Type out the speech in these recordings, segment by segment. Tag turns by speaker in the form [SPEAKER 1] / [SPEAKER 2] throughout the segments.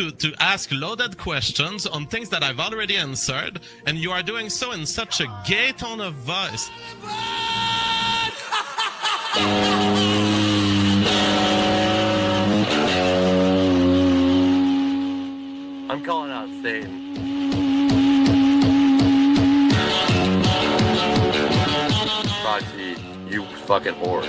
[SPEAKER 1] to ask loaded questions on things that I've already answered, and you are doing so in such a gay tone of voice.
[SPEAKER 2] I'm calling out Satan. Roxy, you fucking whore.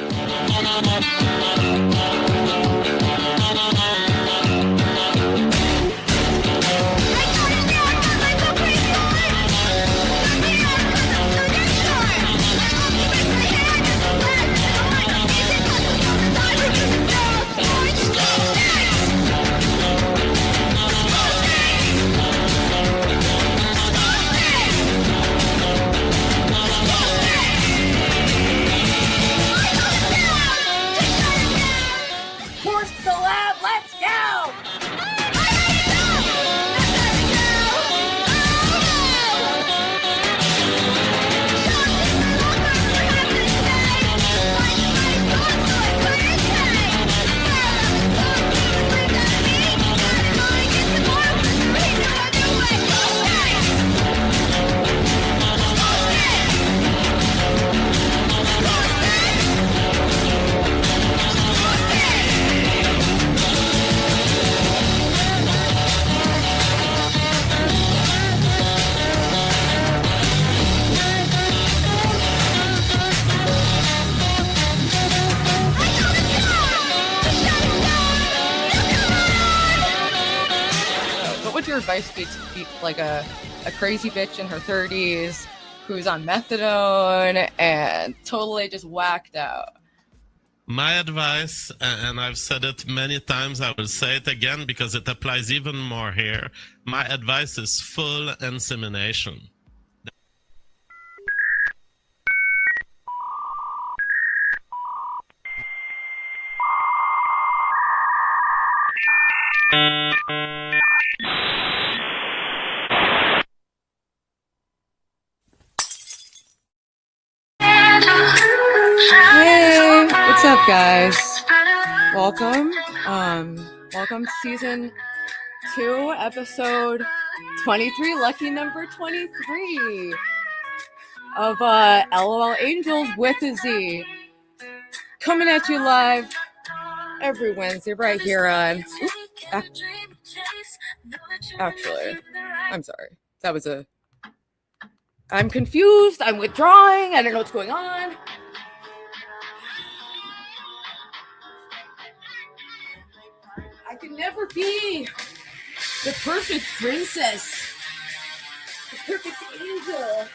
[SPEAKER 3] Advice be like a crazy bitch in her 30s who's on methadone and totally just whacked out?
[SPEAKER 1] My advice, and I've said it many times, I will say it again because it applies even more here. My advice is full insemination.
[SPEAKER 3] Hey, what's up, guys? Welcome. Welcome to season 2, episode 23, lucky number 23 of LOL Angels with a Z. Coming at you live every Wednesday right here on... Actually, I'm sorry. That was a... I'm confused. I'm withdrawing. I don't know what's going on. I can never be the perfect princess, the perfect angel.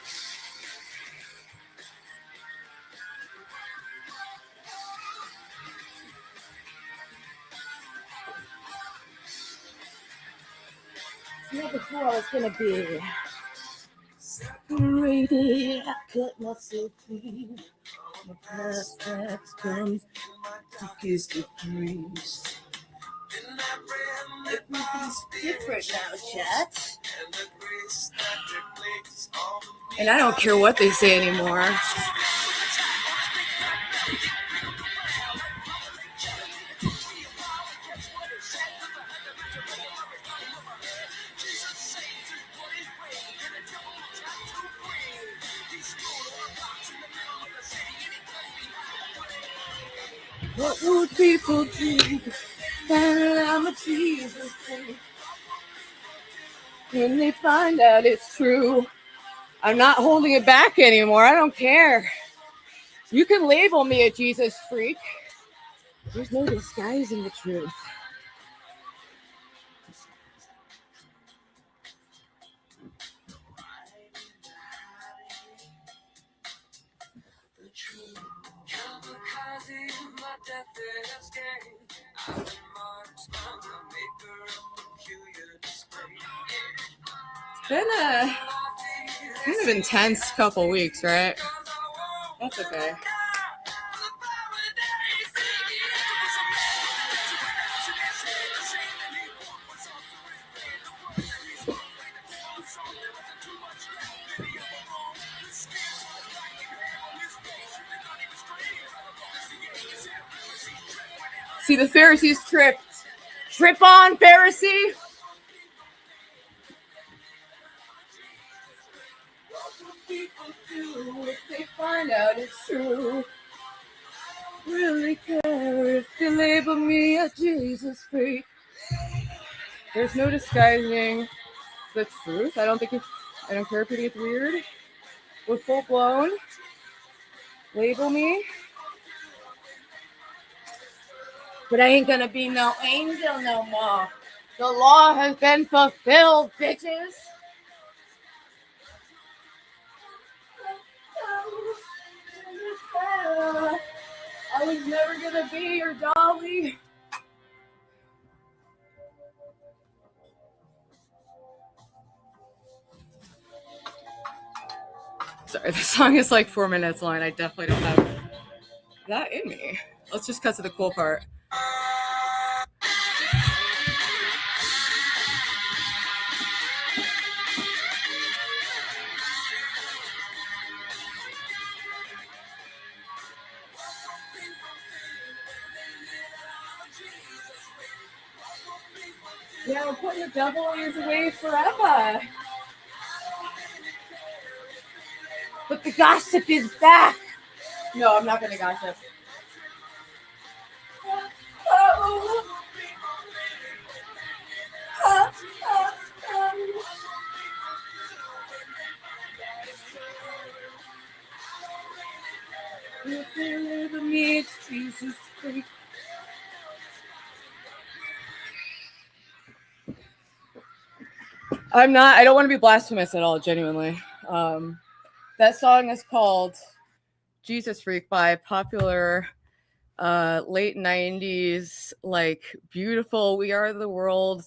[SPEAKER 3] It's never who I was gonna be. Separated, I cut myself clean. My past that comes darkest of dreams. Everything's different now, chat. And I don't care what they say anymore. What would people do? I'm a Jesus thing. When they find out it's true, I'm not holding it back anymore. I don't care. You can label me a Jesus freak. There's no disguising the truth. It's been a kind of intense couple weeks, right? That's okay. See, the Pharisees tripped. Trip on, Pharisee. do if they find out it's true? Really care if they label me a Jesus freak? There's no disguising the truth. I don't care if it gets weird. With full blown, label me. But I ain't gonna be no angel no more. The law has been fulfilled, bitches. I was never gonna be your dolly. Sorry, the song is like 4 minutes long. I definitely don't have that in me. Let's just cut to the cool part. Yeah, we're putting the devil years away forever. But the gossip is back. No, I'm not going to gossip. If they ever meet Jesus freak. I don't want to be blasphemous at all, genuinely. That song is called Jesus Freak by popular late 90s, like beautiful We Are the World,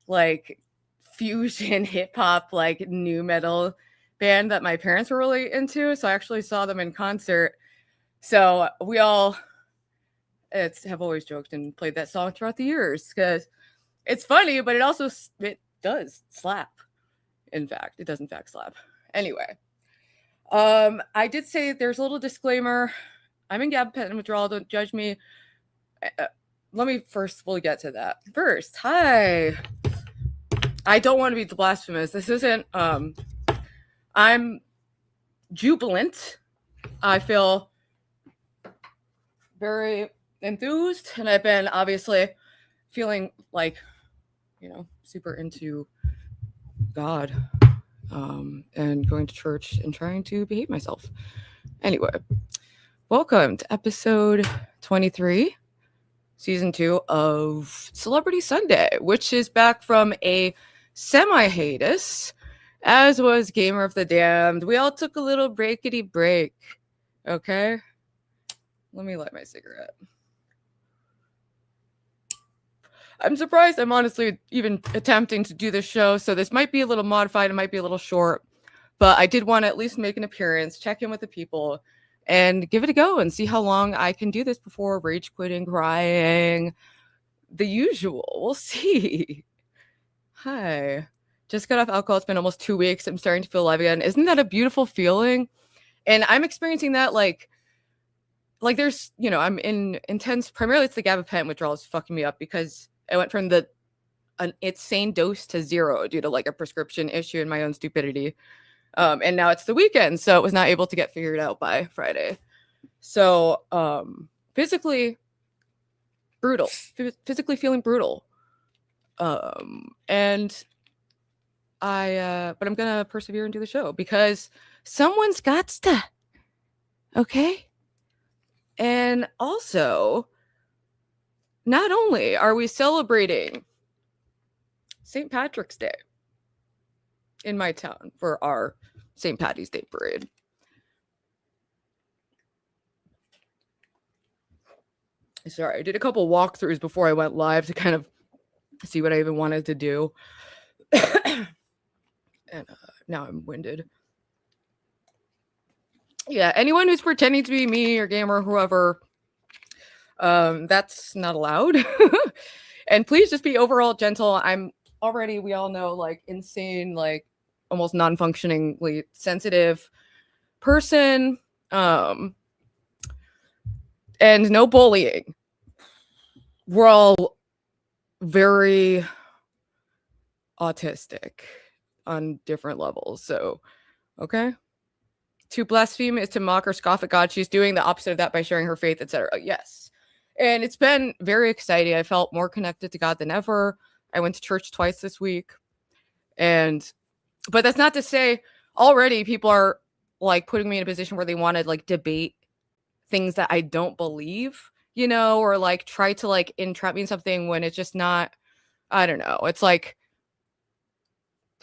[SPEAKER 3] like fusion hip hop, like new metal band that my parents were really into. So I actually saw them in concert. So we all have always joked and played that song throughout the years because it's funny, but it does slap. In fact, it does in fact slap. Anyway, I did say there's a little disclaimer. I'm in gabapentin withdrawal. Don't judge me. We'll get to that. First, hi. I don't want to be blasphemous. This isn't, I'm jubilant. I feel very enthused, and I've been obviously feeling like, super into God, and going to church and trying to behave myself. Anyway, welcome to episode 23, season 2 of Celebrity Sunday, which is back from a semi-hiatus, as was Gamer of the Damned. We all took a little breakity break, okay? Let me light my cigarette. I'm surprised I'm honestly even attempting to do this show, so this might be a little modified, it might be a little short, but I did want to at least make an appearance, check in with the people, and give it a go and see how long I can do this before rage quitting, crying, the usual. We'll see. Hi. Just got off alcohol. It's been almost 2 weeks. I'm starting to feel alive again. Isn't that a beautiful feeling? And I'm experiencing that like there's, I'm in intense, primarily it's the gabapentin withdrawal is fucking me up because I went from an insane dose to 0 due to like a prescription issue and my own stupidity. And now it's the weekend, so it was not able to get figured out by Friday. So physically feeling brutal. And but I'm gonna persevere and do the show because someone's got to. Okay. And also, not only are we celebrating St. Patrick's Day in my town for our St. Patty's Day parade. Sorry, I did a couple walkthroughs before I went live to kind of see what I even wanted to do. And now I'm winded. Yeah, anyone who's pretending to be me or Gamer or whoever, that's not allowed. And please just be overall gentle. I'm already, we all know, like insane, like almost non-functioningly sensitive person. And no bullying. We're all very autistic on different levels. So, okay. To blaspheme is to mock or scoff at God. She's doing the opposite of that by sharing her faith, etc. Yes. And it's been very exciting. I felt more connected to God than ever. I went to church twice this week. But that's not to say already people are like putting me in a position where they want to like debate things that I don't believe, you know, or like try to like entrap me in something when it's just not, I don't know. It's like,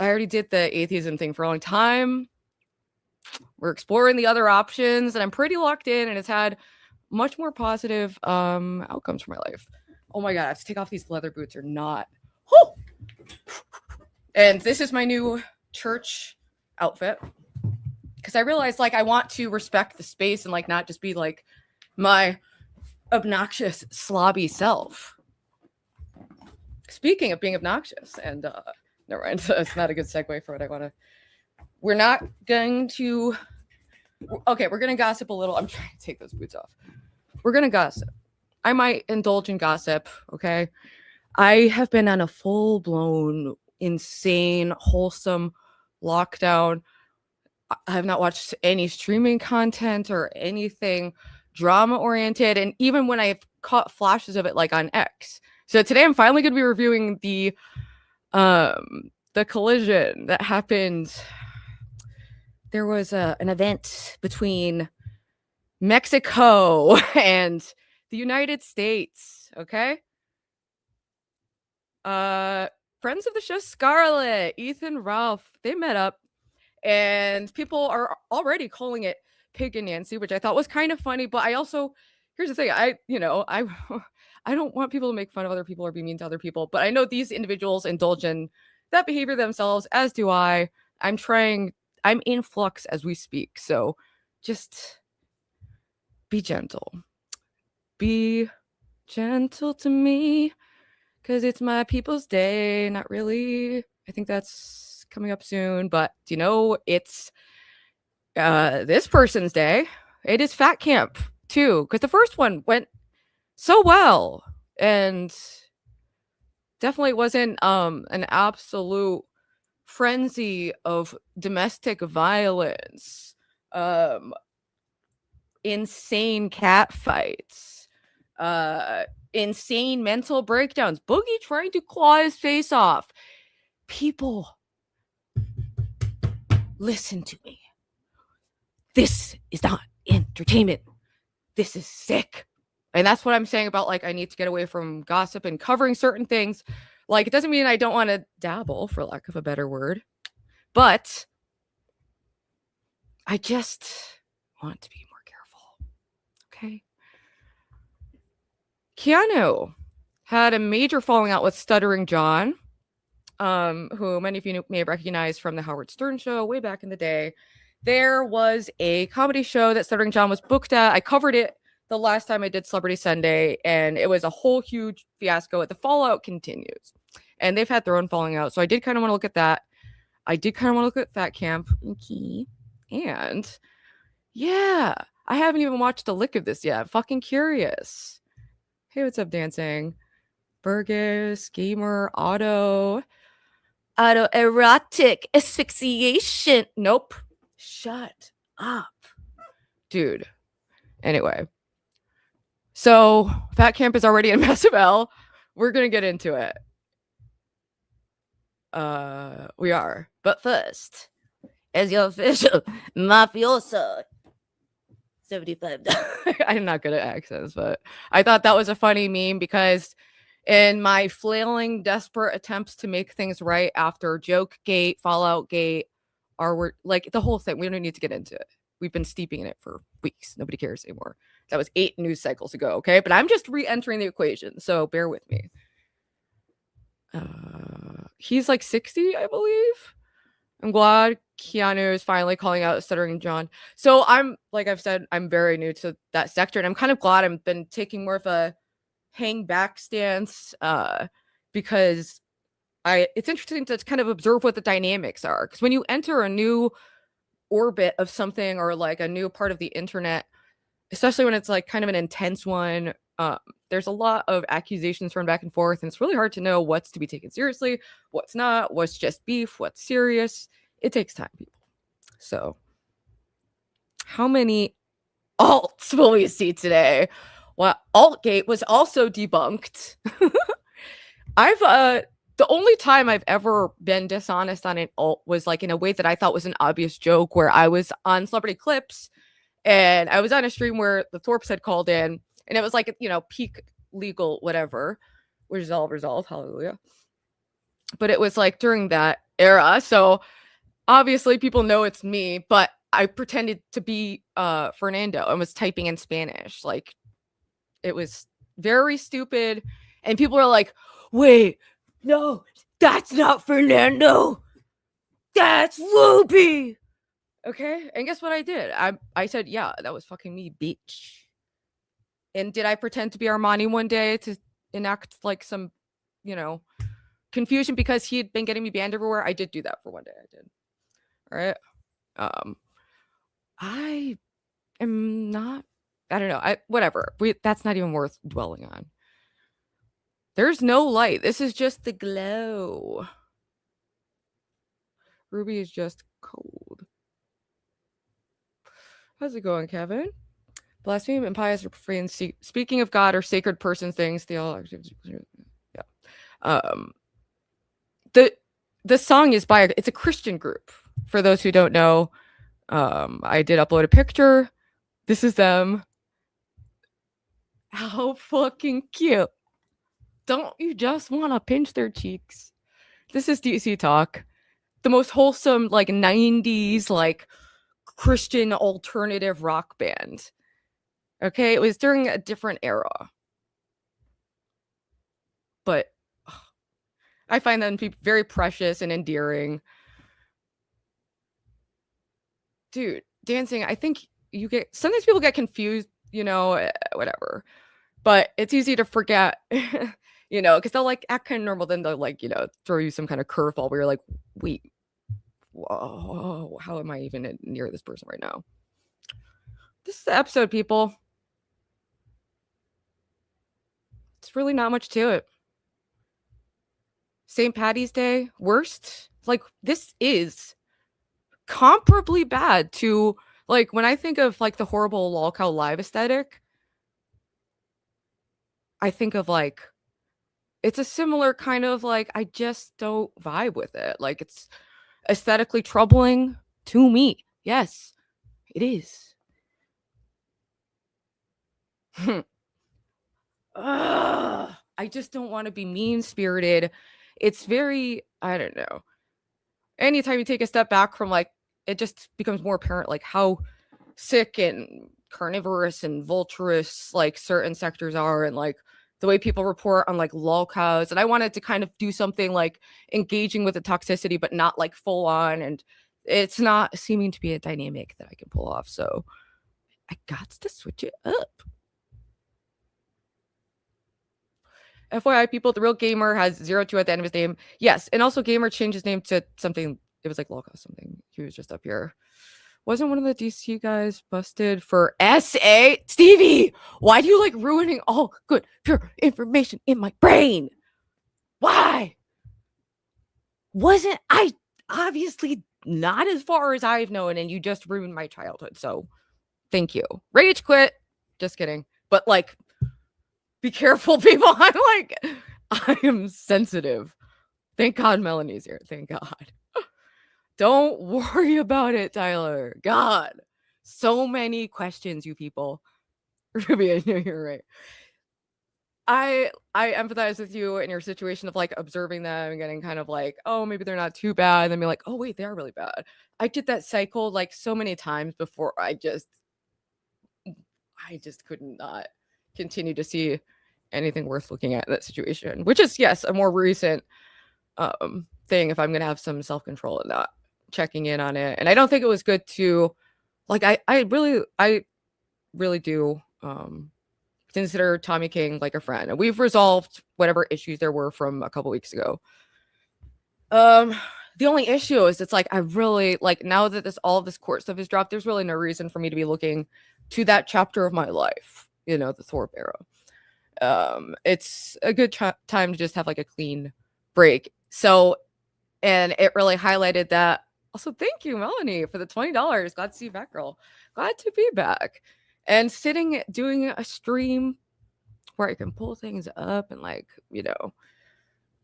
[SPEAKER 3] I already did the atheism thing for a long time. We're exploring the other options and I'm pretty locked in, and it's had much more positive outcomes for my life. Oh my God, I have to take off these leather boots or not. Woo! And this is my new church outfit, because I realized like I want to respect the space and like not just be like my obnoxious slobby self. Speaking of being obnoxious, and never mind, it's not a good segue for what I want to. We're not going to. Okay, we're gonna gossip a little. I'm trying to take those boots off. We're gonna gossip. I might indulge in gossip. Okay, I have been on a full-blown, insane, wholesome lockdown. I have not watched any streaming content or anything drama-oriented, and even when I've caught flashes of it, like on X. So today, I'm finally going to be reviewing the collision that happened. There was an event between Mexico and the United States. Okay. Friends of the show, Scarlett, Ethan, Ralph, they met up, and people are already calling it Pig and Nancy, which I thought was kind of funny. But I also, here's the thing, I don't want people to make fun of other people or be mean to other people, but I know these individuals indulge in that behavior themselves, as do I. I'm in flux as we speak, so just be gentle. Be gentle to me, because it's my people's day. Not really. I think that's coming up soon, but you know, it's this person's day. It is Fat Camp too, because the first one went so well, and definitely wasn't an absolute frenzy of domestic violence, insane cat fights, insane mental breakdowns, Boogie trying to claw his face off. People, listen to me. This is not entertainment. This is sick. And that's what I'm saying about, like, I need to get away from gossip and covering certain things. Like, it doesn't mean I don't want to dabble, for lack of a better word. But I just want to be more careful. Okay? Keanu had a major falling out with Stuttering John, who many of you may have recognized from the Howard Stern show way back in the day. There was a comedy show that Stuttering John was booked at. I covered it the last time I did Celebrity Sunday, and it was a whole huge fiasco. The fallout continues, and they've had their own falling out. So I did kind of want to look at that. I did kind of want to look at Fat Camp. Okay. And yeah, I haven't even watched a lick of this yet. I'm fucking curious. Hey, what's up, dancing? Burgess, gamer, autoerotic asphyxiation. Nope. Shut up. Dude. Anyway. So, Fat Camp is already in massive L. We're going to get into it. We are. But first, as your official mafioso, $75. I'm not good at accents, but I thought that was a funny meme because in my flailing, desperate attempts to make things right after Joke Gate, Fallout Gate, like the whole thing, we don't need to get into it. We've been steeping in it for weeks. Nobody cares anymore. That was 8 news cycles ago, okay? But I'm just re-entering the equation, so bear with me. He's like 60, I believe. I'm glad Keanu is finally calling out Stuttering John. So I'm, like I've said, I'm very new to that sector, and I'm kind of glad I've been taking more of a hang back stance, because it's interesting to kind of observe what the dynamics are. Because when you enter a new orbit of something, or like a new part of the internet, especially when it's like kind of an intense one, there's a lot of accusations thrown back and forth, and it's really hard to know what's to be taken seriously, what's not, what's just beef, what's serious. It takes time, people. So How many alts will we see today? Well, Altgate was also debunked. I've the only time I've ever been dishonest on an alt was like in a way that I thought was an obvious joke, where I was on Celebrity Clips and I was on a stream where the Thorpes had called in, and it was like, you know, peak legal whatever, which is all resolved, hallelujah. But it was like during that era, so obviously people know it's me, but I pretended to be Fernando and was typing in Spanish. Like, it was very stupid, and people were like, wait, no, that's not Fernando, that's Ruby. Okay, and guess what I did? I said, yeah, that was fucking me, bitch. And did I pretend to be Armani one day to enact like some, you know, confusion because he had been getting me banned everywhere? I did do that for one day. I did. All right. I am not, I don't know. Whatever. That's not even worth dwelling on. There's no light. This is just the glow. Ruby is just cold. How's it going, Kevin? Blaspheme and pious are profane. Speaking of God or sacred person things, they all yeah. The song is by it's a Christian group. For those who don't know, I did upload a picture. This is them. How fucking cute. Don't you just want to pinch their cheeks? This is DC Talk. The most wholesome, like, 90s, like, Christian alternative rock band. Okay? It was during a different era. But I find them to be very precious and endearing. Dude, dancing, I think sometimes people get confused, you know, whatever. But it's easy to forget. You know, because they'll like act kind of normal, then they'll like, you know, throw you some kind of curveball where you're like, wait, whoa, how am I even near this person right now? This is the episode, people. It's really not much to it. St. Patty's Day, worst. Like, this is comparably bad to, like, when I think of like the horrible Lolcow live aesthetic, I think of like, it's a similar kind of like, I just don't vibe with it. Like, it's aesthetically troubling to me. Yes, it is. I just don't want to be mean-spirited. It's very, I don't know. Anytime you take a step back from like, it just becomes more apparent like how sick and carnivorous and vulturous like certain sectors are, and like the way people report on like lolcows. And I wanted to kind of do something like engaging with the toxicity, but not like full on. And it's not seeming to be a dynamic that I can pull off. So I got to switch it up. FYI, people, the real Gamer has 02 at the end of his name. Yes. And also Gamer changed his name to something. It was like Lolcow something. He was just up here. Wasn't one of the DC guys busted for SA? Stevie, why do you like ruining all good, pure information in my brain? Why? Wasn't I obviously not as far as I've known, and you just ruined my childhood. So thank you. Rage quit. Just kidding. But like, be careful, people. I am sensitive. Thank God Melanie's here. Thank God. Don't worry about it, Tyler. God, so many questions, you people. Ruby, I know you're right. I empathize with you in your situation of like observing them and getting kind of like, oh, maybe they're not too bad. And then be like, oh, wait, they are really bad. I did that cycle like so many times before I just could not continue to see anything worth looking at in that situation, which is, yes, a more recent thing if I'm going to have some self-control in that. Checking in on it. And I don't think it was good to like, I really do consider Tommy King like a friend, and we've resolved whatever issues there were from a couple weeks ago. The only issue is it's like, I really like, now that all of this court stuff is dropped, there's really no reason for me to be looking to that chapter of my life, you know, the Thorpe era. It's a good time to just have like a clean break. So, and it really highlighted that Also, thank you, Melanie, for the $20. Glad to see you back, girl. Glad to be back. And doing a stream where I can pull things up and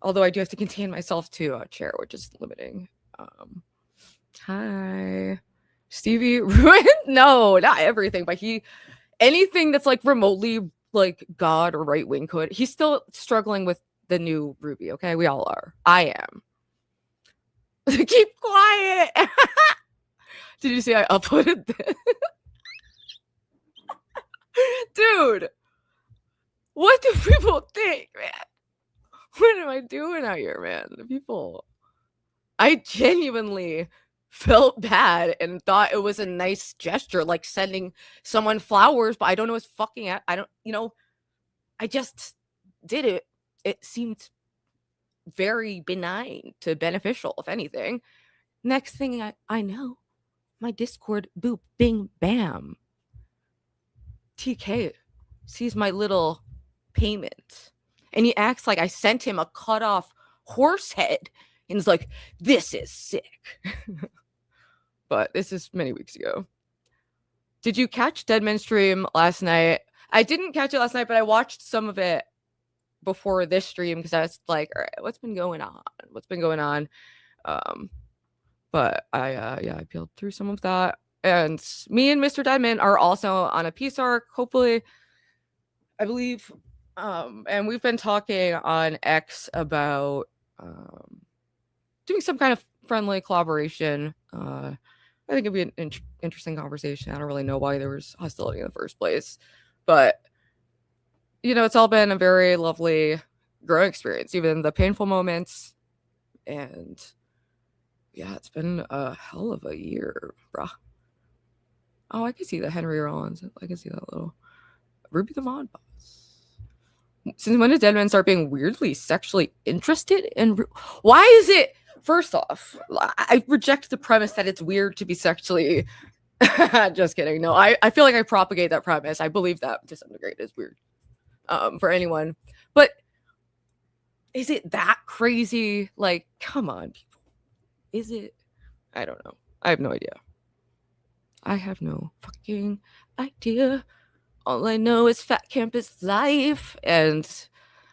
[SPEAKER 3] although I do have to contain myself to a chair, which is limiting. Hi. Stevie ruined? No, not everything, but anything that's remotely God or right wing could. He's still struggling with the new Ruby, okay? We all are. I am. Keep quiet. Did you see I uploaded this? Dude, what do people think, man? What am I doing out here, man? The people. I genuinely felt bad and thought it was a nice gesture, like sending someone flowers, but I don't know his fucking. I don't, I just did it. It seemed very benign to beneficial, if anything. Next thing I know, my Discord boop, bing, bam. TK sees my little payment and he acts like I sent him a cut off horse head and is like, this is sick. But this is many weeks ago. Did you catch Deadman's stream last night? I didn't catch it last night, but I watched some of it before this stream because I was like, all right, what's been going on? But I peeled through some of that. And me and Mr. Deadman are also on a peace arc, hopefully, I believe. And we've been talking on X about doing some kind of friendly collaboration. I think it'd be an interesting conversation. I don't really know why there was hostility in the first place. But, it's all been a very lovely growing experience, even the painful moments. And, yeah, it's been a hell of a year, bruh. Oh, I can see the Henry Rollins. I can see that little Ruby the Mod Boss. Since when did Deadman start being weirdly sexually interested in? Why is it? First off, I reject the premise that it's weird to be sexually. Just kidding. No, I feel like I propagate that premise. I believe that to some degree it is weird for anyone. But is it that crazy? Like, come on, people. Is it? I don't know. I have no idea. I have no fucking idea. All I know is fat camp is life, and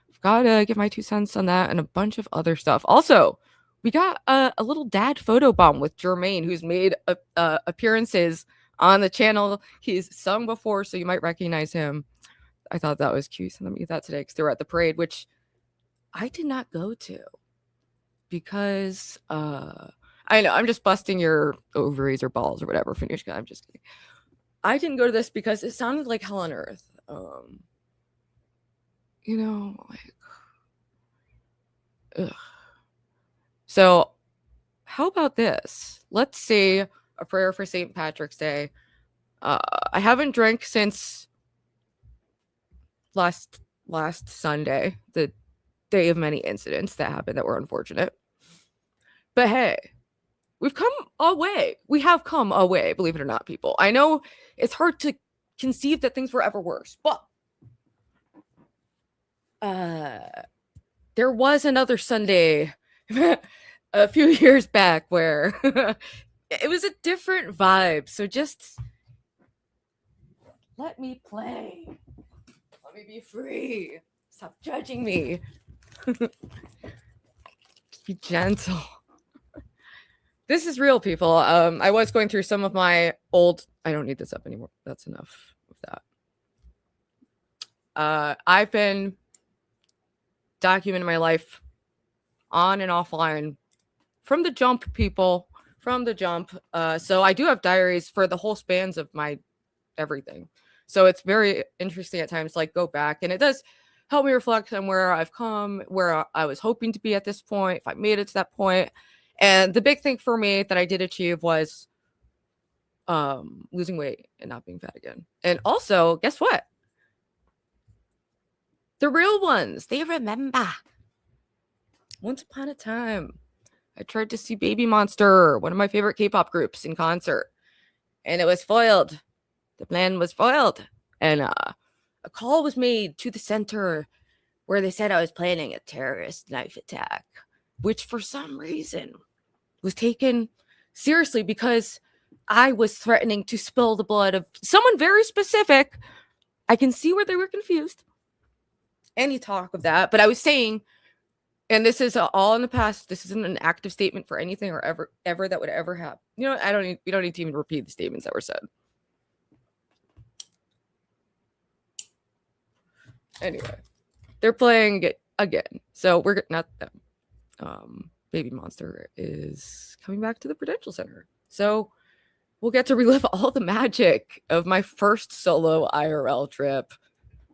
[SPEAKER 3] I've gotta give my 2 cents on that and a bunch of other stuff. Also, we got a little dad photo bomb with Jermaine, who's made appearances on the channel. He's sung before, so you might recognize him. I thought that was cute, so let me get that today because they were at the parade, which I did not go to because I know I'm just busting your ovaries or balls or whatever, Finushka. I'm just kidding. I didn't go to this because it sounded like hell on earth. Ugh. So, how about this? Let's say a prayer for St. Patrick's Day. I haven't drank since last Sunday, the day of many incidents that happened that were unfortunate. But hey, we've come a way. We have come a way, believe it or not, people. I know it's hard to conceive that things were ever worse, but there was another Sunday a few years back where it was a different vibe. So just let me play. Let me be free. Stop judging me. Just be gentle. This is real, people. I was going through some of my old. I don't need this up anymore. That's enough of that. I've been documenting my life on and offline from the jump, people. From the jump. So I do have diaries for the whole spans of my everything. So it's very interesting at times, like go back, and it does help me reflect on where I've come, where I was hoping to be at this point, if I made it to that point. And the big thing for me that I did achieve was losing weight and not being fat again. And also, guess what? The real ones, they remember. Once upon a time, I tried to see Baby Monster, one of my favorite K-pop groups, in concert. And it was foiled. The plan was foiled. And a call was made to the center where they said I was planning a terrorist knife attack, which for some reason was taken Seriously, because I was threatening to spill the blood of someone very specific. I can see where they were confused. Any talk of that, but I was saying, and this is all in the past. This isn't an active statement for anything or ever that would ever happen. You know, we don't need to even repeat the statements that were said. Anyway, they're playing it again. So we're not them. Baby Monster is coming back to the Prudential Center. So we'll get to relive all the magic of my first solo IRL trip.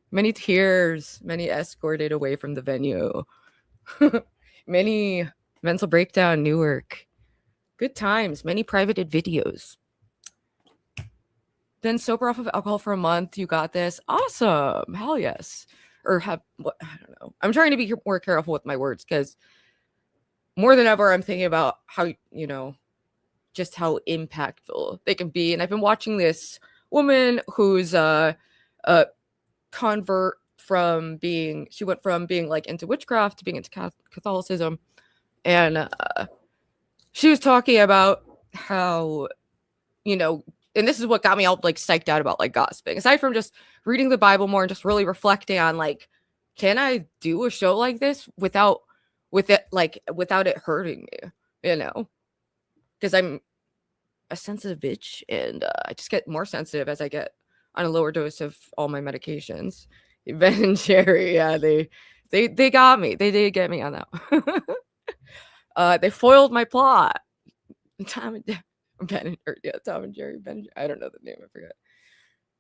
[SPEAKER 3] Many tears, many escorted away from the venue. Many mental breakdown, Newark. Good times, many privated videos. Been sober off of alcohol for a month. You got this. Awesome. Hell yes. Or I don't know. I'm trying to be more careful with my words because more than ever, I'm thinking about how, just how impactful they can be. And I've been watching this woman who's a convert she went from being like into witchcraft to being into Catholicism. And she was talking about how, and this is what got me all like psyched out about like gossiping. Aside from just reading the Bible more and just really reflecting on like, can I do a show like this without it hurting me, because I'm a sensitive bitch and I just get more sensitive as I get on a lower dose of all my medications. Ben and Jerry, yeah, they got me. They did get me on that. They foiled my plot. Tom and Jerry, I don't know the name, I forget.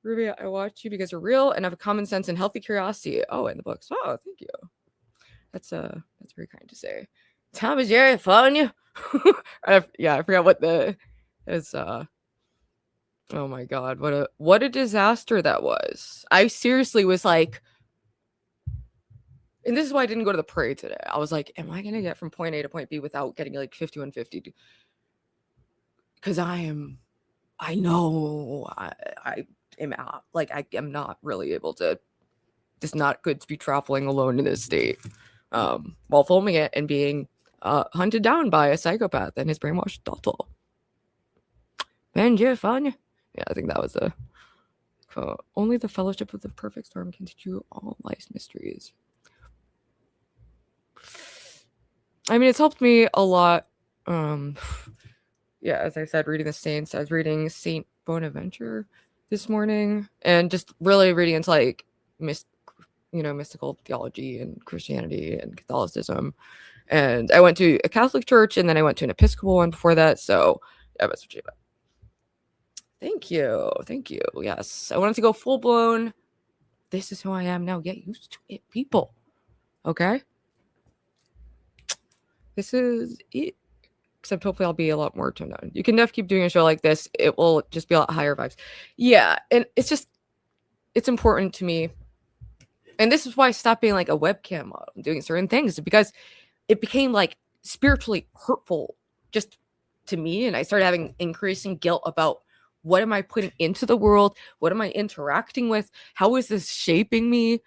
[SPEAKER 3] Ruby, I watch you because you're real and have a common sense and healthy curiosity. Oh, in the books. Oh, thank you. That's very kind to say. Tom and Jerry, following you. I forgot what it's oh my god, what a disaster that was. I seriously was like, and this is why I didn't go to the parade today. I was like, am I gonna get from point A to point B without getting like 5150? Because I am out. Like I am not really able to. It's not good to be traveling alone in this state. While filming it and being hunted down by a psychopath and his brainwashed daughter. Man, Giovanni. Yeah, I think that was a quote. Only the fellowship of the perfect storm can teach you all life's mysteries. I mean, it's helped me a lot. Yeah, as I said, reading the Saints. I was reading Saint Bonaventure this morning and just really reading into like mystical theology and Christianity and Catholicism. And I went to a Catholic church and then I went to an Episcopal one before that. So yeah, that's what you got. Thank you. Yes, I wanted to go full blown. This is who I am now. Get used to it, people. Okay. This is it. Except hopefully I'll be a lot more toned down. You can definitely keep doing a show like this. It will just be a lot higher vibes. Yeah, and it's important to me. And this is why I stopped being like a webcam model and doing certain things, because it became like spiritually hurtful just to me. And I started having increasing guilt about what am I putting into the world? What am I interacting with? How is this shaping me?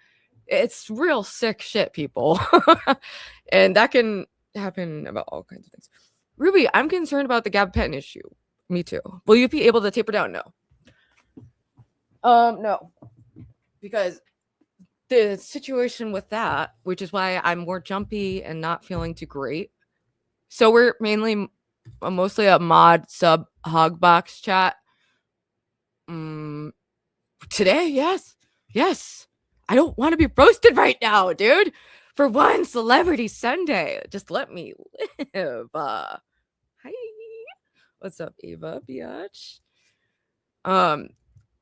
[SPEAKER 3] It's real sick shit, people. And that can happen about all kinds of things. Ruby, I'm concerned about the gabapentin issue. Me too. Will you be able to taper down? No. No. Because the situation with that, which is why I'm more jumpy and not feeling too great. So we're mostly a mod sub hog box chat. Today, yes. I don't want to be roasted right now, dude. For one Celebrity Sunday, just let me live. Hi, what's up, Ava, biatch?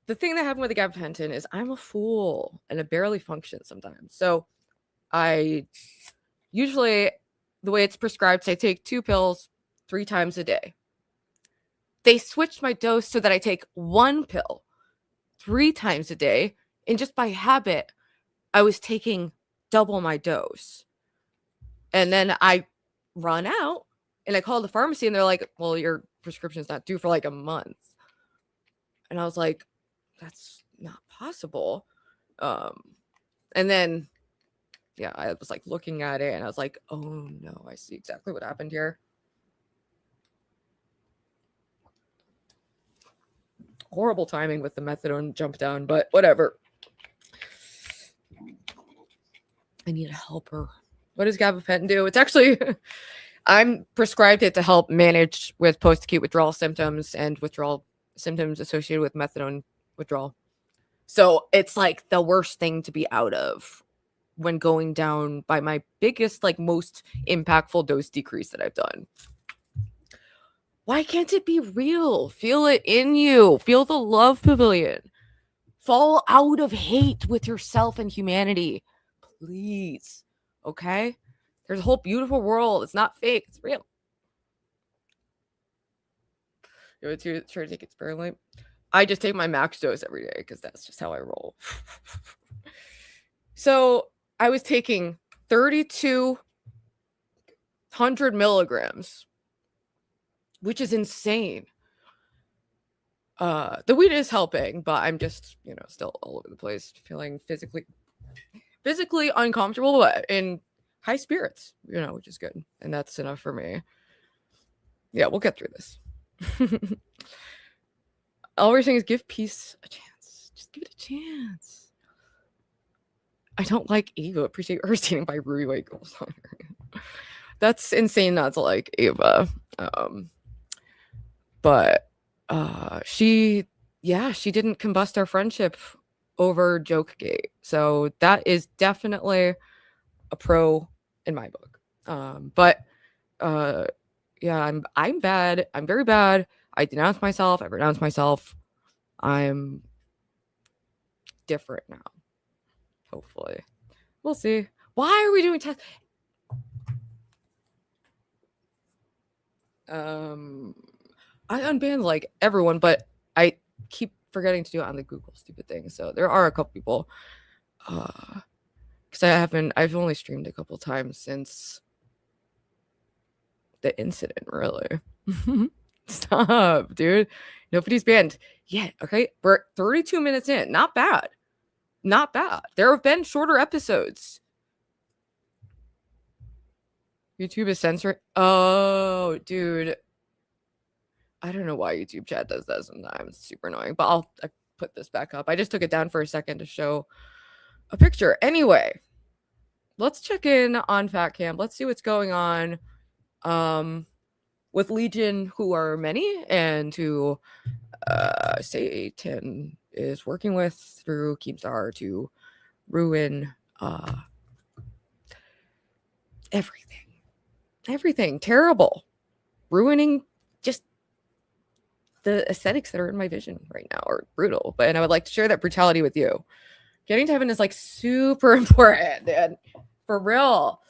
[SPEAKER 3] The thing that happened with the gabapentin is I'm a fool and I barely function sometimes. So I usually, the way it's prescribed, I take 2 pills 3 times a day. They switched my dose so that I take 1 pill 3 times a day. And just by habit, I was taking double my dose. And then I run out and I called the pharmacy and they're like, well, your prescription is not due for like a month. And I was like, that's not possible. And then, yeah, I was like looking at it and I was like, oh no, I see exactly what happened here. Horrible timing with the methadone jump down, but whatever. I need a helper. What does gabapentin do? It's actually, I'm prescribed it to help manage with post-acute withdrawal symptoms and withdrawal symptoms associated with methadone withdrawal. So it's like the worst thing to be out of when going down by my biggest, like most impactful dose decrease that I've done. Why can't it be real? Feel it in you. Feel the love pavilion. Fall out of hate with yourself and humanity. Please. Okay? There's a whole beautiful world. It's not fake. It's real. You want to try to take it sparingly? I just take my max dose every day because that's just how I roll. So I was taking 3,200 milligrams, which is insane. The weed is helping, but I'm just, still all over the place, feeling physically uncomfortable, but in high spirits, which is good. And that's enough for me. Yeah, we'll get through this. All we're saying is give peace a chance. Just give it a chance. I don't like Ava. Appreciate her standing by Ruby White Girls. That's insane not to like Ava. But she didn't combust our friendship over Jokegate. So that is definitely a pro in my book. But I'm bad. I'm very bad. I denounce myself. I renounce myself. I'm different now. Hopefully. We'll see. Why are we doing tests? I unbanned like everyone, but I keep forgetting to do it on the Google stupid thing. So there are a couple people. Because I've only streamed a couple times since the incident, really. Stop, dude. Nobody's banned yet. Okay. We're 32 minutes in. Not bad. Not bad. There have been shorter episodes. YouTube is censoring. Oh, dude. I don't know why YouTube chat does that sometimes. It's super annoying. But I put this back up. I just took it down for a second to show a picture. Anyway, let's check in on Fat Camp. Let's see what's going on. With Legion, who are many, and who Satan is working with through Keemstar to ruin everything terrible, ruining just the aesthetics that are in my vision right now are brutal. And I would like to share that brutality with you. Getting to heaven is like super important, and for real.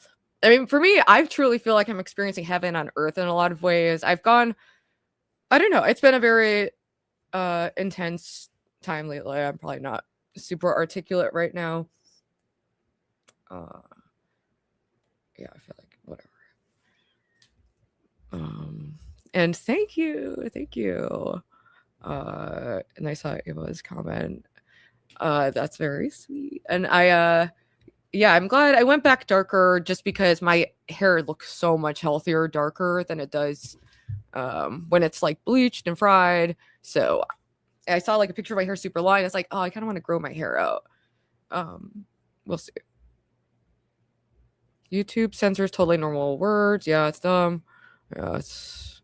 [SPEAKER 3] I mean, for me, I truly feel like I'm experiencing heaven on earth in a lot of ways. I don't know. It's been a very intense time lately. I'm probably not super articulate right now. Yeah, I feel like whatever. And thank you. And I saw Ava's comment. That's very sweet. And I'm glad I went back darker just because my hair looks so much healthier darker than it does when it's like bleached and fried. So I saw like a picture of my hair super long. It's like, oh, I kind of want to grow my hair out. We'll see. YouTube censors totally normal words. Yeah, it's dumb. Yeah, it's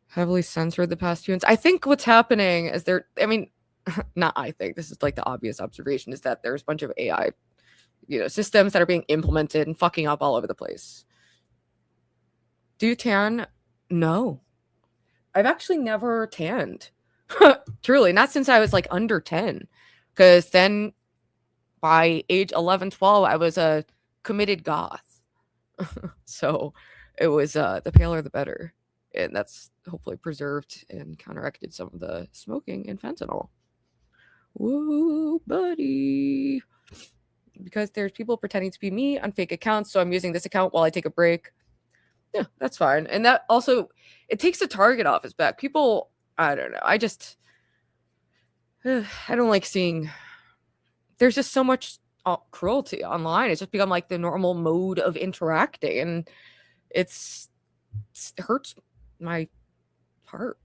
[SPEAKER 3] heavily censored the past few months. I think what's happening is this is like the obvious observation, is that there's a bunch of AI systems that are being implemented and fucking up all over the place. Do you tan? No. I've actually never tanned. Truly, not since I was like under 10. Because then by age 11, 12, I was a committed goth. So it was the paler the better. And that's hopefully preserved and counteracted some of the smoking and fentanyl. Whoa, buddy. Because there's people pretending to be me on fake accounts, so I'm using this account while I take a break. Yeah, that's fine. And that also, it takes the target off his back. People, I don't know. I don't like seeing, there's just so much cruelty online. It's just become like the normal mode of interacting, and it hurts my heart,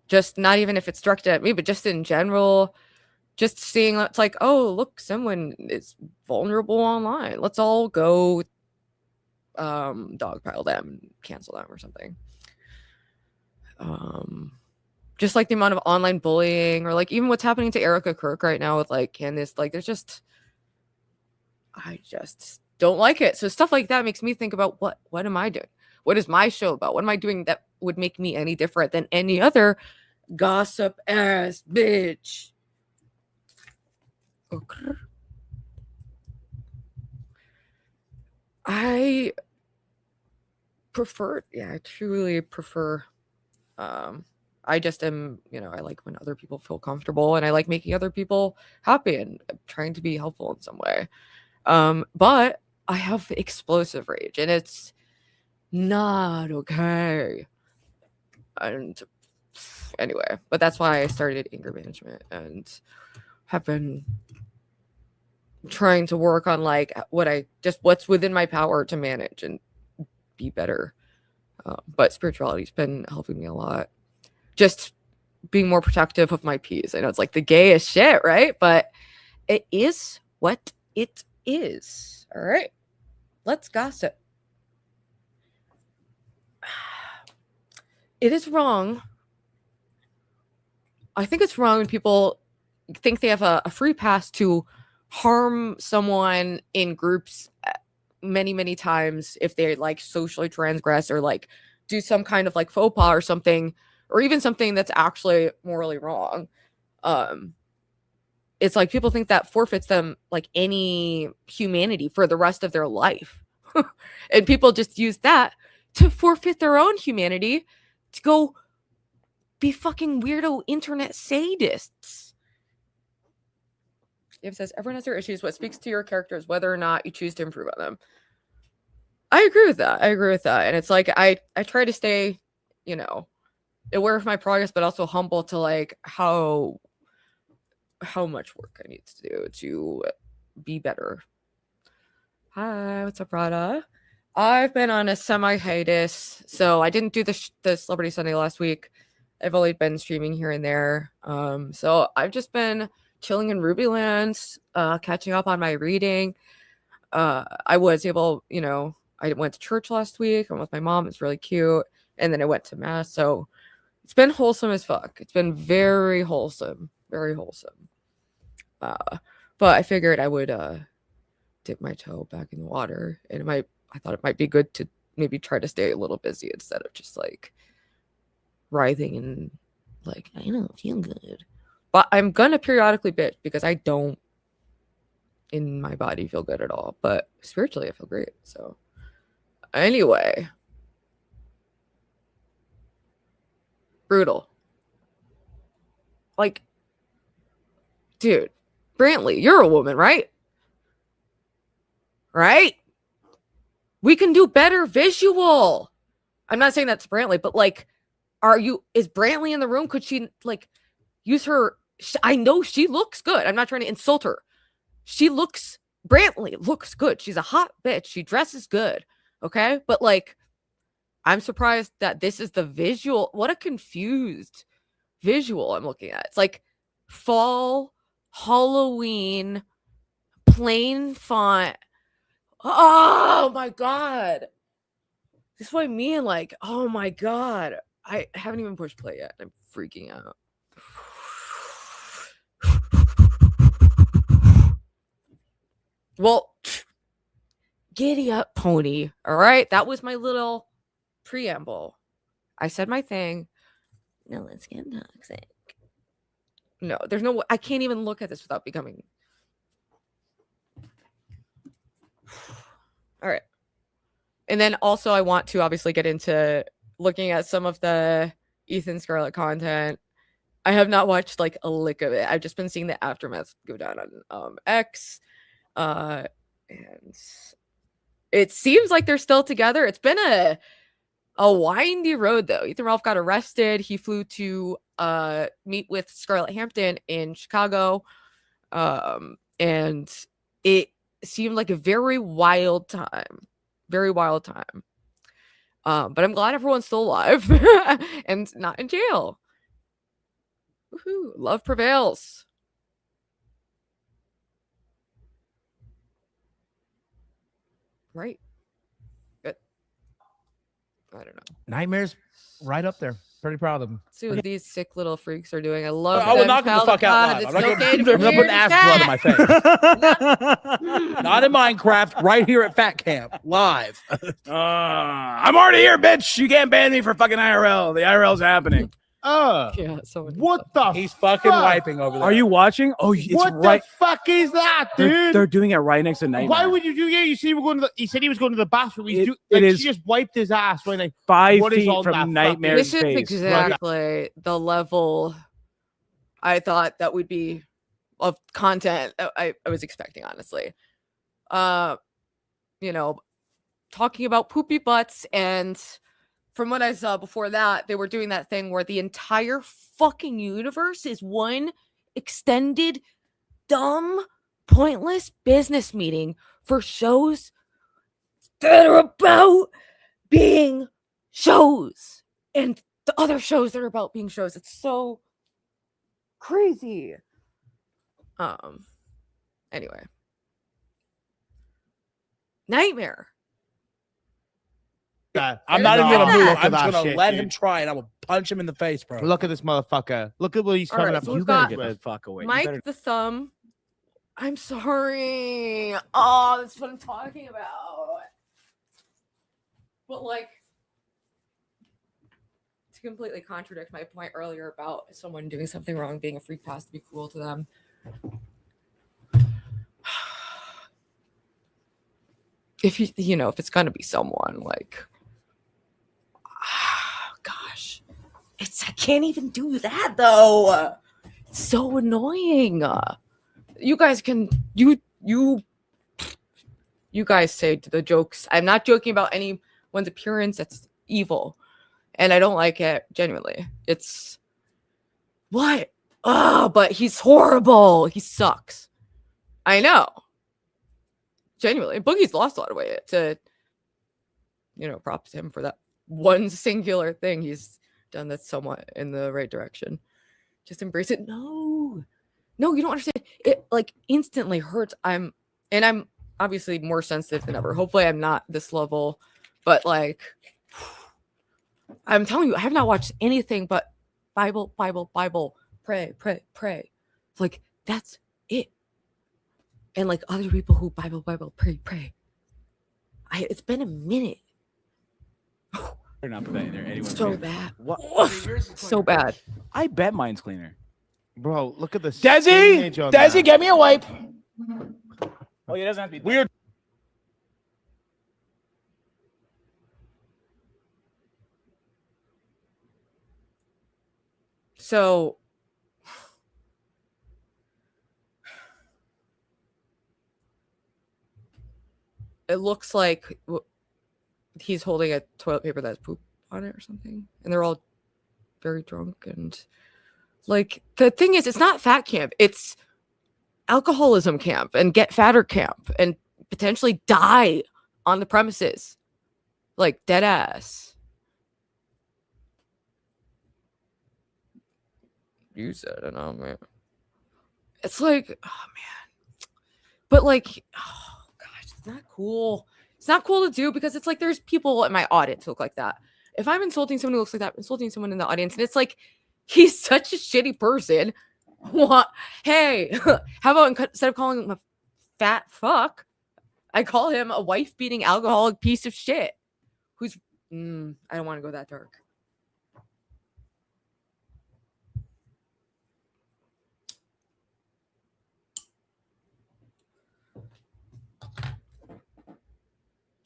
[SPEAKER 3] Just not even if it's directed at me, but just in general, just seeing it's like, oh, look, someone is vulnerable online. Let's all go dogpile them, cancel them or something. Just like the amount of online bullying, or like even what's happening to Erica Kirk right now with like Candace, like there's just, I just don't like it. So stuff like that makes me think about what am I doing? What is my show about? What am I doing that would make me any different than any other gossip ass bitch? Okay. I truly prefer, I just am, I like when other people feel comfortable, and I like making other people happy, and trying to be helpful in some way. But I have explosive rage, and it's not okay. And anyway, but that's why I started anger management, and have been trying to work on like what's within my power to manage and be better. But spirituality's been helping me a lot. Just being more protective of my peace. I know it's like the gayest shit, right? But it is what it is. All right, let's gossip. It is wrong. I think it's wrong when people think they have a free pass to harm someone in groups many, many times if they like socially transgress or like do some kind of like faux pas or something, or even something that's actually morally wrong. It's like people think that forfeits them like any humanity for the rest of their life. And people just use that to forfeit their own humanity to go be fucking weirdo internet sadists. It says everyone has their issues. What speaks to your character is whether or not you choose to improve on them. I agree with that. And it's like I try to stay, aware of my progress, but also humble to like how much work I need to do to be better. Hi, what's up, Rada? I've been on a semi-hiatus, so I didn't do the Celebrity Sunday last week. I've only been streaming here and there. So I've just been chilling in Rubyland, catching up on my reading. I was able, I went to church last week. I'm with my mom. It's really cute. And then I went to mass. So it's been wholesome as fuck. It's been very wholesome. Very wholesome. But I figured I would dip my toe back in the water. And I thought it might be good to maybe try to stay a little busy instead of just like writhing and like, I don't feel good. But I'm gonna periodically bitch because I don't in my body feel good at all. But spiritually I feel great. So anyway. Brutal. Like, dude, Brantley, you're a woman, right? Right? We can do better visual. I'm not saying that's Brantley, but like, is Brantley in the room? Could she like use her? I know she looks good. I'm not trying to insult her. Brantley looks good. She's a hot bitch. She dresses good. Okay. But like, I'm surprised that this is the visual. What a confused visual I'm looking at. It's like fall, Halloween, plain font. Oh my God. This is what I mean. Like, oh my God. I haven't even pushed play yet. I'm freaking out. Well, giddy up, pony. All right. That was my little preamble. I said my thing. Now let's get toxic. No, there's no, I can't even look at this without becoming. All right. And then also I want to obviously get into looking at some of the Ethan Scarlett content. I have not watched like a lick of it. I've just been seeing the aftermath go down on X. And it seems like they're still together. It's been a windy road though. Ethan Ralph got arrested. He flew to meet with Scarlett Hampton in Chicago. And it seemed like a very wild time. Very wild time. But I'm glad everyone's still alive and not in jail. Woohoo! Love prevails. Right. Good. I don't know.
[SPEAKER 4] Nightmares right up there. Pretty proud of them.
[SPEAKER 3] See what these sick little freaks are doing. I love
[SPEAKER 5] I will
[SPEAKER 3] them.
[SPEAKER 5] knock them the fuck out live.
[SPEAKER 3] It's
[SPEAKER 5] I'm not
[SPEAKER 3] okay to
[SPEAKER 5] gonna
[SPEAKER 3] be
[SPEAKER 5] put
[SPEAKER 3] weird
[SPEAKER 5] ass
[SPEAKER 3] and
[SPEAKER 5] blood in
[SPEAKER 3] fat.
[SPEAKER 5] my face. Not in Minecraft, right here at Fat Camp, live. I'm already here, bitch. You can't ban me for fucking IRL. The IRL's happening.
[SPEAKER 3] Yeah, so
[SPEAKER 4] What the
[SPEAKER 5] He's fucking
[SPEAKER 4] fuck?
[SPEAKER 5] wiping over there.
[SPEAKER 6] Are you watching? Oh, it's
[SPEAKER 4] What
[SPEAKER 6] right.
[SPEAKER 4] the fuck is that, dude?
[SPEAKER 6] They're doing it right next to Nightmare.
[SPEAKER 4] Why would you do that? You see, we're going to he said he was going to the bathroom. He's
[SPEAKER 6] It is-
[SPEAKER 4] she just wiped his ass when like
[SPEAKER 6] 5
[SPEAKER 4] what is
[SPEAKER 6] feet
[SPEAKER 4] all that
[SPEAKER 6] from
[SPEAKER 4] fucking-
[SPEAKER 6] Nightmare's
[SPEAKER 3] This is
[SPEAKER 6] face?
[SPEAKER 3] exactly the level I thought that would be of content I was expecting, honestly. You know, talking about poopy butts, and from what I saw before that, they were doing that thing where the entire fucking universe is one extended, dumb, pointless business meeting for shows that are about being shows, and the other shows that are about being shows. It's so crazy. Anyway. Nightmare.
[SPEAKER 5] I'm not even gonna
[SPEAKER 3] No.
[SPEAKER 5] move.
[SPEAKER 4] Look at
[SPEAKER 5] I'm
[SPEAKER 4] that
[SPEAKER 5] just gonna
[SPEAKER 4] shit,
[SPEAKER 5] let
[SPEAKER 4] dude.
[SPEAKER 5] him try, and I will punch him in the face, bro.
[SPEAKER 4] Look at this motherfucker. Look at what he's
[SPEAKER 3] All
[SPEAKER 4] coming
[SPEAKER 3] right,
[SPEAKER 4] up
[SPEAKER 3] so
[SPEAKER 4] with.
[SPEAKER 3] we've got
[SPEAKER 6] Get the fuck away. You
[SPEAKER 3] Mike
[SPEAKER 6] better-
[SPEAKER 3] the Thumb. I'm sorry. Oh, that's what I'm talking about. But like, to completely contradict my point earlier about someone doing something wrong, being a freak has to be cool to them. If if it's gonna be someone like, gosh, I can't even do that though. It's so annoying. You guys can you guys say the jokes. I'm not joking about anyone's appearance. That's evil, and I don't like it genuinely. It's what? Oh, but he's horrible. He sucks. I know. Genuinely, Boogie's lost a lot of weight to, props to him for that one singular thing he's done that's somewhat in the right direction. Just embrace it. No, you don't understand. It like instantly hurts. I'm obviously more sensitive than ever. Hopefully I'm not this level, but like, I'm telling you, I have not watched anything but Bible, pray. It's like, that's it. And like other people who Bible, pray. It's been a minute.
[SPEAKER 6] Better not put that in there. Anyone
[SPEAKER 3] So
[SPEAKER 6] say-
[SPEAKER 3] bad.
[SPEAKER 6] What?
[SPEAKER 3] So bad.
[SPEAKER 6] I bet mine's cleaner.
[SPEAKER 4] Bro, look at this.
[SPEAKER 5] Desi, get me a wipe.
[SPEAKER 6] Oh, it doesn't have to be
[SPEAKER 5] Weird.
[SPEAKER 3] So it looks like he's holding a toilet paper that has poop on it or something, and they're all very drunk. And like, the thing is, it's not fat camp, it's alcoholism camp and get fatter camp and potentially die on the premises, like dead ass. You said it, oh man. It's like, oh man. But like, oh gosh, it's not cool. It's not cool to do, because it's like there's people in my audience who look like that. If I'm insulting someone who looks like that, I'm insulting someone in the audience, and it's like, he's such a shitty person. What? Hey, how about instead of calling him a fat fuck, I call him a wife-beating alcoholic piece of shit who's I don't want to go that dark.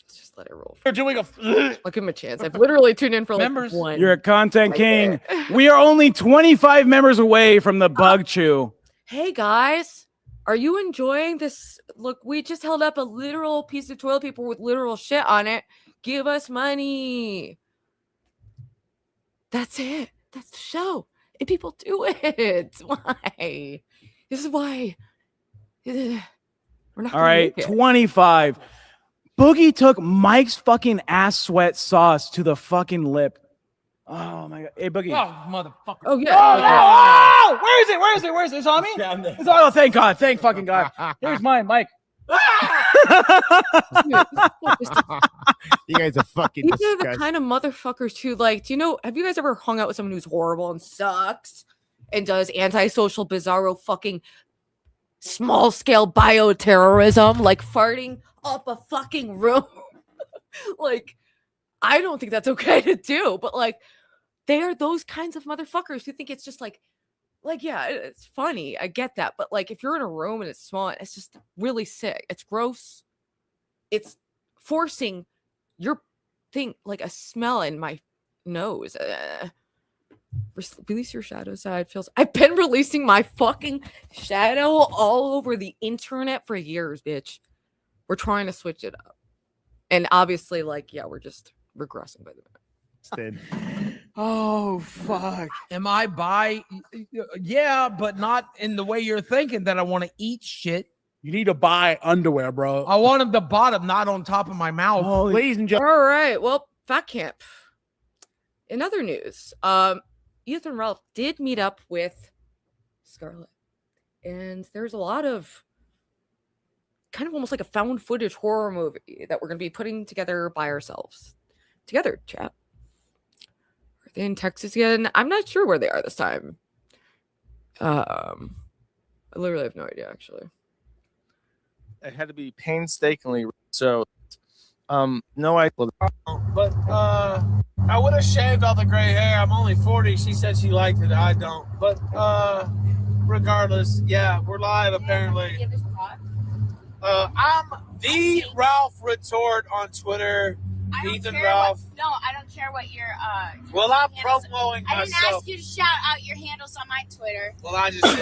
[SPEAKER 3] Let's just let it roll.
[SPEAKER 5] You're doing a.
[SPEAKER 3] I'll give him a chance. I've literally tuned in for like
[SPEAKER 5] Members,
[SPEAKER 3] one.
[SPEAKER 6] You're a content
[SPEAKER 3] right
[SPEAKER 6] king.
[SPEAKER 3] there.
[SPEAKER 6] We are only 25 members away from the bug chew.
[SPEAKER 3] Hey guys, are you enjoying this? Look, we just held up a literal piece of toilet paper with literal shit on it. Give us money. That's it. That's the show. And people do it. Why? This is why. We're not
[SPEAKER 6] All
[SPEAKER 3] gonna
[SPEAKER 6] right,
[SPEAKER 3] make it.
[SPEAKER 6] 25. Boogie took Mike's fucking ass sweat sauce to the fucking lip.
[SPEAKER 5] Oh my god. Hey, Boogie.
[SPEAKER 6] Oh, motherfucker.
[SPEAKER 3] Oh yeah.
[SPEAKER 5] Oh! Where is it? Where is it? Where is it? It's on me? It's on, oh, thank God. Thank fucking God. Here's mine, Mike.
[SPEAKER 4] You guys are fucking
[SPEAKER 3] These are the
[SPEAKER 4] disgusting.
[SPEAKER 3] kind of motherfuckers who, like, do you know, have you guys ever hung out with someone who's horrible and sucks and does antisocial, bizarro, fucking small scale bioterrorism, like farting up a fucking room? Like, I don't think that's okay to do, but like, they are those kinds of motherfuckers who think it's just like, yeah, it's funny. I get that. But like, if you're in a room and it's small, it's just really sick. It's gross. It's forcing your thing, like a smell in my nose. Release your shadow side. I've been releasing my fucking shadow all over the internet for years, bitch. We're trying to switch it up. And obviously, like, yeah, we're just regressing by the minute.
[SPEAKER 5] Oh, fuck.
[SPEAKER 6] Am I bi? Yeah, but not in the way you're thinking that I want to eat shit.
[SPEAKER 5] You need to buy underwear, bro.
[SPEAKER 6] I want them the bottom, not on top of my mouth.
[SPEAKER 4] Ladies and gentlemen.
[SPEAKER 3] All right. Well, Fat Camp. In other news, Ethan Ralph did meet up with Scarlett. And there's a lot of kind of almost like a found footage horror movie that we're going to be putting together by ourselves. Together, chat. Are they in Texas again? I'm not sure where they are this time. I literally have no idea, actually.
[SPEAKER 7] It had to be painstakingly so no I
[SPEAKER 8] But I would have shaved all the gray hair. I'm only 40. She said she liked it. I don't. But regardless, yeah, we're live apparently. I'm the Ralph Retort on Twitter. Ethan Ralph.
[SPEAKER 9] No, I don't care what your
[SPEAKER 8] Well, I'm
[SPEAKER 9] handles-
[SPEAKER 8] promoting
[SPEAKER 9] I didn't
[SPEAKER 8] myself.
[SPEAKER 9] ask you to shout out your handles on my Twitter.
[SPEAKER 8] Well, I just did.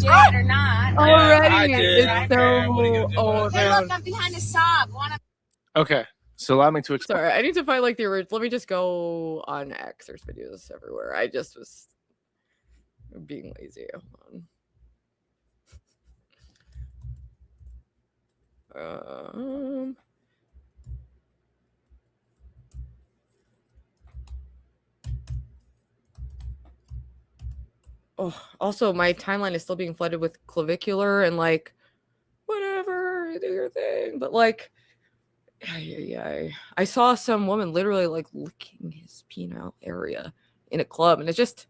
[SPEAKER 9] Did it or not?
[SPEAKER 3] Already.
[SPEAKER 8] I did.
[SPEAKER 3] It's
[SPEAKER 8] I don't care. What are you
[SPEAKER 3] so
[SPEAKER 8] gonna do?
[SPEAKER 3] old.
[SPEAKER 9] Hey, look, I'm behind a sob. Wanna?
[SPEAKER 7] Okay, so allow me to explain.
[SPEAKER 3] Sorry, I need to find like the original. Let me just go on X. There's videos everywhere. I just was being lazy. Hold on. Oh, also my timeline is still being flooded with clavicular and like whatever, do your thing. But like, I saw some woman literally like licking his penile area in a club, and it's just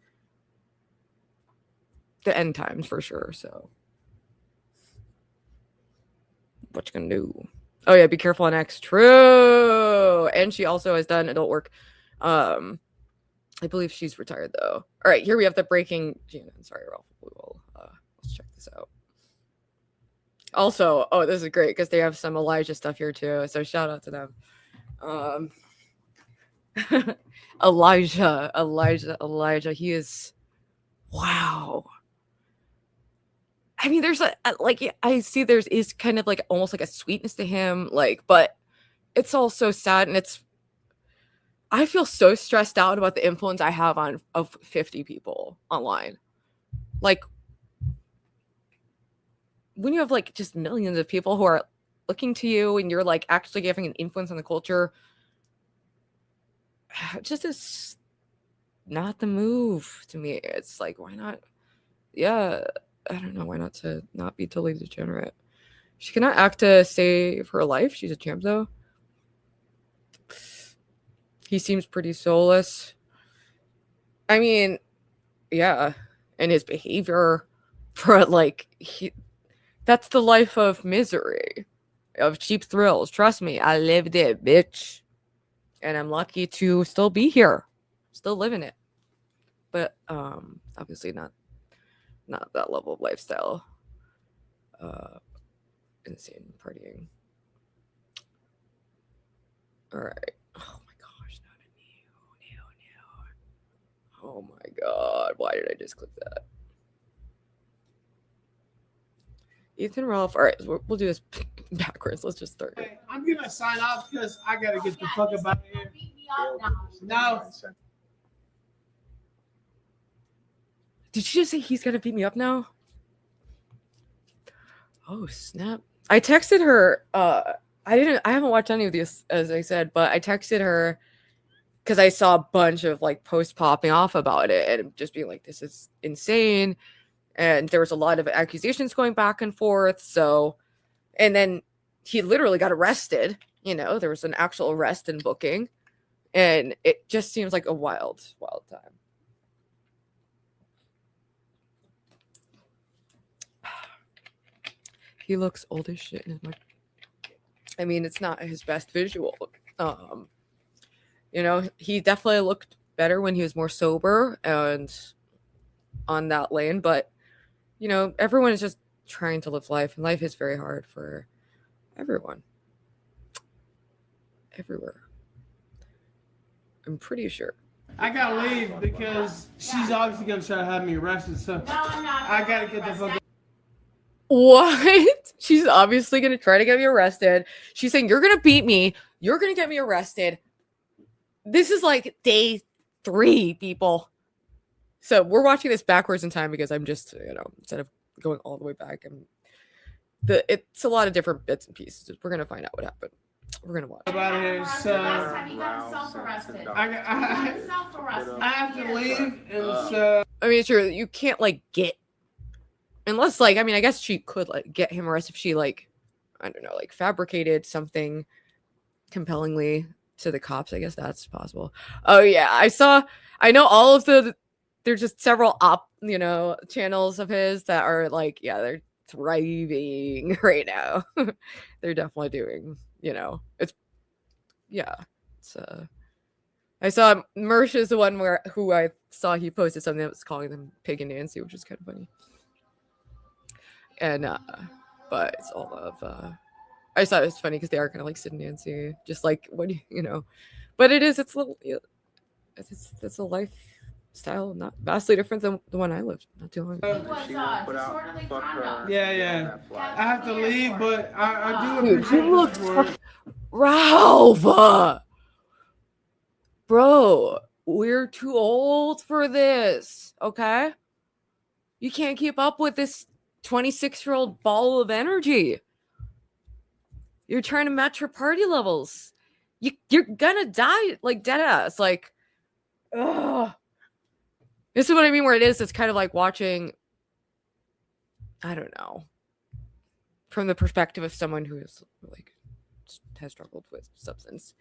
[SPEAKER 3] the end times for sure. So what you gonna do? Oh yeah, be careful on X. True. And she also has done adult work. I believe she's retired though. All right, here we have the breaking. Sorry, Ralph. We will let's check this out. Also, oh, this is great because they have some Elijah stuff here too. So shout out to them. Elijah. He is, wow. I mean, there's like I see there is kind of like almost like a sweetness to him, like, but it's all so sad, and I feel so stressed out about the influence I have on of 50 people online. Like, when you have like just millions of people who are looking to you and you're like actually having an influence on the culture, it just is not the move to me. It's like, why not? Yeah, I don't know. Why not to not be totally degenerate? She cannot act to save her life. She's a champ though. He seems pretty soulless. I mean, yeah. And his behavior for like, that's the life of misery, of cheap thrills. Trust me, I lived it, bitch. And I'm lucky to still be here, still living it. But obviously not that level of lifestyle. Insane partying. All right. Oh my gosh, not a new. Oh my god, why did I just click that? Ethan Ralph. All right, we'll do this backwards. Let's just start.
[SPEAKER 8] Hey, I'm gonna sign off because I gotta get the fuck up out of here. No.
[SPEAKER 3] Did you just say he's gonna beat me up now? Oh snap! I texted her. I haven't watched any of these, as I said, but I texted her because I saw a bunch of like posts popping off about it and just being like, this is insane. And there was a lot of accusations going back and forth. So, and then he literally got arrested. You know, there was an actual arrest and booking. And it just seems like a wild, wild time. He looks old as shit. I mean, it's not his best visual. You know, he definitely looked better when he was more sober and on that lane. But, you know, everyone is just trying to live life. And life is very hard for everyone. Everywhere. I'm pretty sure.
[SPEAKER 10] I gotta leave because she's obviously gonna try to have me arrested. So I gotta get the fuck.
[SPEAKER 3] What? She's obviously gonna try to get me arrested. She's saying, you're gonna beat me. You're gonna get me arrested. This is like day 3, people. So we're watching this backwards in time because I'm just, you know, instead of going all the way back, it's a lot of different bits and pieces. We're gonna find out what happened. We're gonna watch.
[SPEAKER 10] About here, so I have to leave, and so
[SPEAKER 3] I mean, sure, you can't like get, unless like, I mean, I guess she could like get him arrested if she like, I don't know, like fabricated something compellingly to the cops. I guess that's possible. Oh yeah, I know all of there's just several you know, channels of his that are like, yeah, they're thriving right now. They're definitely doing, you know, it's I saw Mersh is the one who I saw he posted something that was calling them Pig and Nancy, which is kind of funny. And but it's all of I just thought it was funny because they are kind of like Sid and Nancy, just like what do you know, but it's a lifestyle not vastly different than the one I lived not too long ago.
[SPEAKER 10] Yeah. I have to leave, but I do
[SPEAKER 3] Dude,
[SPEAKER 10] appreciate
[SPEAKER 3] you look
[SPEAKER 10] the support.
[SPEAKER 3] Ralph, bro, we're too old for this. Okay, you can't keep up with this 26-year-old ball of energy. You're trying to match her party levels. You're gonna die like dead ass. Like, ugh. This is what I mean. Where it's kind of like watching. I don't know. From the perspective of someone who is like has struggled with substance,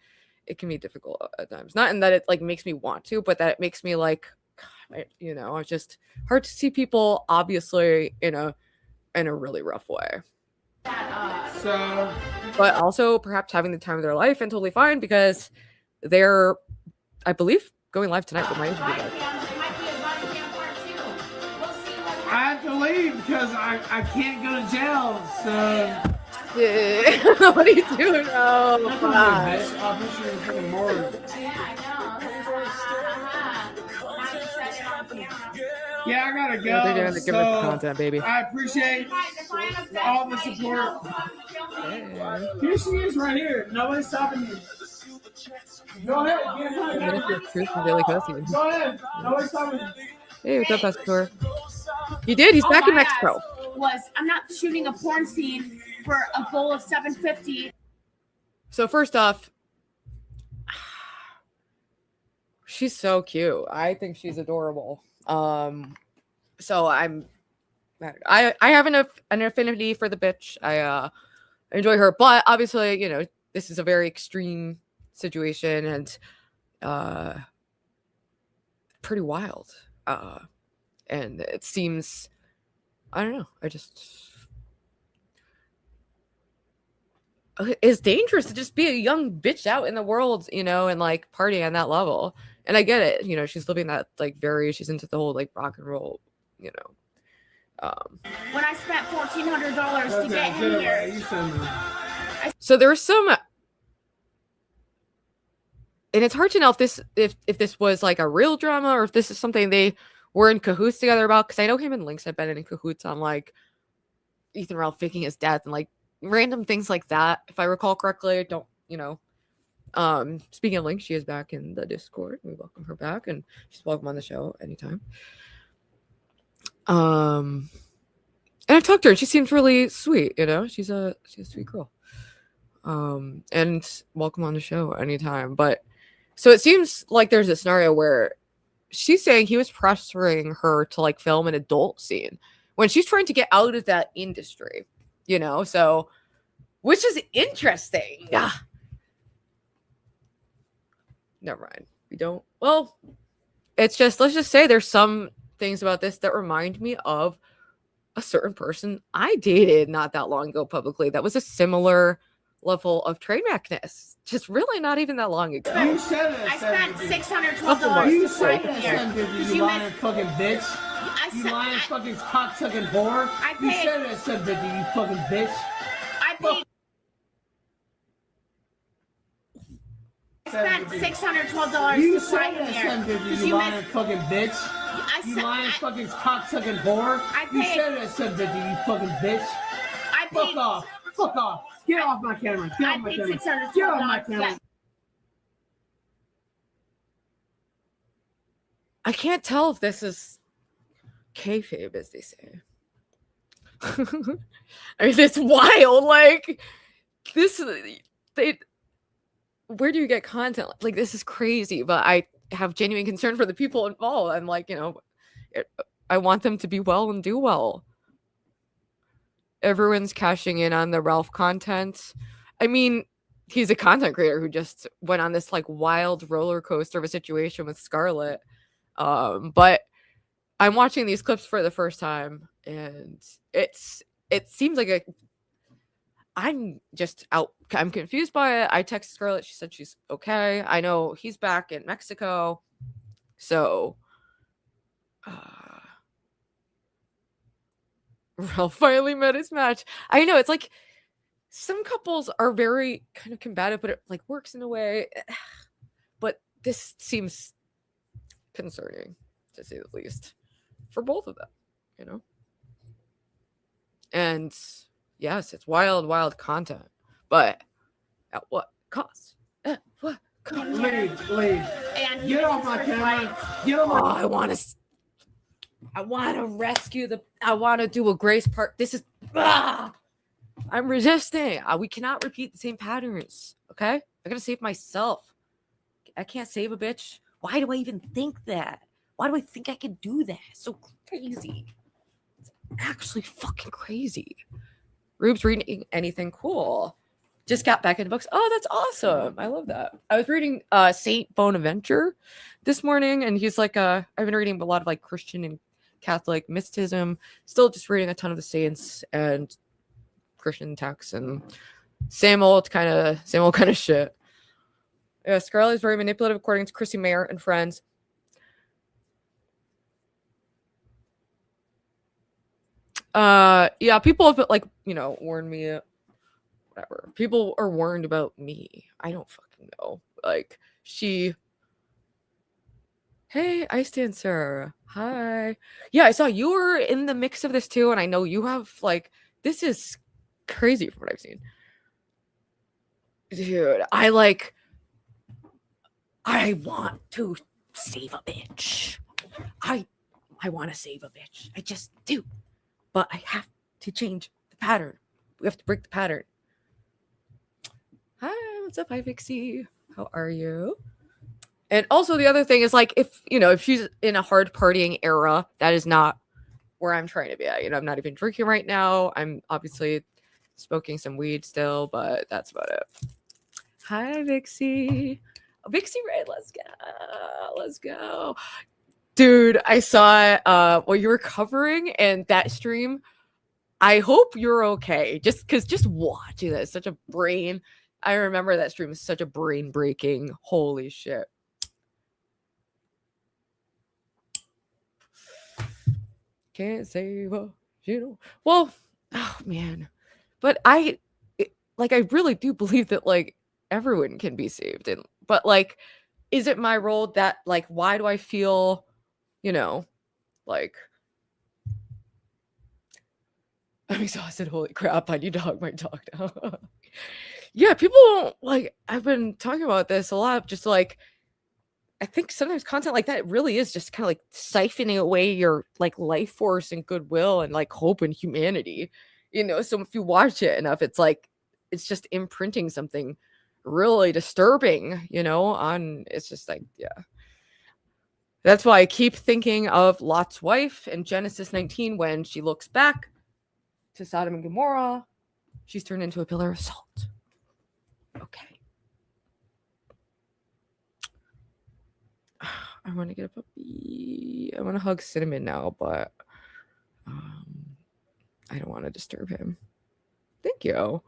[SPEAKER 3] it can be difficult at times. Not in that it like makes me want to, but that it makes me like, God, you know, it's just hard to see people obviously in a really rough way.
[SPEAKER 10] So,
[SPEAKER 3] but also perhaps having the time of their life and totally fine because they're, I believe, going live tonight. But might even be live.
[SPEAKER 10] I have to leave because I can't go to jail. So.
[SPEAKER 3] What are you doing? Oh,
[SPEAKER 10] gosh. I'll put you in the fucking morgue. Yeah, I gotta go.
[SPEAKER 3] Yeah, they're doing the good content, baby.
[SPEAKER 10] I appreciate all the support. Here she is right here. Nobody's stopping you. Go ahead. Go ahead. Nobody's stopping you.
[SPEAKER 3] Hey, what's up, Pastor? He did. He's back in Mexico.
[SPEAKER 9] I'm not shooting a porn scene for a goal of $750.
[SPEAKER 3] So first off, she's so cute. I think she's adorable. So I have an affinity for the bitch. I enjoy her, but obviously, you know, this is a very extreme situation and pretty wild. And it seems, I don't know. It's dangerous to just be a young bitch out in the world, you know, and like partying on that level. And I get it, you know, she's living that like she's into the whole like rock and roll, you know.
[SPEAKER 9] When I spent $1,400 to get him here.
[SPEAKER 3] So there's some, and it's hard to know if this was like a real drama or if this is something they were in cahoots together about. Because I know him and Lynx had been in cahoots on like Ethan Ralph faking his death and like random things like that, if I recall correctly. I don't, you know. Speaking of Lynx, she is back in the Discord. We welcome her back, and she's welcome on the show anytime. And I've talked to her, and she seems really sweet. You know, she's a sweet girl. And welcome on the show anytime. But So it seems like there's a scenario where she's saying he was pressuring her to like film an adult scene when she's trying to get out of that industry, you know? So, which is interesting. Yeah. Never mind. We don't. Well, it's just, let's just say there's some things about this that remind me of a certain person I dated not that long ago publicly that was a similar level of trademarkness. Just really not even that long ago.
[SPEAKER 10] You said it. I spent $612.
[SPEAKER 3] You
[SPEAKER 10] said it, you lying fucking bitch. You lying fucking cocksucking whore. You said it, son bitch, you fucking bitch. I paid. I spent $612
[SPEAKER 9] You
[SPEAKER 10] to fly
[SPEAKER 9] said
[SPEAKER 10] him
[SPEAKER 9] it,
[SPEAKER 10] here.
[SPEAKER 9] son bitch,
[SPEAKER 10] You
[SPEAKER 9] lying fucking bitch. You lying fucking cocksucking whore. You said it, son bitch, you fucking bitch.
[SPEAKER 10] I paid.
[SPEAKER 9] Fuck off. Fuck off. Get off my camera. Get off my camera. Get off my camera.
[SPEAKER 3] I can't tell if this is kayfabe, as they say. I mean, it's wild. Like, this, where do you get content? Like, this is crazy, but I have genuine concern for the people involved. I'm like, you know, I want them to be well and do well. Everyone's cashing in on the Ralph content. I mean, he's a content creator who just went on this like wild roller coaster of a situation with Scarlett. But I'm watching these clips for the first time, and it seems like I'm just out. I'm confused by it. I texted Scarlett. She said she's okay. I know he's back in Mexico. So Ralph finally met his match. I know, it's like some couples are very kind of combative, but it like works in a way. But this seems concerning, to say the least, for both of them, you know? And yes, it's wild, wild content, but at what cost? At what cost?
[SPEAKER 9] Leave. Get off my camera. Get off my
[SPEAKER 3] I want to rescue I want to do a grace part. This is, I'm resisting. We cannot repeat the same patterns. Okay. I got to save myself. I can't save a bitch. Why do I even think that? Why do I think I can do that? It's so crazy. It's actually fucking crazy. Rube's reading anything cool. Just got back into books. Oh, that's awesome. I love that. I was reading Saint Bonaventure this morning, and he's like, I've been reading a lot of like Christian and Catholic mysticism, still just reading a ton of the saints and Christian texts and same old kind of shit. Yeah, Scarlett is very manipulative, according to Chrissy Mayer and friends. Yeah, people have like, you know, warned me. Whatever. People are warned about me. I don't fucking know. Like, hey, Ice Dancer. Hi. Yeah, I saw you were in the mix of this too, and I know you have like, this is crazy from what I've seen. Dude, I want to save a bitch. I want to save a bitch. I just do. But I have to change the pattern. We have to break the pattern. Hi, what's up? Hi, Vixie. How are you? And also the other thing is like, if she's in a hard partying era, that is not where I'm trying to be at. You know, I'm not even drinking right now. I'm obviously smoking some weed still, but that's about it. Hi, Vixie. Vixie Ray, let's go. Dude, I saw what you were covering and that stream. I hope you're okay. Just watching that is such a brain. I remember that stream was such a brain breaking. Holy shit. Can't save a, well, oh man. But I really do believe that like everyone can be saved. But like, is it my role that like, why do I feel, like I'm exhausted? Holy crap, I need to hug my dog now. Yeah, people don't like, I've been talking about this a lot, just like, I think sometimes content like that really is just kind of like siphoning away your like life force and goodwill and like hope and humanity, so if you watch it enough, it's like, it's just imprinting something really disturbing, it's just like, yeah. That's why I keep thinking of Lot's wife in Genesis 19 when she looks back to Sodom and Gomorrah. She's turned into a pillar of salt. Okay. I want to get a puppy. I want to hug Cinnamon now, but I don't want to disturb him. Thank you.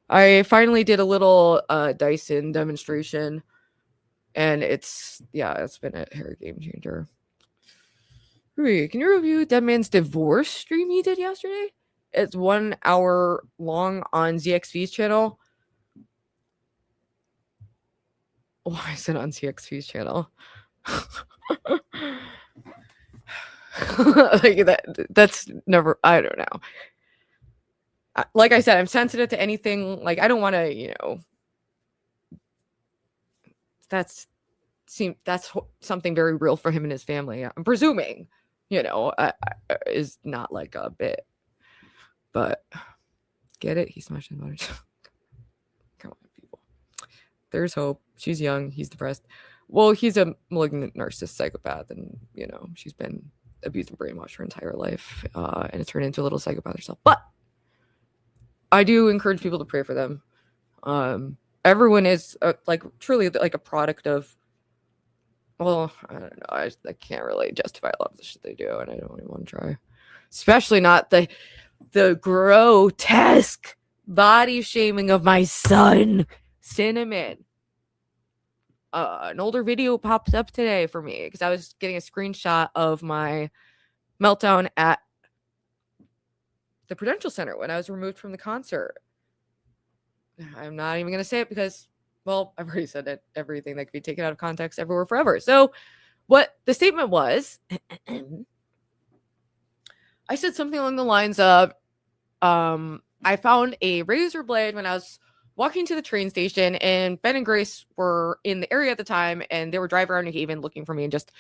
[SPEAKER 3] I finally did a little Dyson demonstration, and it's been a hair game changer. Hey, can you review Dead Man's divorce stream he did yesterday? It's 1 hour long on ZXV's channel. Oh, I said on ZXV's channel. Like that's never, I don't know. Like I said, I'm sensitive to anything. Like, I don't want to, that's something very real for him and his family. I'm presuming, is not like a bit. But get it? He's smashing butter. Come on, people. There's hope. She's young. He's depressed. Well, he's a malignant narcissist psychopath, and she's been abused and brainwashed her entire life, and it's turned into a little psychopath herself. But I do encourage people to pray for them. Everyone is truly like a product of. Well, I don't know. I can't really justify a lot of the shit they do, and I don't even want to try. Especially not the grotesque body shaming of my son, Cinnamon. An older video popped up today for me because I was getting a screenshot of my meltdown at the Prudential Center when I was removed from the concert. I'm not even going to say it because, well, I've already said it. Everything that could be taken out of context everywhere forever. So what the statement was, I said something along the lines of, I found a razor blade when I was walking to the train station, and Ben and Grace were in the area at the time, and they were driving around New Haven looking for me and just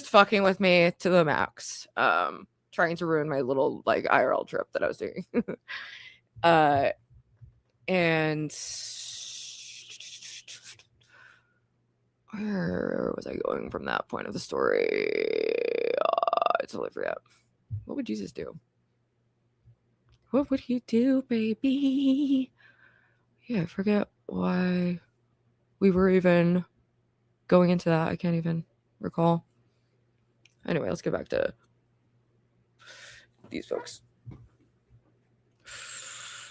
[SPEAKER 3] fucking with me to the max, trying to ruin my little IRL trip that I was doing. And where was I going from that point of the story? I totally forgot. What would Jesus do? What would he do, baby? Yeah, I forget why we were even going into that. I can't even recall. Anyway, let's get back to these folks.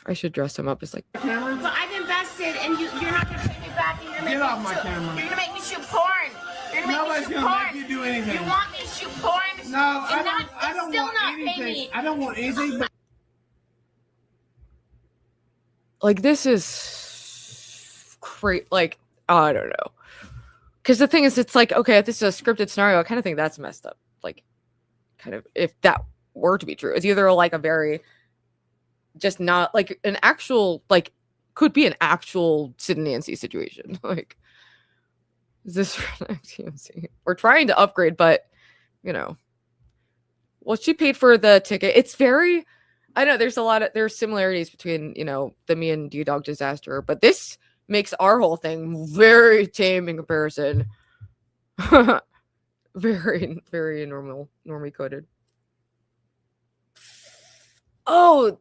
[SPEAKER 3] I should dress him up as
[SPEAKER 10] But I've invested, and you're not gonna pay me back. And you're gonna make me shoot porn. You're gonna make
[SPEAKER 9] Nobody's
[SPEAKER 10] me shoot
[SPEAKER 9] gonna
[SPEAKER 10] porn.
[SPEAKER 9] make you do anything.
[SPEAKER 10] You want me to shoot porn?
[SPEAKER 9] No, I don't
[SPEAKER 10] still
[SPEAKER 9] want
[SPEAKER 10] not
[SPEAKER 9] anything.
[SPEAKER 10] pay me.
[SPEAKER 9] I don't want anything. But
[SPEAKER 3] this is great. I don't know. Because the thing is, it's okay, if this is a scripted scenario, I kind of think that's messed up. Kind of, if that were to be true, it's either a very, just not an actual, could be an actual Sid and Nancy situation. Is this for TMC? We're trying to upgrade, but, well, she paid for the ticket. It's very, I know there's similarities between, the me and D-Dog disaster, but this makes our whole thing very tame in comparison. Very, very normally coded. Oh,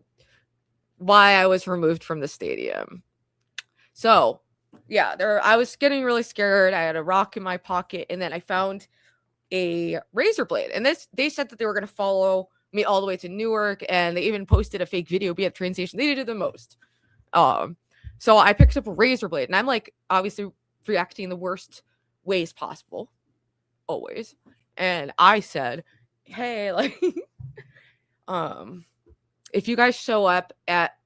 [SPEAKER 3] why I was removed from the stadium. So, yeah, I was getting really scared. I had a rock in my pocket, and then I found a razor blade. And they said that they were going to follow me all the way to Newark, and they even posted a fake video be at the train station. They did the most. So I picked up a razor blade, and I'm obviously reacting the worst ways possible, always. And I said, hey, if you guys show up at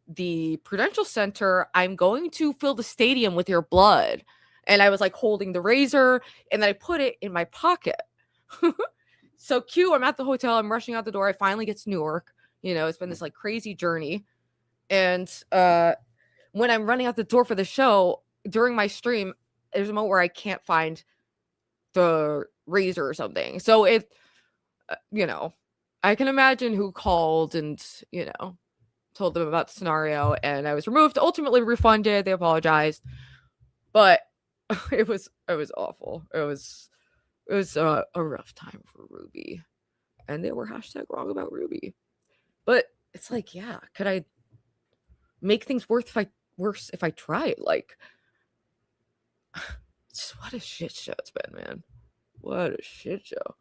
[SPEAKER 3] the Prudential Center, I'm going to fill the stadium with your blood. And I was holding the razor, and then I put it in my pocket. So cue, I'm at the hotel, I'm rushing out the door. I finally get to Newark. It's been this crazy journey. And when I'm running out the door for the show, during my stream, there's a moment where I can't find the razor or something. So it, I can imagine who called and, told them about the scenario, and I was removed, ultimately refunded. They apologized. But it was awful. It was a rough time for Ruby, and they were hashtag wrong about Ruby. But it's like, yeah, could I make things worse if I tried? Like, just what a shit show it's been, man. What a shit show.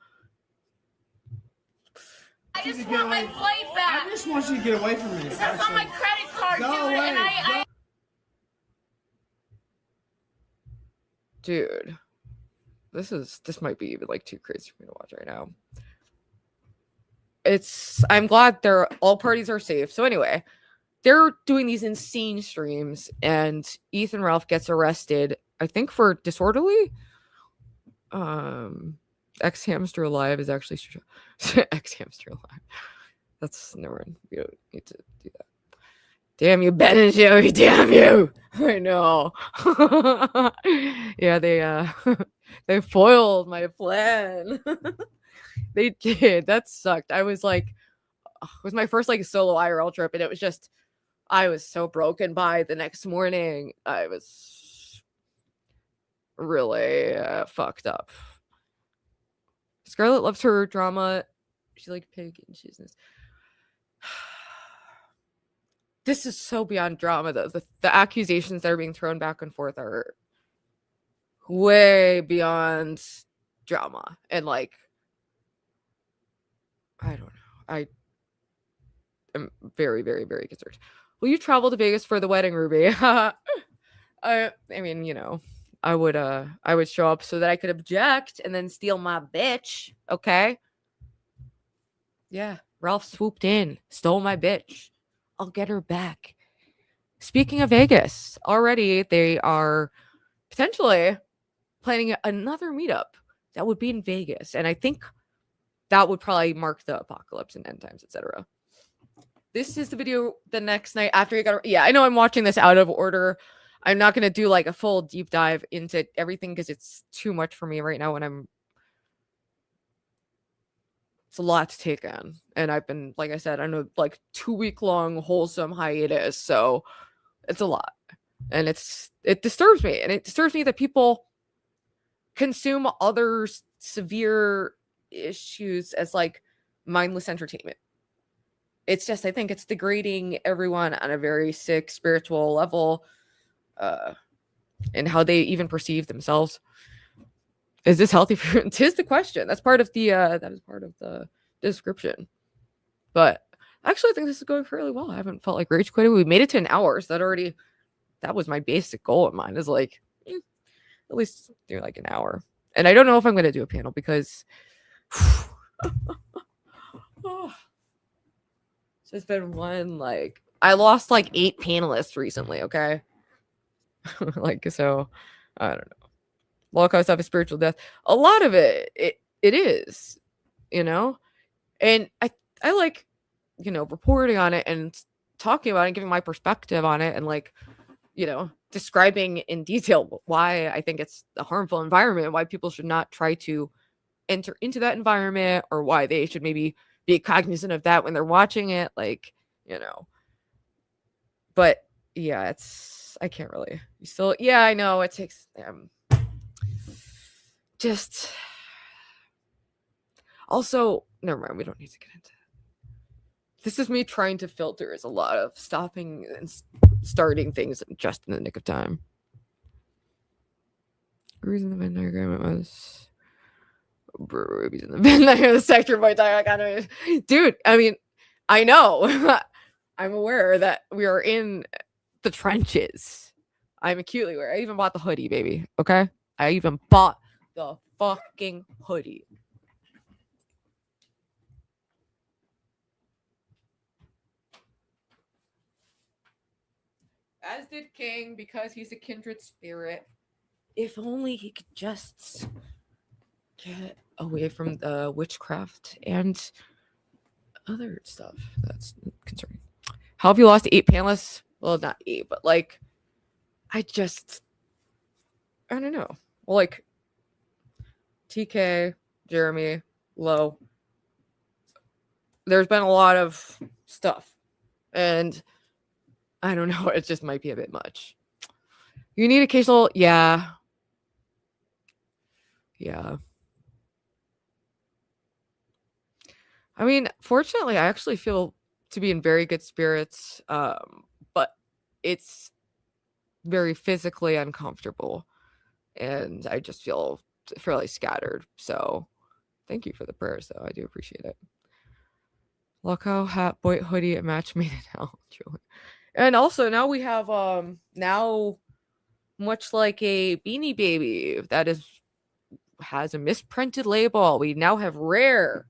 [SPEAKER 10] I just want my flight back.
[SPEAKER 9] I just want you to get away from me.
[SPEAKER 10] That's on my credit card,
[SPEAKER 9] Go
[SPEAKER 10] dude.
[SPEAKER 9] away.
[SPEAKER 10] And I
[SPEAKER 3] Dude, this might be even like too crazy for me to watch right now. I'm glad all parties are safe. So anyway, they're doing these insane streams, and Ethan Ralph gets arrested, I think, for disorderly. X Hamster Alive is actually X Hamster Alive. That's never mind. We don't need to do that. Damn you, Ben and Joey, damn you. I know. Yeah, they foiled my plan. They did. That sucked. I was like, it was my first like solo IRL trip, and it was just, I was so broken by the next morning. I was really fucked up. Scarlett loves her drama. She like pig and she's this is so beyond drama though. The accusations that are being thrown back and forth are way beyond drama. And like, I don't know. I am very, very, very concerned. Will you travel to Vegas for the wedding, Ruby? I mean, you know, I would show up so that I could object and then steal my bitch. Okay. Yeah. Ralph swooped in, stole my bitch. I'll get her back. Speaking of Vegas, already they are potentially planning another meetup that would be in Vegas. And I think that would probably mark the apocalypse and end times, etc. This is the video the next night after he got. Yeah, I know I'm watching this out of order. I'm not going to do like a full deep dive into everything because it's too much for me right now when it's a lot to take on. And I've been, like I said, I know like 2-week long wholesome hiatus. So it's a lot. And it disturbs me. And it disturbs me that people consume other severe issues as like mindless entertainment. It's just, I think it's degrading everyone on a very sick spiritual level, and how they even perceive themselves. Is this healthy for you? Tis the question. That's part of the that is part of the description. But actually I think this is going fairly well. I haven't felt like rage quitting. We made it to an hour, so that was my basic goal of mine, is like at least do like an hour. And I don't know if I'm gonna do a panel because so it's been one, like, I lost like 8 panelists recently, okay? Like, so I don't know. Lolcow stuff is spiritual death. A lot of it is, you know? And I like, you know, reporting on it and talking about it and giving my perspective on it and like, you know, describing in detail why I think it's a harmful environment, why people should not try to enter into that environment, or why they should maybe be cognizant of that when they're watching it, like, you know. But yeah, I can't really. Yeah, I know it takes just also, never mind, we don't need to get into it. This is me trying to filter is a lot of stopping and starting things just in the nick of time. The reason the Venn diagram was Ruby's in the Venn diagram, the sector by diagram. Dude, I mean, I know. I'm aware that we are in the trenches. I'm acutely aware. I even bought the hoodie, baby. Okay? I even bought the fucking hoodie. As did King, because he's a kindred spirit. If only he could just get away from the witchcraft and other stuff. That's concerning. How have you lost 8 panelists? Well, not 8, but like, I don't know. Well, like, TK, Jeremy, Low. There's been a lot of stuff. And I don't know. It just might be a bit much. You need occasional, yeah. Yeah. I mean, fortunately, I actually feel to be in very good spirits, but it's very physically uncomfortable, and I just feel fairly scattered. So, thank you for the prayers, though. I do appreciate it. Lolcow hat, boy hoodie, a match made in hell. Truly. And also now we have now much like a Beanie Baby that has a misprinted label. We now have rare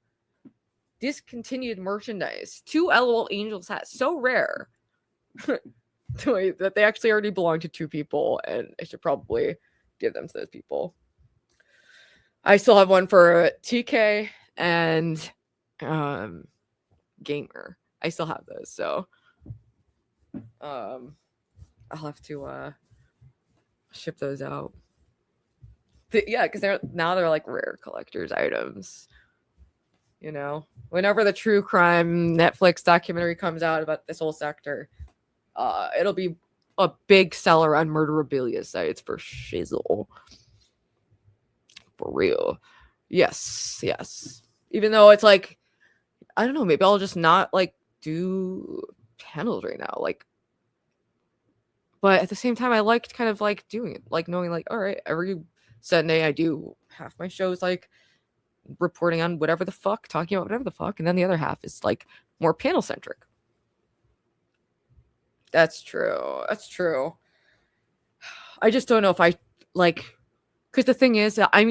[SPEAKER 3] discontinued merchandise. 2 LOL Angels hats, so rare that they actually already belong to 2 people, and I should probably give them to those people. I still have one for TK and Gamer. I still have those, so I'll have to ship those out. Yeah, because they're like rare collector's items. You know, whenever the true crime Netflix documentary comes out about this whole sector, it'll be a big seller on murderabilia sites for shizzle. For real. Yes. Even though it's like, I don't know, maybe I'll just not like do panels right now. Like, but at the same time, I liked kind of like doing it, like knowing like, all right, every Sunday I do half my shows like reporting on whatever the fuck, talking about whatever the fuck, and then the other half is like more panel centric. That's true. I just don't know if I like, because the thing is that I'm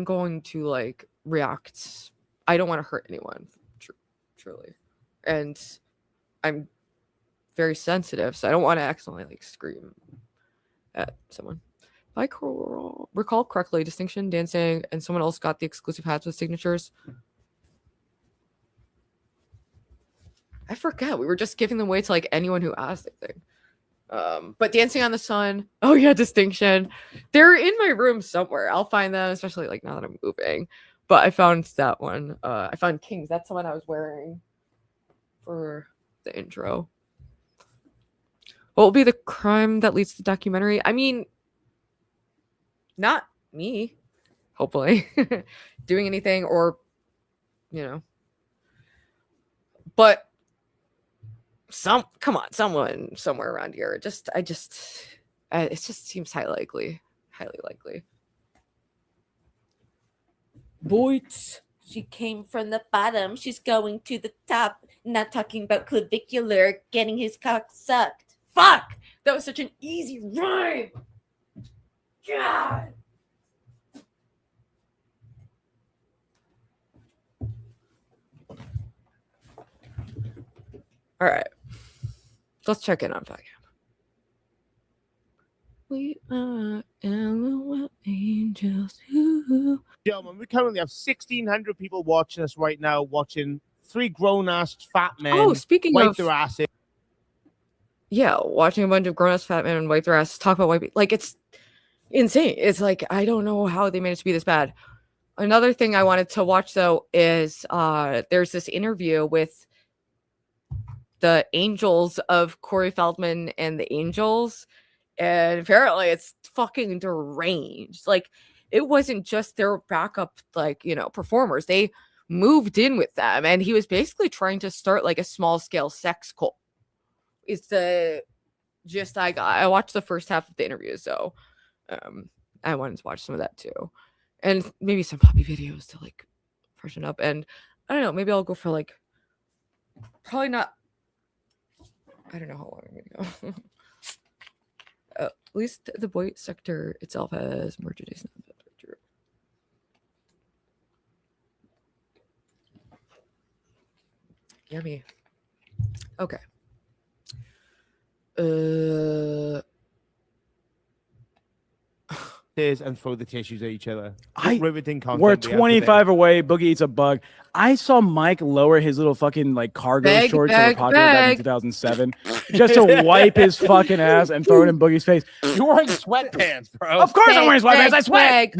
[SPEAKER 3] going to like react. I don't want to hurt anyone, truly, and I'm very sensitive, so I don't want to accidentally like scream at someone. If I recall correctly, Distinction, Dancing, and someone else got the exclusive hats with signatures. I forget. We were just giving them away to like anyone who asked, I think. But Dancing on the Sun. Oh yeah, Distinction. They're in my room somewhere. I'll find them, especially like now that I'm moving. But I found that one. I found Kings. That's the one I was wearing for the intro. What will be the crime that leads to the documentary? I mean, not me, hopefully, doing anything or, you know. But come on, someone somewhere around here. It just seems highly likely.
[SPEAKER 11] Boys. She came from the bottom. She's going to the top. Not talking about clavicular, getting his cock sucked.
[SPEAKER 3] Fuck! That was such an easy rhyme. God. All right. Let's check in on Fat Camp. We are LOL Angels.
[SPEAKER 4] Gentlemen, we currently have 1,600 people watching us right now, watching 3 grown-ass fat men wipe their asses.
[SPEAKER 3] Yeah, watching a bunch of grown-ass fat men wipe their asses, talk about wiping. Like, it's insane. It's like, I don't know how they managed to be this bad. Another thing I wanted to watch, though, is there's this interview with the Angels of Corey Feldman and the Angels. And apparently it's fucking deranged. Like, it wasn't just their backup, like, you know, performers. They moved in with them. And he was basically trying to start like a small scale sex cult. It's the gist I got. I watched the first half of the interview. So I wanted to watch some of that too. And maybe some puppy videos to like freshen up. And I don't know, maybe I'll go for like, probably not. I don't know how long I'm going to go. At least the boy sector itself has merchandise. Yummy. Okay.
[SPEAKER 4] And throw the tissues at each other. Riveting content.
[SPEAKER 5] We're 25 away. Boogie eats a bug. I saw Mike lower his little fucking like cargo shorts that were popular back in 2007 just to wipe his fucking ass and throw it in Boogie's face.
[SPEAKER 4] You're wearing sweatpants, bro.
[SPEAKER 5] Of course I'm wearing sweatpants. I sweat.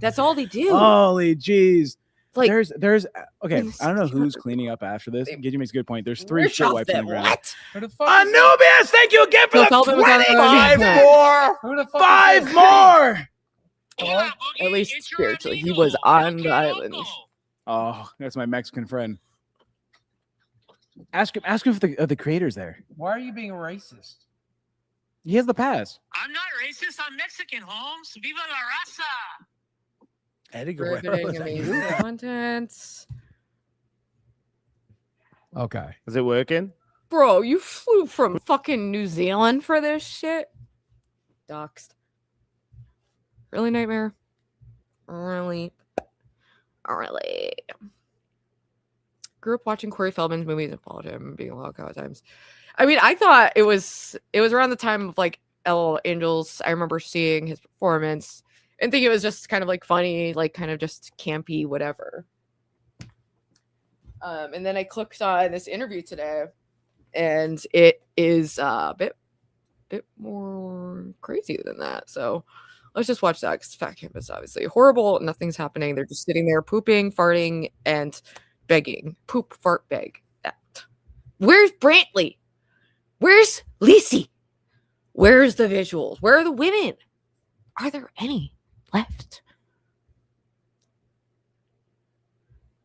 [SPEAKER 3] That's all they do.
[SPEAKER 5] Holy jeez.
[SPEAKER 3] Like
[SPEAKER 5] there's okay. I don't know who's cleaning up after this. Gidget makes a good point. There's 3 shit wipes on the ground.
[SPEAKER 3] What?
[SPEAKER 6] Who the fuck?
[SPEAKER 5] Anubius, thank you again for the
[SPEAKER 3] Feldman was on the
[SPEAKER 5] 25
[SPEAKER 3] other-
[SPEAKER 5] more.
[SPEAKER 6] Who the fuck?
[SPEAKER 5] 5 more.
[SPEAKER 3] At least spiritually, he was on the island.
[SPEAKER 5] Oh, that's my Mexican friend. Ask him if the creator's there.
[SPEAKER 6] Why are you being a racist?
[SPEAKER 5] He has the pass.
[SPEAKER 12] I'm not racist. I'm Mexican, Holmes. Viva la raza.
[SPEAKER 6] Eddie
[SPEAKER 3] Riveting, amazing content.
[SPEAKER 6] Okay.
[SPEAKER 4] Is it working?
[SPEAKER 3] Bro, you flew from fucking New Zealand for this shit? Doxed. Really, Nightmare? Really? Grew up watching Corey Feldman's movies and followed him being Lolcow at times. I mean, I thought it was around the time of like LL Angels. I remember seeing his performance and thinking it was just kind of like funny, like kind of just campy, whatever. And then I clicked on this interview today, and it is a bit more crazy than that. So let's just watch that, because Fat Camp is obviously horrible. Nothing's happening. They're just sitting there pooping, farting, and begging. Poop, fart, beg. Where's Brantley? Where's Lacey? Where's the visuals? Where are the women? Are there any left?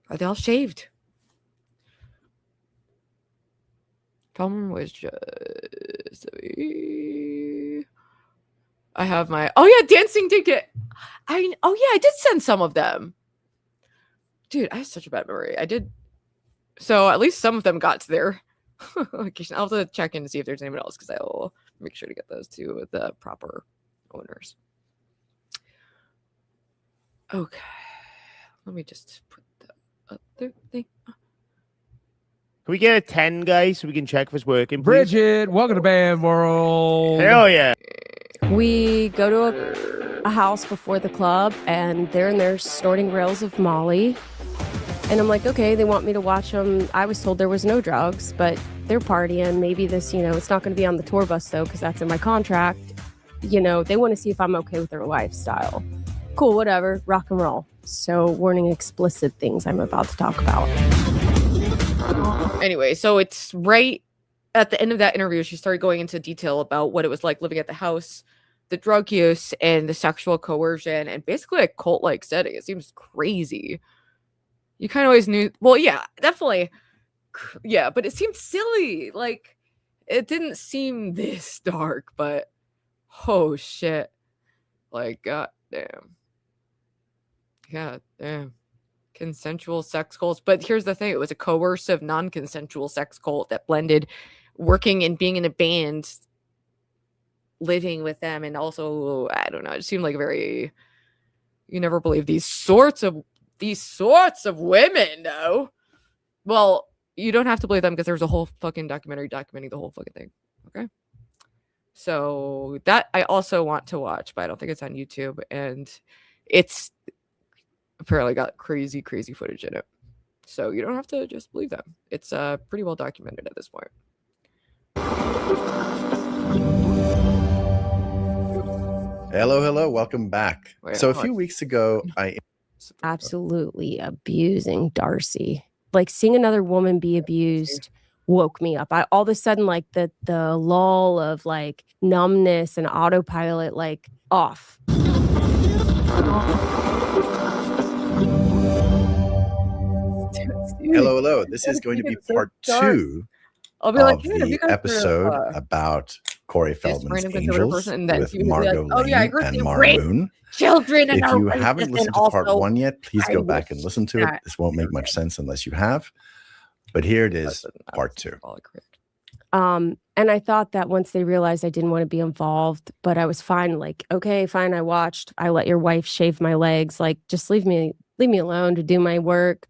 [SPEAKER 3] Are they all shaved? Feldman was just... I have my... Oh, yeah, Dancing Ticket. I did send some of them. Dude, I have such a bad memory. I did. So at least some of them got to their location. I'll have to check in to see if there's anyone else, because I'll make sure to get those to the proper owners. Okay. Let me just put the other thing.
[SPEAKER 4] Can we get a 10, guys, so we can check if it's working, please?
[SPEAKER 6] Bridget, welcome to Band World.
[SPEAKER 4] Hell yeah.
[SPEAKER 13] We go to a house before the club, and they're in there snorting rails of Molly. And I'm like, okay, they want me to watch them. I was told there was no drugs, but they're partying. Maybe this, it's not going to be on the tour bus, though, because that's in my contract. They want to see if I'm okay with their lifestyle. Cool, whatever, rock and roll. So, warning, explicit things I'm about to talk about.
[SPEAKER 3] Anyway, so it's right at the end of that interview, she started going into detail about what it was like living at the house, the drug use, and the sexual coercion, and basically a cult-like setting. It seems crazy. You kind of always knew. Well, yeah, definitely. Yeah, but it seemed silly. Like, it didn't seem this dark, but oh shit. Like, god damn. God damn. Consensual sex cults. But here's the thing, it was a coercive, non-consensual sex cult that blended working and being in a band, living with them, and also, I don't know, it seemed like very, you never believe these sorts of women, no. Well, you don't have to believe them, because there's a whole fucking documentary documenting the whole fucking thing. Okay. So that I also want to watch, but I don't think it's on YouTube, and it's apparently got crazy footage in it. So you don't have to just believe them. It's pretty well documented at this point.
[SPEAKER 14] Hello, welcome back. So a few weeks ago, I
[SPEAKER 13] absolutely abusing Darcy. Like, seeing another woman be abused woke me up. All of a sudden, like, the lull of like numbness and autopilot, like, off.
[SPEAKER 14] Hello. This is going to be part 2 of the episode about Corey Feldman's Angels with Margot Lane and Mara Moon.
[SPEAKER 3] Children,
[SPEAKER 14] if you haven't listened to part 1 yet, please go back and listen to it. This won't make much sense unless you have. But here it is, part 2.
[SPEAKER 13] And I thought that once they realized I didn't want to be involved, but I was fine. Like, okay, fine. I watched. I let your wife shave my legs. Like, just leave me alone to do my work.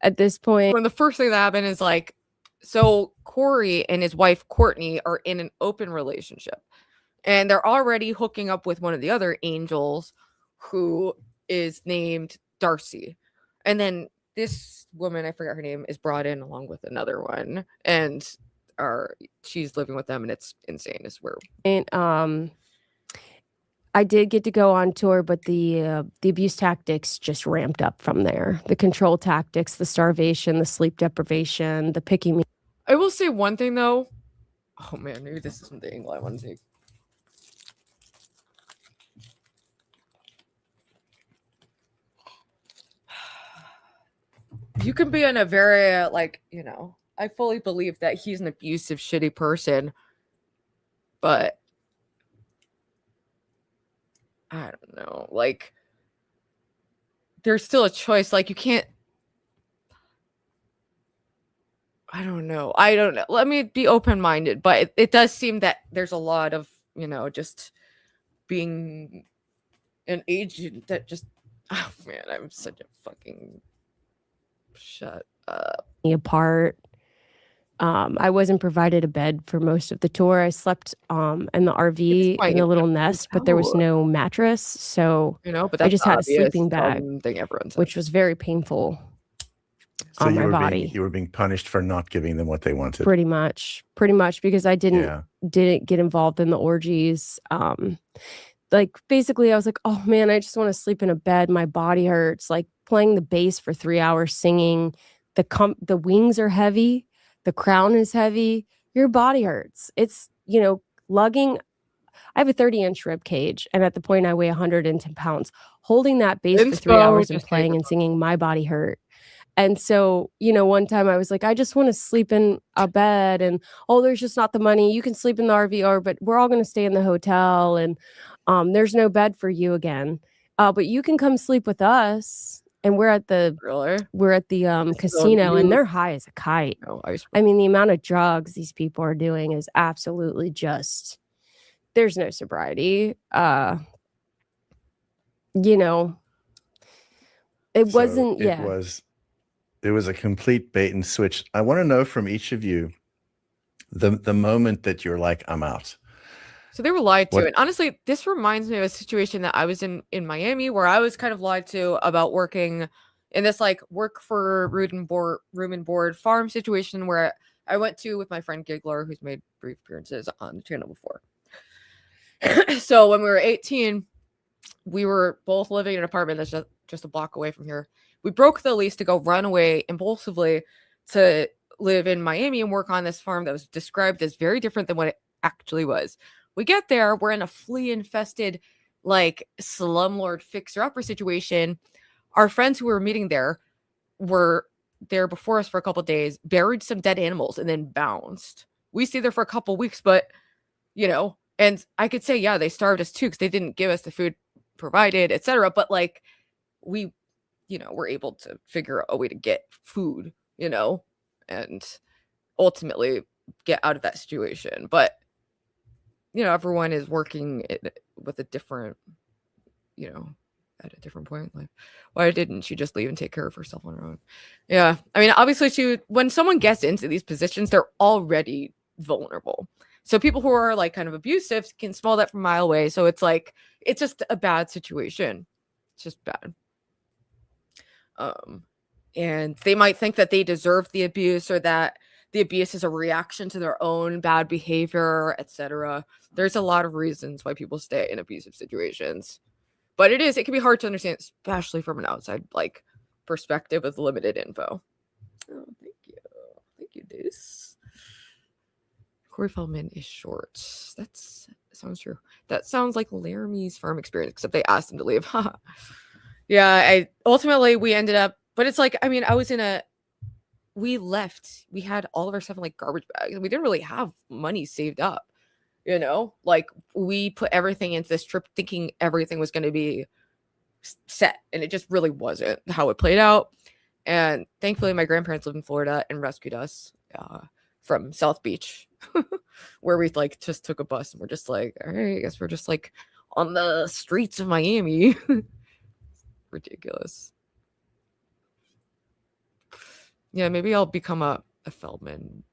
[SPEAKER 13] At this point,
[SPEAKER 3] when the first thing that happened is like, so Corey and his wife Courtney are in an open relationship, and they're already hooking up with one of the other angels, who is named Darcy, and then this woman, I forgot her name, is brought in along with another one, and she's living with them, and it's insane. It's where
[SPEAKER 13] I did get to go on tour, but the abuse tactics just ramped up from there. The control tactics, the starvation, the sleep deprivation, the picking me.
[SPEAKER 3] I will say one thing though. Oh man, maybe this isn't the angle I want to take. You can be in a very like, you know, I fully believe that he's an abusive, shitty person, but I don't know, like there's still a choice. Like you can't, I don't know. Let me be open-minded, but it does seem that there's a lot of, you know, just being an agent that just, oh man, I'm such a fucking shut up.
[SPEAKER 13] Apart. I wasn't provided a bed for most of the tour. I slept in the RV in a little nest, but there was no mattress, so
[SPEAKER 3] you know. But
[SPEAKER 13] I just had a sleeping
[SPEAKER 3] bag,
[SPEAKER 13] bag, which was very painful
[SPEAKER 14] So
[SPEAKER 13] on
[SPEAKER 14] you
[SPEAKER 13] my
[SPEAKER 14] were
[SPEAKER 13] body.
[SPEAKER 14] you were being punished for not giving them what they wanted.
[SPEAKER 13] Pretty much, because I didn't get involved in the orgies. Like basically, I was like, oh man, I just want to sleep in a bed. My body hurts. Like playing the bass for 3 hours, singing. The wings are heavy. The crown is heavy. Your body hurts. It's, you know, lugging. I have a 30-inch rib cage, and at the point I weigh 110 pounds. Holding that bass for 3 hours and playing and singing, my body hurt. And so, you know, one time I was like, I just want to sleep in a bed, and there's just not the money. You can sleep in the RV, but we're all going to stay in the hotel, and there's no bed for you again. But you can come sleep with us. And we're at the casino, and they're high as a kite. I mean, the amount of drugs these people are doing is absolutely just. There's no sobriety. You know, it wasn't.
[SPEAKER 14] It was a complete bait and switch. I want to know from each of you the moment that you're like, I'm out.
[SPEAKER 3] So they were lied to. And honestly, this reminds me of a situation that I was in Miami, where I was kind of lied to about working in this like work for room and board farm situation, where I went to with my friend Giggler, who's made brief appearances on the channel before. So when we were 18, we were both living in an apartment that's just a block away from here. We broke the lease to go run away impulsively to live in Miami and work on this farm that was described as very different than what it actually was. We get there, we're in a flea-infested, like, slumlord fixer-upper situation. Our friends who were meeting there were there before us for a couple of days, buried some dead animals, and then bounced. We stayed there for a couple of weeks, but, you know, and I could say, yeah, they starved us too, because they didn't give us the food provided, etc. But, like, we, you know, were able to figure a way to get food, you know, and ultimately get out of that situation. But you know, everyone is working with a different, you know, at a different point in life. Why didn't she just leave and take care of herself on her own? Yeah. I mean, obviously when someone gets into these positions, they're already vulnerable. So people who are like kind of abusive can smell that from a mile away. So it's like, it's just a bad situation. It's just bad. And they might think that they deserve the abuse, or that the abuse is a reaction to their own bad behavior, etc. There's a lot of reasons why people stay in abusive situations, but it can be hard to understand, especially from an outside like perspective with limited info. Oh, thank you, Deuce. Corey Feldman is short. That sounds true. That sounds like Laramie's farm experience, except they asked him to leave. Yeah, ultimately we ended up, but it's like, I mean, we left. We had all of our stuff in like garbage bags, and we didn't really have money saved up, you know? Like we put everything into this trip thinking everything was going to be set, and it just really wasn't how it played out. And thankfully my grandparents live in Florida and rescued us from South Beach, where we like just took a bus, and we're just like, all right, I guess we're just like on the streets of Miami. Ridiculous. Yeah, maybe I'll become a Feldman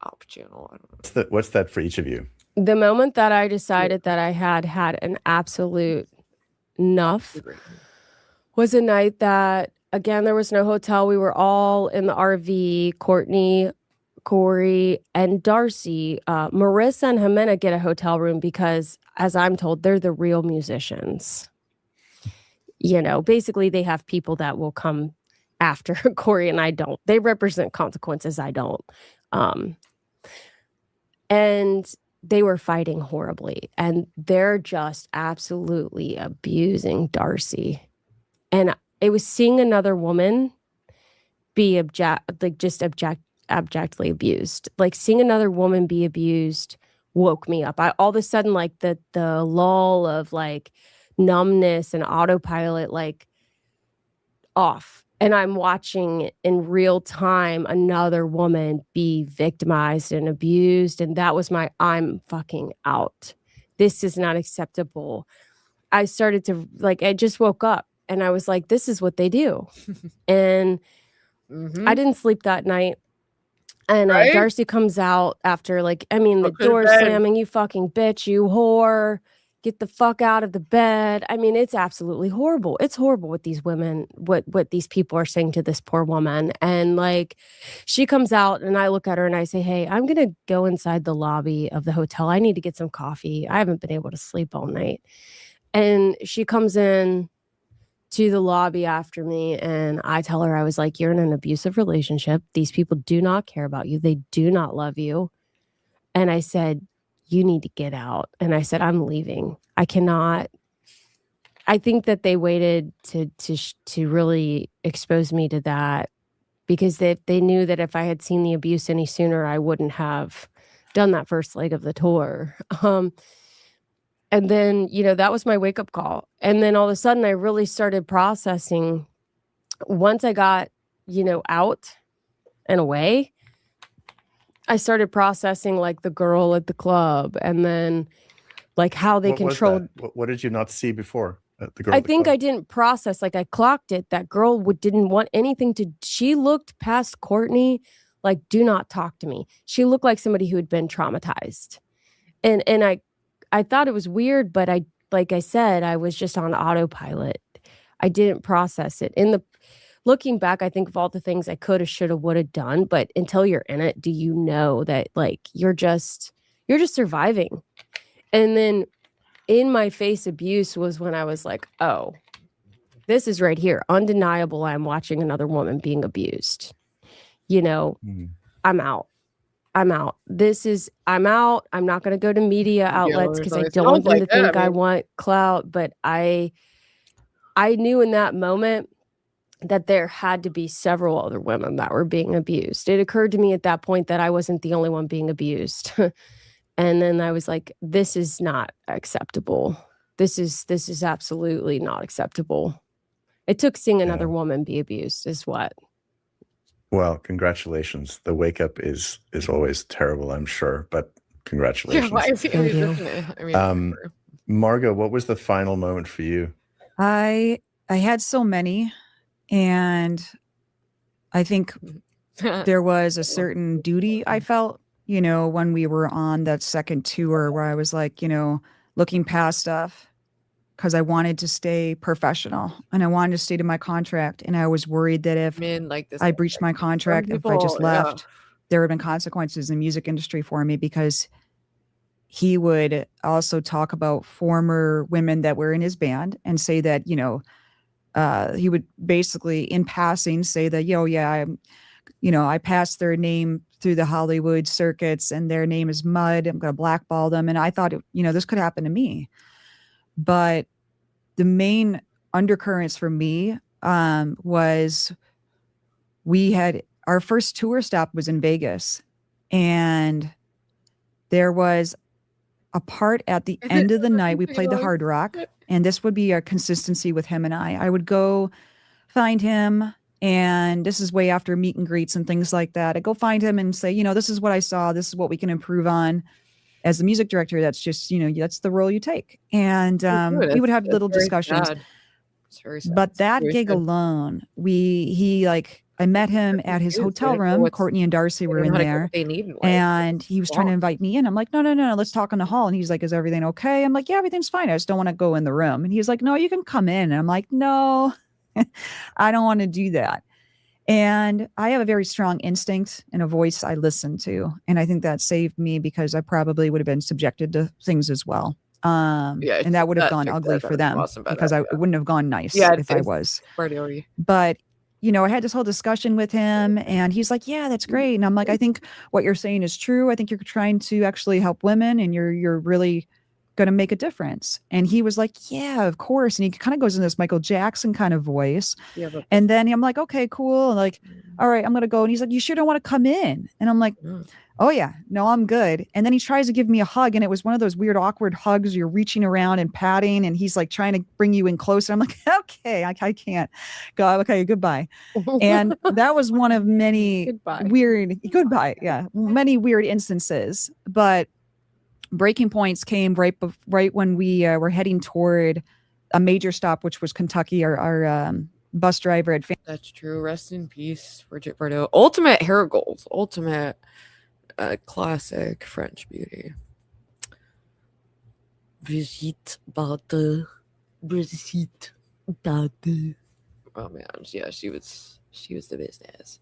[SPEAKER 3] op channel. I don't know.
[SPEAKER 14] What's that for each of you?
[SPEAKER 13] The moment that I decided that I had an absolute enough was a night that, again, there was no hotel. We were all in the RV. Courtney, Corey, and Darcy. Marissa and Jimena get a hotel room because as I'm told, they're the real musicians. You know, basically they have people that will come after Corey and I don't. They represent consequences. I don't. And they were fighting horribly, and they're just absolutely abusing Darcy. And it was seeing another woman be abjectly abused. Like seeing another woman be abused woke me up. All of a sudden, like the lull of like numbness and autopilot, like off. And I'm watching in real time another woman be victimized and abused. And that was I'm fucking out. This is not acceptable. I started to I just woke up and I was like, this is what they do. And I didn't sleep that night. And Darcy comes out after the door slamming, you fucking bitch, you whore. Get the fuck out of the bed. I mean, it's absolutely horrible. It's horrible what these women, what these people are saying to this poor woman. And she comes out and I look at her and I say, hey, I'm going to go inside the lobby of the hotel. I need to get some coffee. I haven't been able to sleep all night. And she comes in to the lobby after me and I tell her, I was like, you're in an abusive relationship. These people do not care about you. They do not love you. And I said, you need to get out. And I said, I'm leaving. I cannot. I think that they waited to really expose me to that because they knew that if I had seen the abuse any sooner, I wouldn't have done that first leg of the tour. And then, that was my wake up call. And then all of a sudden I really started processing once I got, out and away. I started processing the girl at the club and then how they controlled.
[SPEAKER 14] What did you not see before? The girl
[SPEAKER 13] I think I didn't process. I clocked it. That girl didn't want anything to. She looked past Courtney do not talk to me. She looked like somebody who had been traumatized. And I thought it was weird, but like I said, I was just on autopilot. I didn't process it. Looking back, I think of all the things I could have, should have, would have done. But until you're in it, do you know that you're just surviving? And then in my face abuse was when I was like, oh, this is right here. Undeniable. I'm watching another woman being abused. I'm out. I'm out. I'm out. I'm not going to go to media outlets because I don't want them to think I want clout. But I knew in that moment that there had to be several other women that were being abused. It occurred to me at that point that I wasn't the only one being abused. And then I was like, this is not acceptable. This is absolutely not acceptable. It took seeing another woman be abused is what. Well,
[SPEAKER 14] congratulations. The wake up is always terrible, I'm sure, but congratulations.
[SPEAKER 3] Yeah, why is he
[SPEAKER 14] Margot, what was the final moment for you?
[SPEAKER 15] I had so many. And I think there was a certain duty I felt, when we were on that second tour where I was looking past stuff because I wanted to stay professional and I wanted to stay to my contract. And I was worried that if I breached my contract, if I just left, there would have been consequences in the music industry for me because he would also talk about former women that were in his band and say that, he would basically in passing say that, I passed their name through the Hollywood circuits and their name is mud. I'm going to blackball them. And I thought, this could happen to me. But the main undercurrents for me was we had our first tour stop was in Vegas. And there was a part at the end of the night. We played the Hard Rock. And this would be a consistency with him and I would go find him. And this is way after meet and greets and things like that. I'd go find him and say, this is what I saw. This is what we can improve on. As the music director, that's just, that's the role you take. And we would have little discussions. But that gig alone, I met him at his hotel room. Courtney and Darcy were in there. And he was trying to invite me in. I'm like, no, let's talk in the hall. And he's like, is everything okay? I'm like, yeah, everything's fine. I just don't want to go in the room. And he's like, no, you can come in. And I'm like, no, I don't want to do that. And I have a very strong instinct and a voice I listen to. And I think that saved me because I probably would have been subjected to things as well.
[SPEAKER 3] Yeah,
[SPEAKER 15] and that would have
[SPEAKER 3] that
[SPEAKER 15] gone
[SPEAKER 3] chick
[SPEAKER 15] ugly
[SPEAKER 3] did
[SPEAKER 15] for
[SPEAKER 3] an
[SPEAKER 15] them
[SPEAKER 3] awesome better
[SPEAKER 15] because it
[SPEAKER 3] idea.
[SPEAKER 15] wouldn't have gone nice
[SPEAKER 3] Yeah,
[SPEAKER 15] if I was.
[SPEAKER 3] Party.
[SPEAKER 15] But you know, I had this whole discussion with him, and he's like, "Yeah, that's great." And I'm like, "I think what you're saying is true. I think you're trying to actually help women, and you're really going to make a difference." And he was like, "Yeah, of course." And he kind of goes in this Michael Jackson kind of voice.
[SPEAKER 3] Yeah, but
[SPEAKER 15] And then I'm like, "Okay, cool." And like, "All right, I'm going to go." And he's like, "You sure don't want to come in?" And I'm like, "Oh yeah, no, I'm good." And then he tries to give me a hug, and it was one of those weird, awkward hugs. You're reaching around and patting, and he's like trying to bring you in close. And I'm like, "Okay, I can't go. Okay, goodbye." And that was one of many goodbye. Yeah, many weird instances. But breaking points came right when we were heading toward a major stop, which was Kentucky. Our bus driver had.
[SPEAKER 3] That's true. Rest in peace, Bridget Bardot. Ultimate hair goals. Ultimate. Classic French beauty. Brigitte Bardot. Brigitte Bardot. Oh man, yeah, she was the business.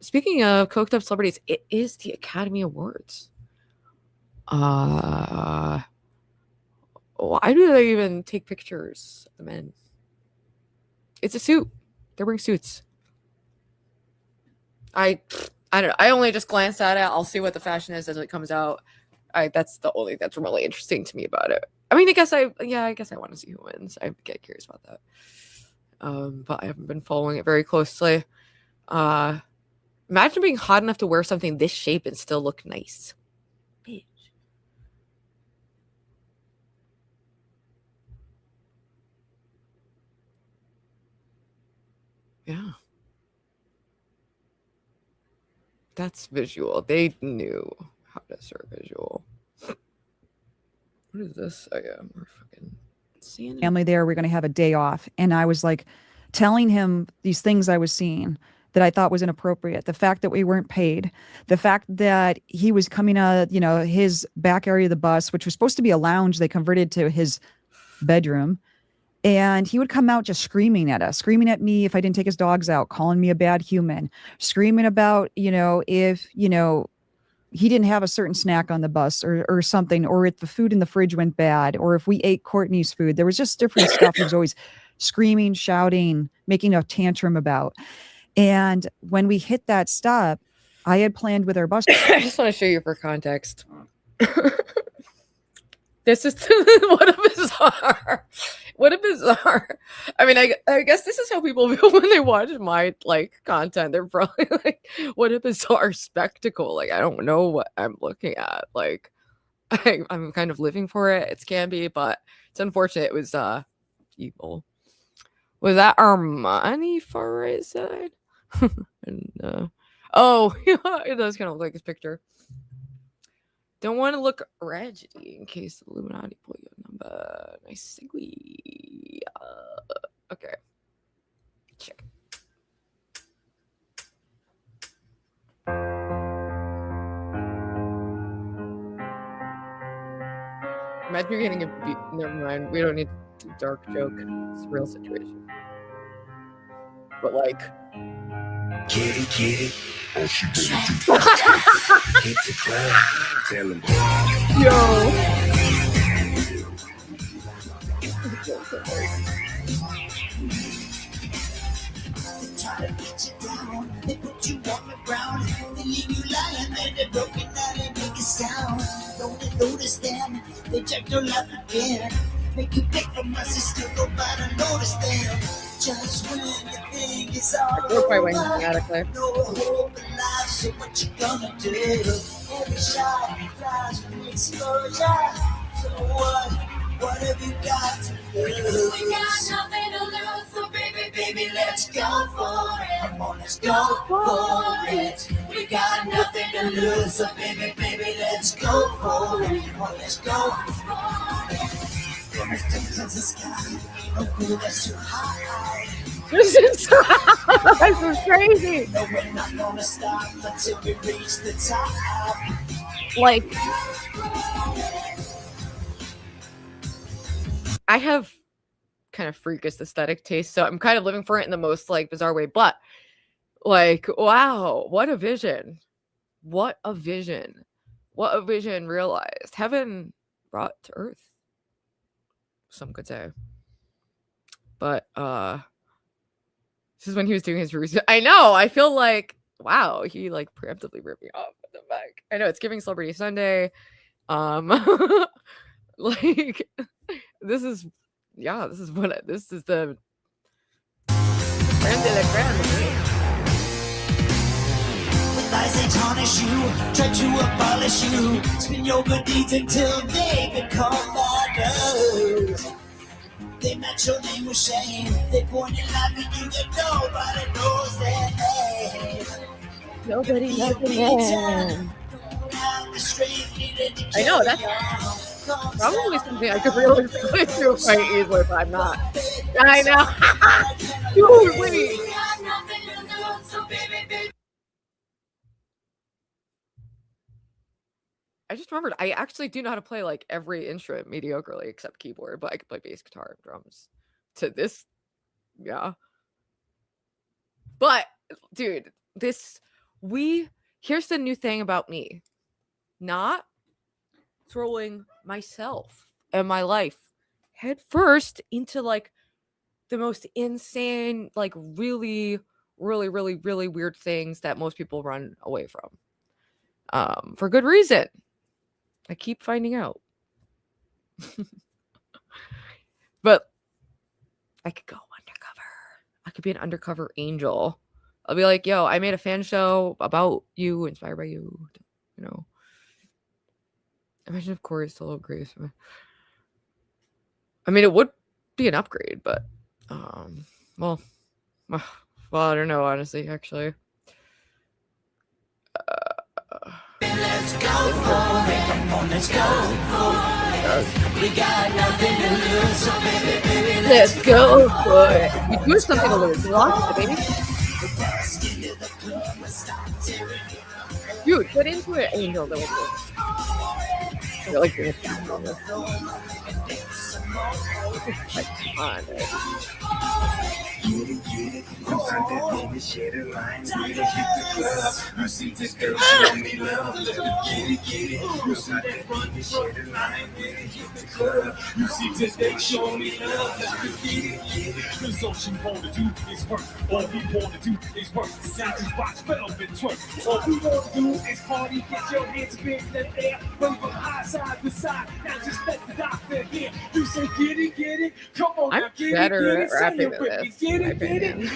[SPEAKER 3] Speaking of coked up celebrities, it is the Academy Awards. Why do they even take pictures of the men? It's a suit. They're wearing suits. I don't know. I only just glanced at it. I'll see what the fashion is as it comes out. That's the only that's remotely interesting to me about it. I mean, I guess I want to see who wins. I get curious about that. But I haven't been following it very closely. Imagine being hot enough to wear something this shape and still look nice. Bitch. Yeah. That's visual. They knew how to serve visual. What is this? Oh yeah, we're fucking seeing
[SPEAKER 15] family there. We're going to have a day off. And I was like telling him these things I was seeing that I thought was inappropriate. The fact that we weren't paid, the fact that he was coming out, you know, his back area of the bus, which was supposed to be a lounge, they converted to his bedroom. And he would come out just screaming at us, screaming at me if I didn't take his dogs out, calling me a bad human, screaming about, you know, if, you know, he didn't have a certain snack on the bus or something, or if the food in the fridge went bad, or if we ate Courtney's food. There was just different stuff he was always screaming, shouting, making a tantrum about. And when we hit that stop, I had planned with our bus.
[SPEAKER 3] I just want to show you for context. This is what a bizarre. I mean, I guess this is how people feel when they watch my content. They're probably like, what a bizarre spectacle. Like, I don't know what I'm looking at. Like, I'm kind of living for it. It can be, but it's unfortunate. It was evil. Was that Armani far right side? And, oh, yeah, it does kind of look like his picture. Don't want to look raggedy in case the Illuminati pull your number. Nice segue. Okay. Check. Imagine you're getting a beat. Never mind. We don't need a dark joke. It's a real situation. But like.
[SPEAKER 16] Get it. All she gonna do hit the club. Tell him.
[SPEAKER 3] Yo.
[SPEAKER 17] Try to get you down, they put you on the ground, they leave you lying there, they're broken down and make a sound. Don't you notice them? They check your life again. Make you pick from us and still nobody notice them. Just when you think it's all over, no hope in life, so what you gonna do? Every shot flies from exposure. So what have you got to lose? We got nothing to lose, so baby, let's go for it. Come on, let's go for it. We got nothing to lose, so baby, let's go for it. Come on, let's go for it.
[SPEAKER 3] This is so crazy.
[SPEAKER 17] No, we're not gonna stop until we reach the top.
[SPEAKER 3] Like, I have kind of freakish aesthetic taste, so I'm kind of living for it in the most bizarre way. But wow, what a vision! What a vision! What a vision realized. Heaven brought to Earth. Some could say. But this is when he was doing his reviews. I know. I feel like, wow, he like preemptively ripped me off at the back. I know it's giving Celebrity Sunday. Like this is the creme de la creme.
[SPEAKER 17] Lies they tarnish you, try to abolish you. Spin your good deeds until they become martyrs. They match your name with shame. They point and laugh at you, that nobody knows their name.
[SPEAKER 3] Nobody knows their name. I know, that's probably something I could realistically do quite easily, but I'm not. I know. Dude, wait. I just remembered I actually do know how to play like every instrument mediocrely except keyboard, but I could play bass guitar and drums to this. Yeah. But dude, here's the new thing about me. Not throwing myself and my life head first into like the most insane, like really, really, really, really weird things that most people run away from. For good reason. I keep finding out. But I could go undercover. I could be an undercover angel. I'll be like, yo, I made a fan show about you, inspired by you. You know. Imagine if Corey still agrees. I mean, it would be an upgrade, but well, I don't know, honestly, actually.
[SPEAKER 17] Let's go for it. Come on, let's go for it. We got nothing to lose, so baby,
[SPEAKER 3] let's go for it. You do something to lose. You lost it, baby. Dude, get into it, Angel. That was good. I like your on this. Like, come on, man. I'm better at rapping than this, in my opinion.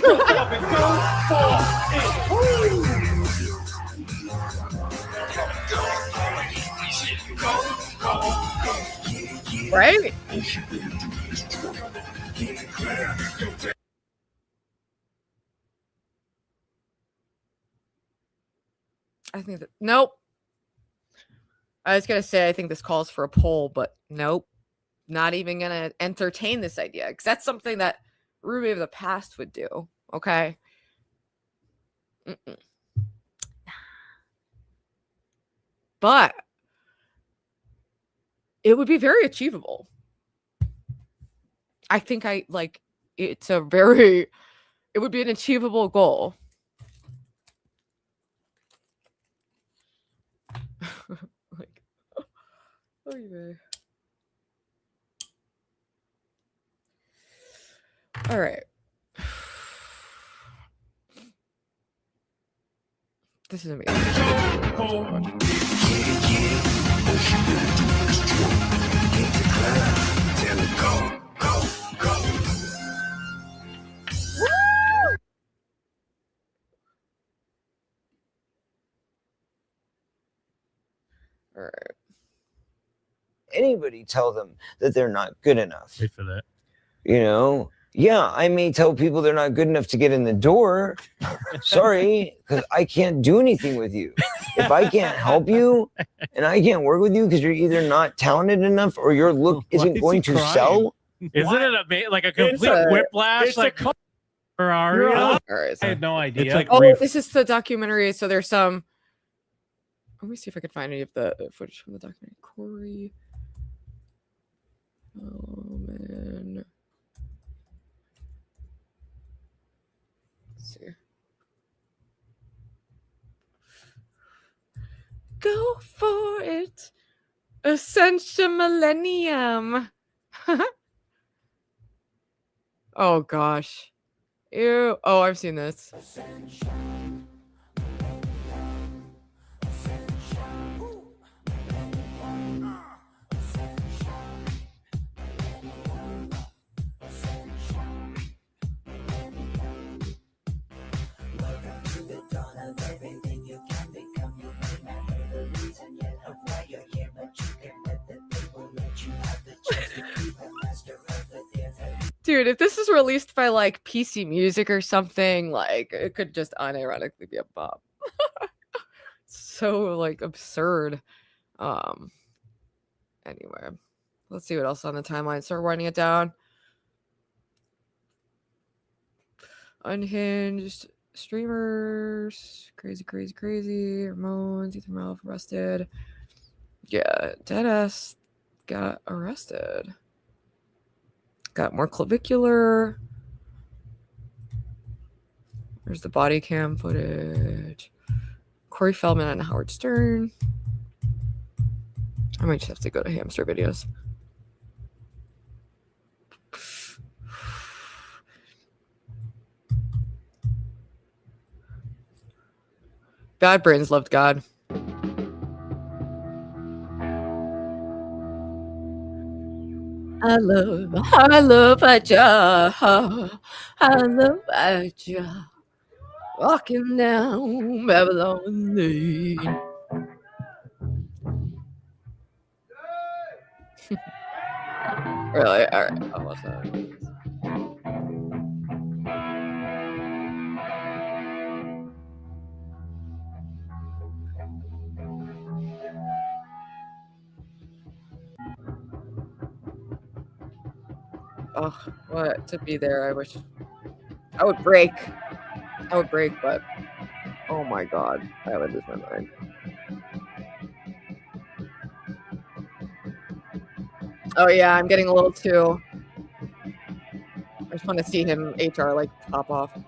[SPEAKER 3] Right? I think that nope. I was gonna say I think this calls for a poll, but nope. Not even gonna entertain this idea because that's something that Ruby of the past would do. Okay. But it would be very achievable. I think it would be an achievable goal. Like, oh yeah. All right. This is amazing. All right.
[SPEAKER 18] Anybody tell them that they're not good enough.
[SPEAKER 19] Wait for that.
[SPEAKER 18] You know? Yeah, I may tell people they're not good enough to get in the door. Sorry, because I can't do anything with you. If I can't help you and I can't work with you because you're either not talented enough or your look isn't going to sell.
[SPEAKER 19] Isn't it like a complete whiplash?
[SPEAKER 6] It's
[SPEAKER 19] like Ferrari.
[SPEAKER 3] I
[SPEAKER 19] had no idea.
[SPEAKER 3] It's like this is the documentary. So there's some. Let me see if I could find any of the footage from the documentary. Corey. Oh man. Let's see. Go for it. Ascension Millennium. Oh gosh. Ew. Oh, I've seen this. Dude, if this is released by like PC Music or something, like it could just unironically be a bop. So like absurd. Anyway, let's see what else on the timeline. Start winding it down. Unhinged streamers, crazy. Ramones, Ethan Ralph arrested. Yeah, Deadass got arrested. Got more clavicular. There's the body cam footage. Corey Feldman and Howard Stern. I might just have to go to hamster videos. Bad Brains loved God. I love Aja. I love Aja. Walking down Babylon Lane. Really? All right. I'll watch that. Oh, what to be there. I wish I would break. But oh my god, I would lose my mind. Oh yeah, I'm getting a little too. I just want to see him HR like pop off.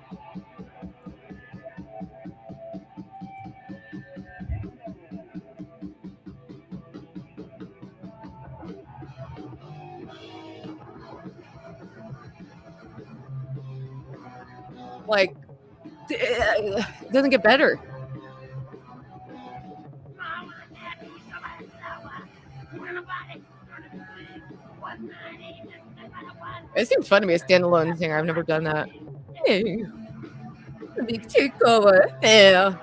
[SPEAKER 3] Like, it doesn't get better. It seems fun to be a standalone singer. I've never done that. Hey, big takeover. Yeah,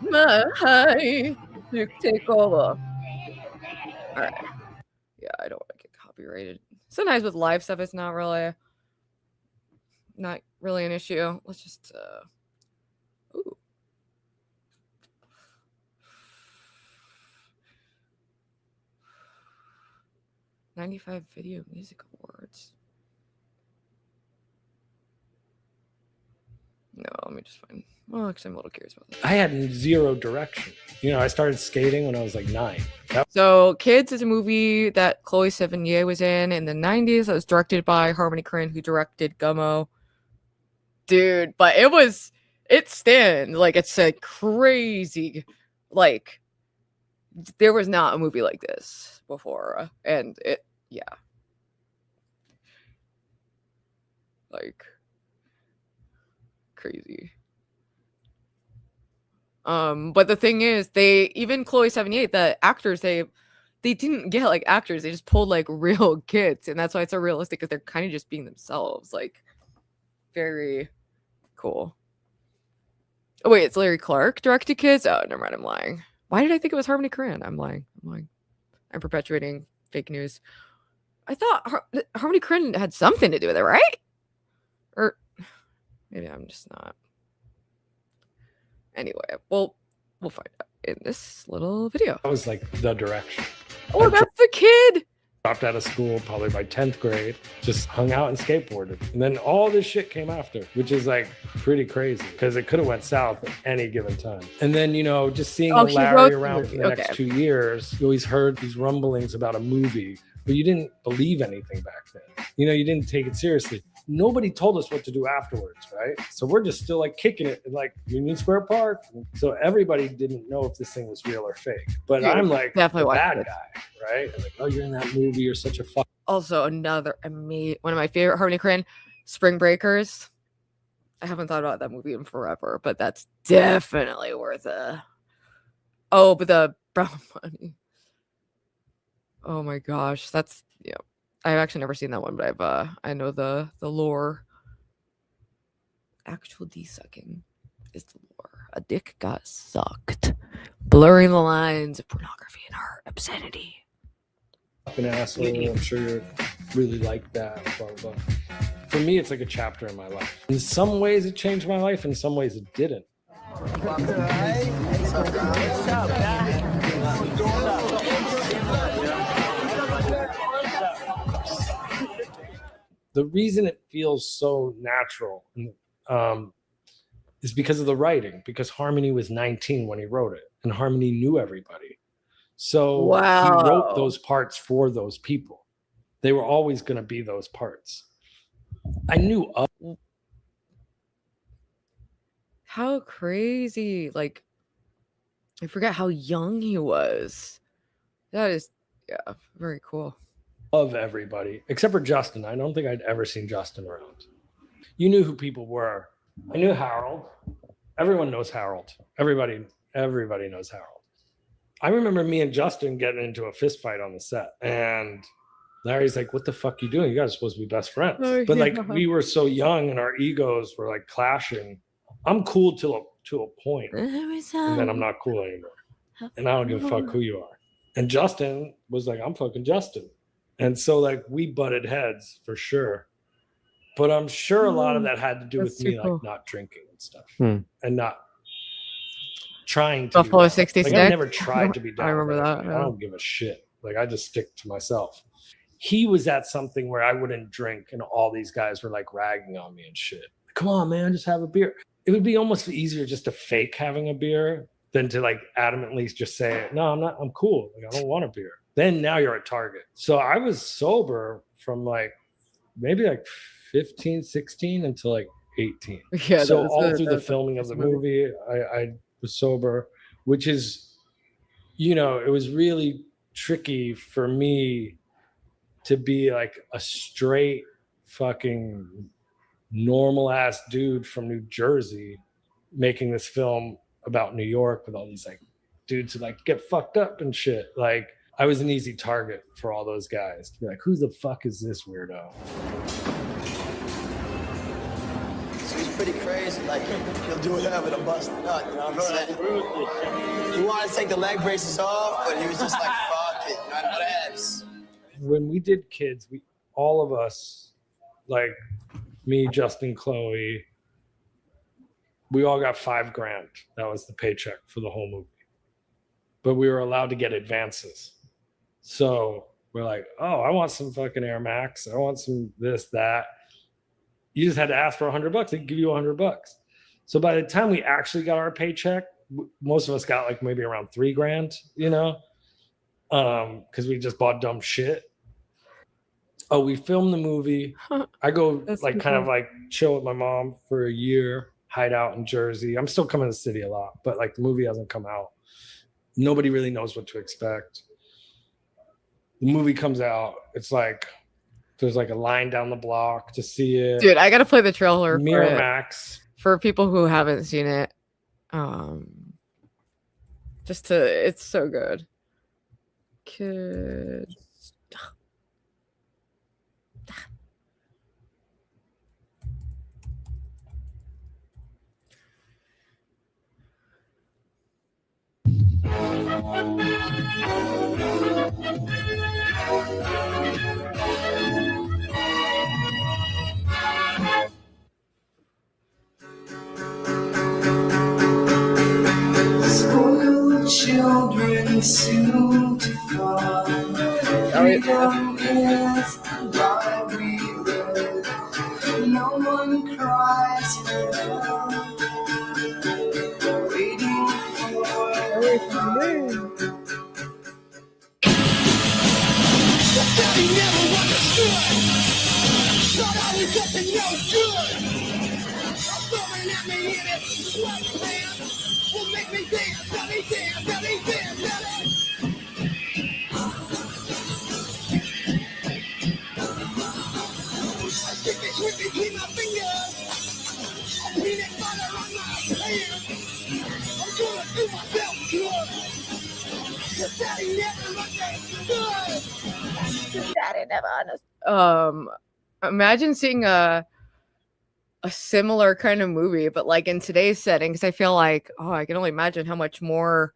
[SPEAKER 3] my high big takeover. All right. Yeah, I don't want to get copyrighted. Sometimes with live stuff, it's not really an issue. Let's just ooh. '95 Video Music Awards. No, let me just find. Well, actually, I'm a little curious about that.
[SPEAKER 19] I had zero direction. You know, I started skating when I was like 9.
[SPEAKER 3] So, Kids is a movie that Chloe Sevigny was in the 90s. That was directed by Harmony Korine, who directed Gummo. Dude, but it stands. Like, it's a crazy, like, there was not a movie like this before. And it, yeah. Like, crazy. But the thing is, even Chloe 78, the actors, they didn't get like actors, they just pulled like real kids, and that's why it's so realistic, because they're kind of just being themselves. Like, very cool. Oh wait, it's Larry Clark directed Kids. Oh, never mind, I'm lying. Why did I think it was Harmony Korine? I'm lying. I'm perpetuating fake news. I thought Harmony Korine had something to do with it, right? Or maybe I'm just not. Anyway, we'll find out in this little video.
[SPEAKER 19] That was like the direction.
[SPEAKER 3] Oh, that's the kid.
[SPEAKER 19] Dropped out of school probably by 10th grade, just hung out and skateboarded. And then all this shit came after, which is like pretty crazy, because it could have went south at any given time. And then, you know, just seeing Larry around for the next 2 years, you always heard these rumblings about a movie, but you didn't believe anything back then. You know, you didn't take it seriously. nobody told us what to do afterwards, right? So we're just still like kicking it in like Union Square Park. So everybody didn't know if this thing was real or fake. But I'm like
[SPEAKER 3] definitely
[SPEAKER 19] the bad guy, right? Like, oh, you're in that movie. You're such a fuck.
[SPEAKER 3] Also, another one of my favorite Harmony Korine, Spring Breakers. I haven't thought about that movie in forever, but that's definitely worth it. Oh, but the brown money. Oh my gosh, that's I've actually never seen that one, but I know the lore. Actual D-sucking is the lore. A dick got sucked, blurring the lines of pornography and art, obscenity.
[SPEAKER 19] Fucking asshole. I'm sure you're really like that. Blah, blah, blah. For me, it's like a chapter in my life. In some ways, it changed my life. In some ways, it didn't. The reason it feels so natural is because of the writing, because Harmony was 19 when he wrote it, and Harmony knew everybody. So he wrote those parts for those people. They were always going to be those parts. I knew of.
[SPEAKER 3] How crazy. Like, I forget how young he was. That is, very cool.
[SPEAKER 19] Of everybody, except for Justin. I don't think I'd ever seen Justin around. You knew who people were. I knew Harold. Everyone knows Harold. Everybody knows Harold. I remember me and Justin getting into a fist fight on the set, and Larry's like, "What the fuck you doing? You guys are supposed to be best friends." But like, we were so young and our egos were like clashing. I'm cool to a point, and then I'm not cool anymore. And I don't give a fuck who you are. And Justin was like, "I'm fucking Justin." And so like we butted heads for sure. But I'm sure a lot of that had to do with me like not drinking and stuff. And not trying to
[SPEAKER 3] Buffalo 66.
[SPEAKER 19] Like, I never tried to be down.
[SPEAKER 3] I remember that.
[SPEAKER 19] I don't give a shit. Like I just stick to myself. He was at something where I wouldn't drink and all these guys were like ragging on me and shit. Come on, man, just have a beer. It would be almost easier just to fake having a beer than to like adamantly just say, no, I'm cool. Like I don't want a beer. Then now you're a target. So I was sober from like maybe like 15, 16 until like 18.
[SPEAKER 3] Yeah.
[SPEAKER 19] So all through the filming of the movie, I was sober, which is, it was really tricky for me to be like a straight fucking normal ass dude from New Jersey making this film about New York with all these like dudes who like get fucked up and shit. Like I was an easy target for all those guys to be like, who the fuck is this weirdo?
[SPEAKER 20] He's pretty crazy. Like he'll do whatever to bust a nut. You know what I'm saying? He wanted to take the leg braces off, but he was just like, fuck it. What else?
[SPEAKER 19] When we did Kids, all of us, like me, Justin, Chloe, we all got $5,000. That was the paycheck for the whole movie. But we were allowed to get advances. So we're like, oh, I want some fucking Air Max. I want some this, that. You just had to ask for $100. They'd give you $100. So by the time we actually got our paycheck, most of us got like maybe around $3,000, because we just bought dumb shit. Oh, we filmed the movie. I go like kind of like chill with my mom for a year, hide out in Jersey. I'm still coming to the city a lot, but like the movie hasn't come out. Nobody really knows what to expect. The movie comes out. It's like there's like a line down the block to see it.
[SPEAKER 3] Dude, I gotta play the trailer
[SPEAKER 19] Miramax
[SPEAKER 3] for people who haven't seen it. It's so good. Kids.
[SPEAKER 17] School children soon to fall. Freedom is the lie we read. No one cries for help. Waiting for
[SPEAKER 16] They never understood. Shut up.
[SPEAKER 17] is up to no good. I'm throwing at me in it. Sweatpants will make me dance, belly dance, belly dance, belly. I stick it here between my fingers. I peanut butter on my pants. I'm gonna do myself good. Your daddy never understood.
[SPEAKER 3] Your daddy never understood. Imagine seeing a similar kind of movie, but like in today's setting, because I feel like, I can only imagine how much more.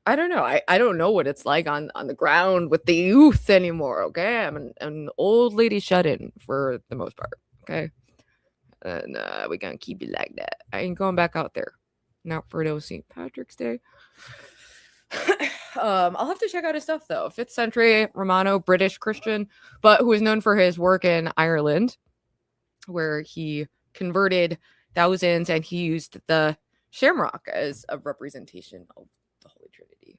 [SPEAKER 3] I don't know. I don't know what it's like on the ground with the youth anymore. Okay, I'm an old lady shut in for the most part. Okay, and we're gonna keep it like that. I ain't going back out there. Not for no St. Patrick's Day. I'll have to check out his stuff though. 5th century Romano, British Christian, but who is known for his work in Ireland, where he converted thousands, and he used the shamrock as a representation of the Holy Trinity.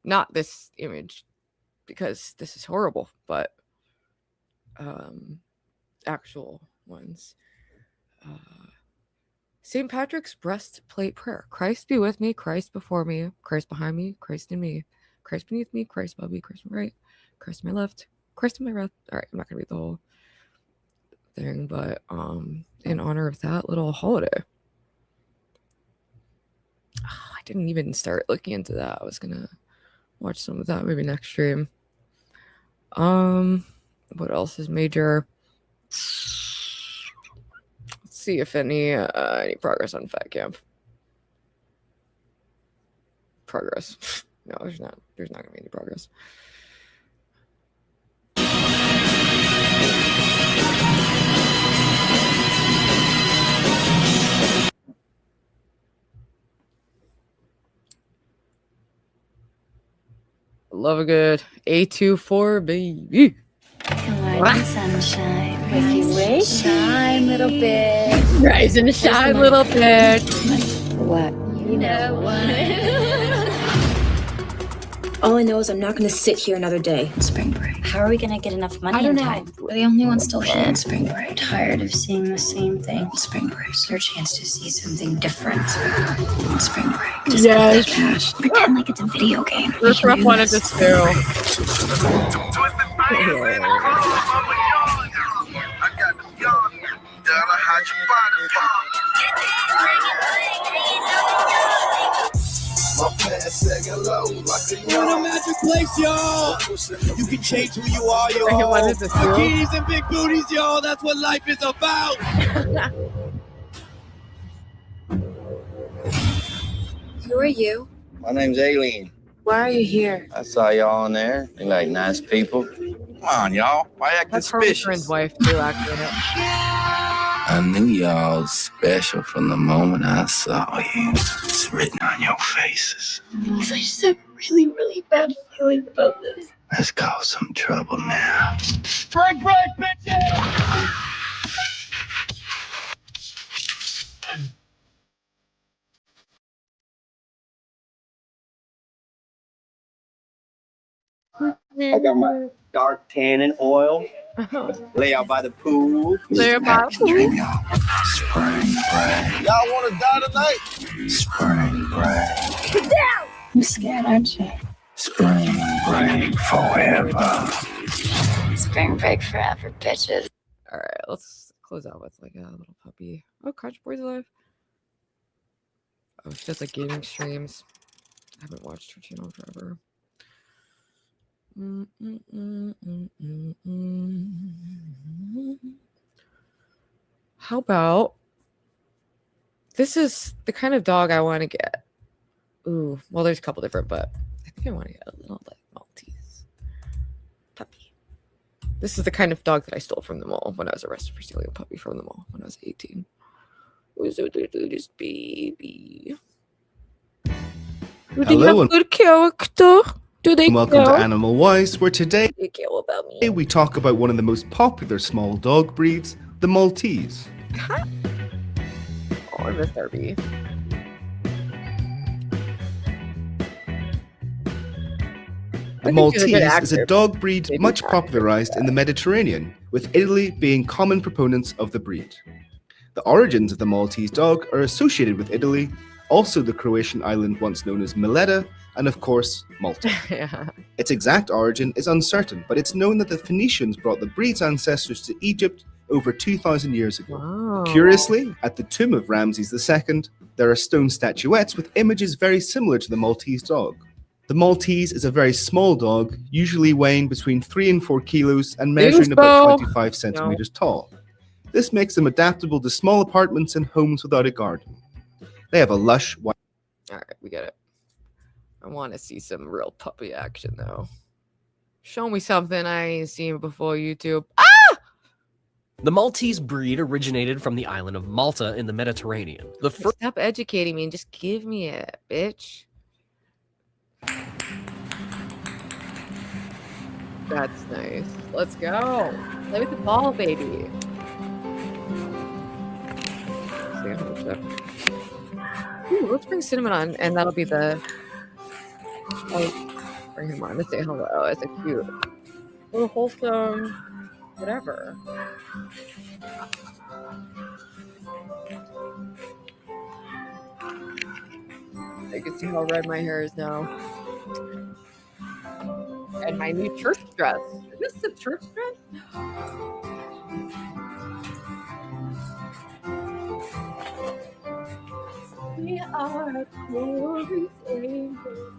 [SPEAKER 3] Not this image, because this is horrible, but actual ones. St. Patrick's breastplate prayer. Christ be with me, Christ before me, Christ behind me, Christ in me, Christ beneath me, Christ above me, Christ on my right, Christ on my left, Christ on my right. All right, I'm not gonna read the whole thing, but in honor of that little holiday. I didn't even start looking into that. I was gonna watch some of that maybe next stream. What else is major? Let's see if any progress on Fat Camp. Progress. No, there's not gonna be any progress. Love a good A24, baby.
[SPEAKER 21] Rise and shine. If you wish, shine a little bit.
[SPEAKER 3] Rise and shine a little bit.
[SPEAKER 21] What? You know what?
[SPEAKER 22] All I know is I'm not going to sit here another day.
[SPEAKER 21] Spring break. How are we going to get enough money?
[SPEAKER 22] I don't
[SPEAKER 21] in
[SPEAKER 22] know.
[SPEAKER 21] time? We're the only ones still here.
[SPEAKER 22] Spring break.
[SPEAKER 21] Tired of seeing the same thing. Spring break. It's our chance to see something different. Spring break. Just
[SPEAKER 3] yes.
[SPEAKER 21] Cash. Pretend like it's a video game.
[SPEAKER 3] First rough wanted this too.
[SPEAKER 17] You're in a magic place, y'all. You can change who you are, y'all. Bikinis and big booties, y'all. That's what life is about.
[SPEAKER 22] Who are you?
[SPEAKER 23] My name's Alien.
[SPEAKER 22] Why are you here?
[SPEAKER 23] I saw y'all in there. You like nice people. Come on, y'all. Why act
[SPEAKER 3] That's
[SPEAKER 23] suspicious?
[SPEAKER 3] her friend's wife too, actually.
[SPEAKER 23] I knew y'all was special from the moment I saw you. It's written on your faces.
[SPEAKER 21] I just have a really, really bad feeling about this.
[SPEAKER 23] Let's cause some trouble now.
[SPEAKER 17] Spring break, bitches!
[SPEAKER 23] I got my dark tanning oil. Lay out by the pool.
[SPEAKER 3] Lay out by the pool.
[SPEAKER 23] Spring break. Y'all want to die tonight? Spring break.
[SPEAKER 21] Get down! I'm scared, aren't you?
[SPEAKER 23] Spring break forever.
[SPEAKER 21] Spring break forever, bitches.
[SPEAKER 3] All right, let's close out with like a little puppy. Oh, Couch Boy's alive. Oh, she does like gaming streams. I haven't watched her channel forever. How about this is the kind of dog I want to get. Ooh, well, there's a couple different, but I think I want to get a little like Maltese puppy. This is the kind of dog that I stole from the mall when I was arrested for stealing a puppy from the mall when I was 18. Was it this baby? Do they have good character?
[SPEAKER 24] Welcome to Animal Wise, where today
[SPEAKER 3] they care about me.
[SPEAKER 24] We talk about one of the most popular small dog breeds, the Maltese.
[SPEAKER 3] Oh, I miss Darby.
[SPEAKER 24] The Maltese is a dog breed much popularized in the Mediterranean, with Italy being common proponents of the breed. The origins of the Maltese dog are associated with Italy, also the Croatian island once known as Mileta, and of course, Malta.
[SPEAKER 3] Yeah.
[SPEAKER 24] Its exact origin is uncertain, but it's known that the Phoenicians brought the breed's ancestors to Egypt over 2,000 years ago.
[SPEAKER 3] Wow.
[SPEAKER 24] Curiously, at the tomb of Ramses II, there are stone statuettes with images very similar to the Maltese dog. The Maltese is a very small dog, usually weighing between 3 and 4 kilos and measuring about 25 centimeters tall. This makes them adaptable to small apartments and homes without a garden. They have a lush white...
[SPEAKER 3] All right, we get it. I want to see some real puppy action, though. Show me something I ain't seen before, YouTube. Ah!
[SPEAKER 1] The Maltese breed originated from the island of Malta in the Mediterranean.
[SPEAKER 3] Stop educating me and just give me it, bitch. That's nice. Let's go. Play with the ball, baby. Ooh, let's bring Cinnamon on, and that'll be the... Oh, bring him on to say hello. It's a cute little wholesome whatever. I can see how red my hair is now. And my new church dress. Is this the church dress? We are Corey's angels.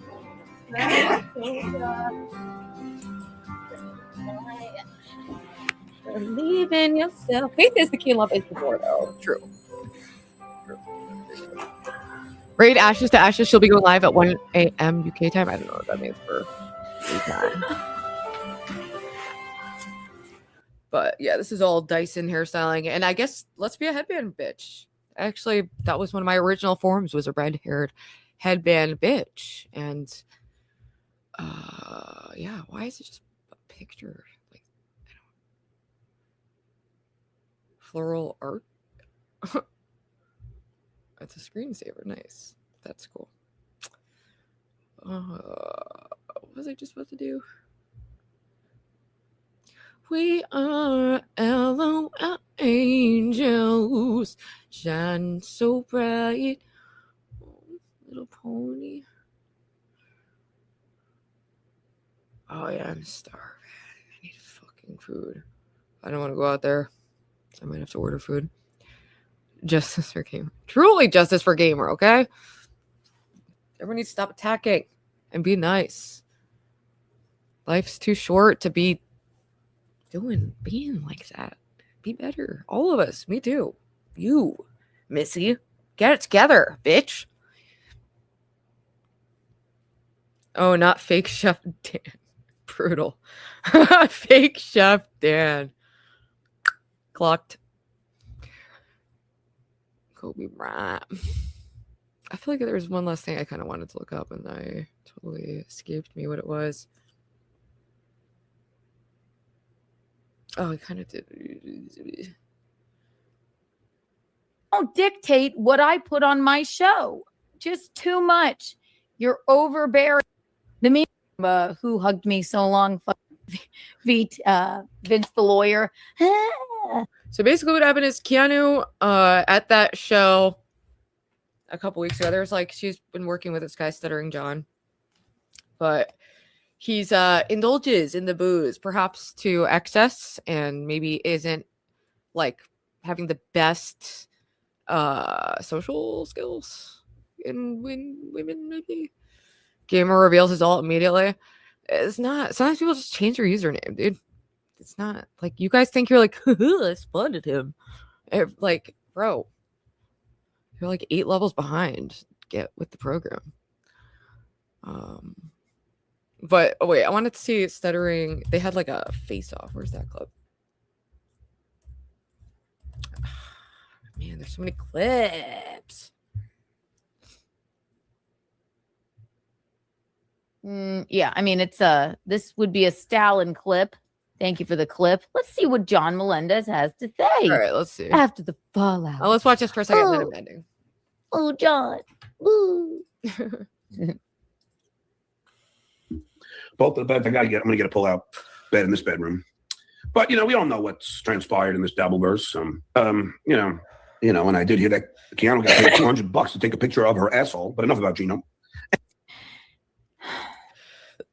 [SPEAKER 3] Believe in yourself. Faith is the key and love is the door, though. True. Raid Ashes to Ashes. She'll be going live at 1 a.m. UK time. I don't know what that means for time. But yeah, this is all Dyson hairstyling. And I guess let's be a headband bitch. Actually, that was one of my original forms, was a red-haired headband bitch. And yeah, why is it just a picture? Like, I don't... Floral art? It's a screensaver. Nice. That's cool. What was I just supposed to do? We are LOL angels, shine so bright. Little pony. Oh yeah, I'm starving. I need fucking food. I don't want to go out there. I might have to order food. Justice for gamer. Truly justice for gamer, okay? Everyone needs to stop attacking and be nice. Life's too short to be being like that. Be better. All of us. Me too. You, Missy. Get it together, bitch. Oh, not fake Chef Dan. Brutal. Fake Chef Dan. Clocked. Kobe Bryant. I feel like there was one last thing I kind of wanted to look up and I totally escaped me what it was. Oh, I kind of did.
[SPEAKER 2] Don't dictate what I put on my show. Just too much. You're overbearing. The meme who hugged me so long, Vince the lawyer.
[SPEAKER 3] So basically what happened is Keanu at that show a couple weeks ago, there's like, she's been working with this guy, Stuttering John, but he's indulges in the booze, perhaps to excess, and maybe isn't like having the best social skills in women, maybe. Gamer reveals his alt immediately. It's not. Sometimes people just change their username, dude. It's not like you guys think you're like, I spotted him. Like, bro, you're like 8 levels behind. Get with the program. But oh wait, I wanted to see Stuttering. They had like a face-off. Where's that club? Man, there's so many clips.
[SPEAKER 2] Yeah, I mean, it's this would be a Stalin clip. Thank you for the clip. Let's see what John Melendez has to say.
[SPEAKER 3] All right, let's see.
[SPEAKER 2] After the fallout.
[SPEAKER 3] Oh, let's watch this for a second, then I'm ending.
[SPEAKER 2] Oh, John. Ooh.
[SPEAKER 7] both of the beds. I'm gonna get a pull-out bed in this bedroom. But we all know what's transpired in this Dabbleverse. And I did hear that Keanu got paid $200 to take a picture of her asshole. But enough about Gino.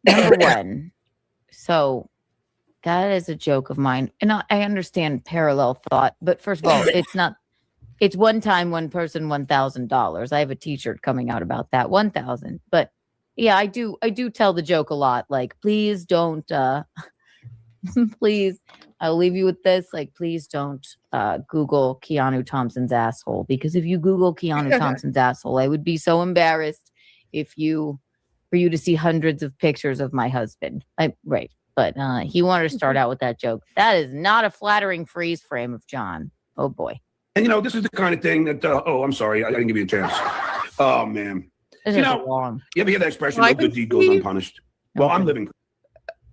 [SPEAKER 2] Number one, so that is a joke of mine, and I understand parallel thought. But first of all, it's not. It's one time, one person, $1,000. I have a T-shirt coming out about that, 1,000. But yeah, I do tell the joke a lot. Like, please don't. Please, I'll leave you with this. Like, please don't Google Keanu Thompson's asshole, because if you Google Keanu Thompson's asshole, I would be so embarrassed for you to see hundreds of pictures of my husband. Right. But he wanted to start out with that joke. That is not a flattering freeze frame of John. Oh boy.
[SPEAKER 7] And this is the kind of thing that. I'm sorry, I didn't give you a chance. Oh man.
[SPEAKER 2] This is long.
[SPEAKER 7] You ever hear that expression? No good deed goes unpunished. Well, I'm living.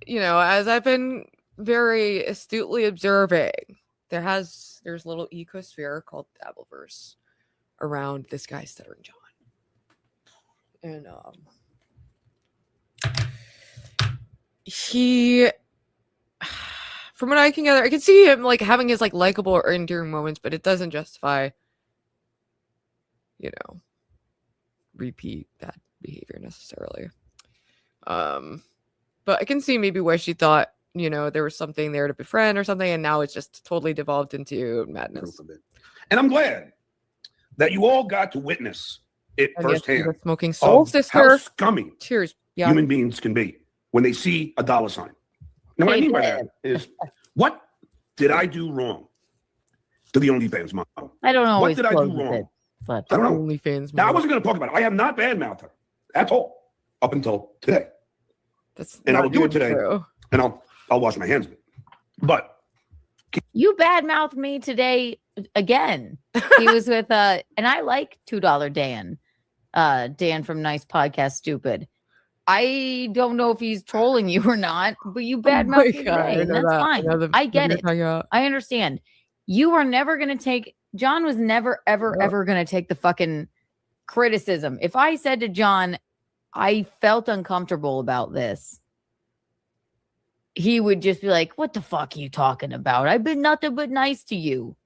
[SPEAKER 3] As I've been very astutely observing, there's a little ecosphere called Dabbleverse around this guy Stuttering John. And he, from what I can gather, I can see him like having his like likable or endearing moments, but it doesn't justify, repeat bad behavior necessarily. But I can see maybe where she thought, there was something there to befriend or something, and now it's just totally devolved into madness.
[SPEAKER 7] And I'm glad that you all got to witness it firsthand.
[SPEAKER 3] Smoking soul sister.
[SPEAKER 7] How scummy
[SPEAKER 3] Cheers.
[SPEAKER 7] Human beings can be when they see a dollar sign. Now, what I mean by that is, what did I do wrong to the OnlyFans model?
[SPEAKER 2] I don't know.
[SPEAKER 7] What did I do wrong?
[SPEAKER 2] But
[SPEAKER 7] I don't know.
[SPEAKER 3] OnlyFans.
[SPEAKER 7] Now, I wasn't going to talk about it. I have not badmouthed her at all up until today. And I will do it today.
[SPEAKER 3] True.
[SPEAKER 7] And I'll wash my hands of it. But
[SPEAKER 2] you badmouthed me today again. He was with and I like $2 Dan. Dan from Nice Podcast Stupid. I don't know if he's trolling you or not, but you badmouthed me today. And that's fine. I get it. I understand. You are never going to take. John was never, ever, ever going to take the fucking criticism. If I said to John, I felt uncomfortable about this, he would just be like, what the fuck are you talking about? I've been nothing but nice to you.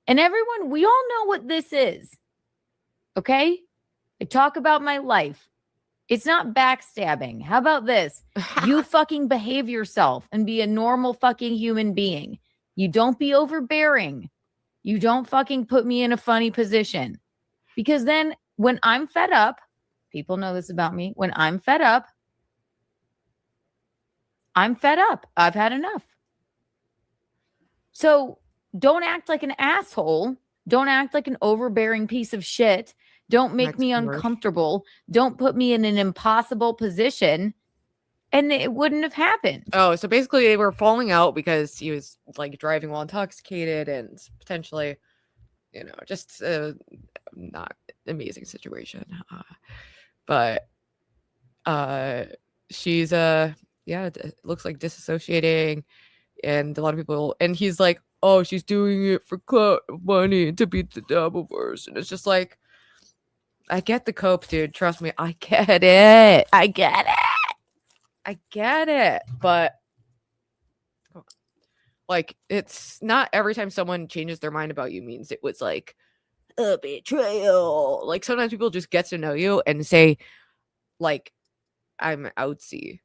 [SPEAKER 2] And everyone, we all know what this is. Okay? I talk about my life. It's not backstabbing. How about this? You fucking behave yourself and be a normal fucking human being. You don't be overbearing. You don't fucking put me in a funny position. Because then when I'm fed up, people know this about me. When I'm fed up, I'm fed up. I've had enough. So don't act like an asshole. Don't act like an overbearing piece of shit. Don't make me uncomfortable. Don't put me in an impossible position. And it wouldn't have happened.
[SPEAKER 3] Oh, so basically they were falling out because he was like driving while intoxicated and potentially, just not amazing situation. But she's it looks like disassociating, and a lot of people, and he's like, oh, she's doing it for clout, money, to beat the Dabbleverse. And it's just like, I get the cope, dude. Trust me, I get it. But like, it's not every time someone changes their mind about you means it was like a betrayal. Like, sometimes people just get to know you and say, like, I'm outsy.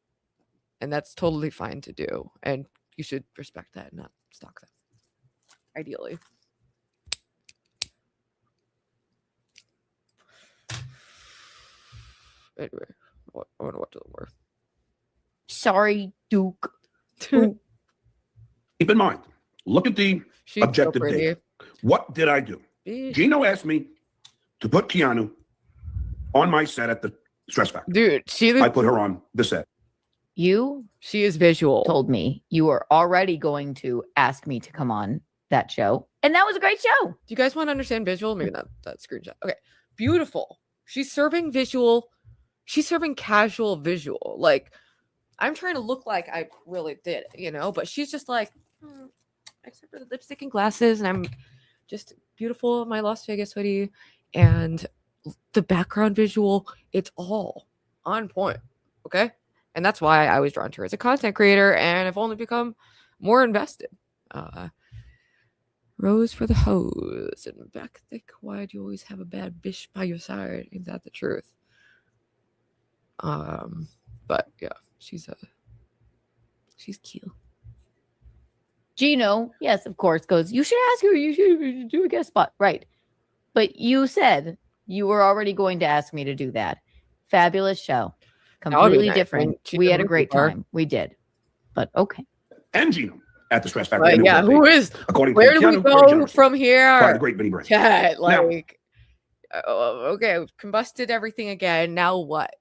[SPEAKER 3] And that's totally fine to do. And you should respect that and not stalk them. Ideally. Anyway, I want to watch a little more.
[SPEAKER 2] Sorry, Duke.
[SPEAKER 7] Keep in mind, look at the objective data. What did I do? Gino asked me to put Keanu on my set at the Stress Factor.
[SPEAKER 3] Dude,
[SPEAKER 7] I put her on the set.
[SPEAKER 3] She is visual.
[SPEAKER 2] Told me you were already going to ask me to come on that show. And that was a great show.
[SPEAKER 3] Do you guys want to understand visual? Maybe not that screenshot. Okay. Beautiful. She's serving visual. She's serving casual visual. Like, I'm trying to look like I really did, but she's just like, except for the lipstick and glasses, and I'm just beautiful in my Las Vegas hoodie, and the background visual, it's all on point. Okay? And that's why I was drawn to her as a content creator, and I've only become more invested. Rose for the hose and back thick. Why do you always have a bad bitch by your side? Ain't that the truth? But yeah, she's cute.
[SPEAKER 2] Gino, yes, of course, goes, you should ask her, you should do a guest spot. Right. But you said you were already going to ask me to do that. Fabulous show. Completely different. We had a great time. We did. But okay.
[SPEAKER 7] And Gino at the Stress Factory.
[SPEAKER 3] Yeah, who is?
[SPEAKER 7] According
[SPEAKER 3] where
[SPEAKER 7] to
[SPEAKER 3] do we
[SPEAKER 7] Keanu,
[SPEAKER 3] go from here?
[SPEAKER 7] Quite a great mini birth.
[SPEAKER 3] Yeah, like, okay, combusted everything again. Now what?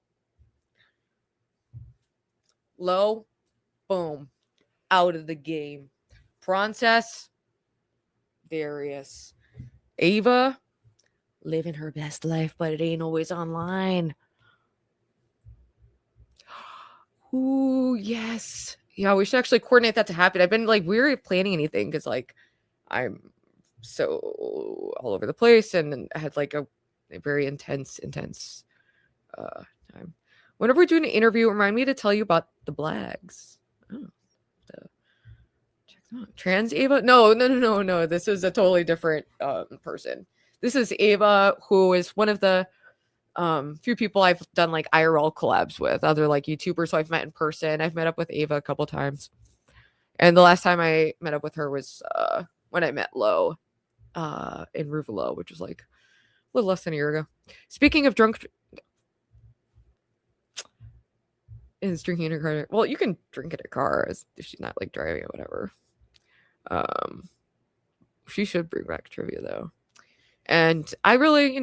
[SPEAKER 3] Low, boom, out of the game. Princess, Darius, Ava, living her best life, but it ain't always online. Ooh, yes. Yeah, we should actually coordinate that to happen. I've been like weary of planning anything because like I'm so all over the place and I had like a very intense time. Whenever we're doing an interview, remind me to tell you about the Blags. Oh, check them out. Trans Ava? No. This is a totally different person. This is Ava, who is one of the few people I've done like IRL collabs with, other like YouTubers. So I've met in person. I've met up with Ava a couple times, and the last time I met up with her was when I met Lo in Ruvalo, which was like a little less than a year ago. Speaking of drunk, is drinking in her car. Well, you can drink in a car if she's not like driving or whatever. She should bring back trivia though, and I really,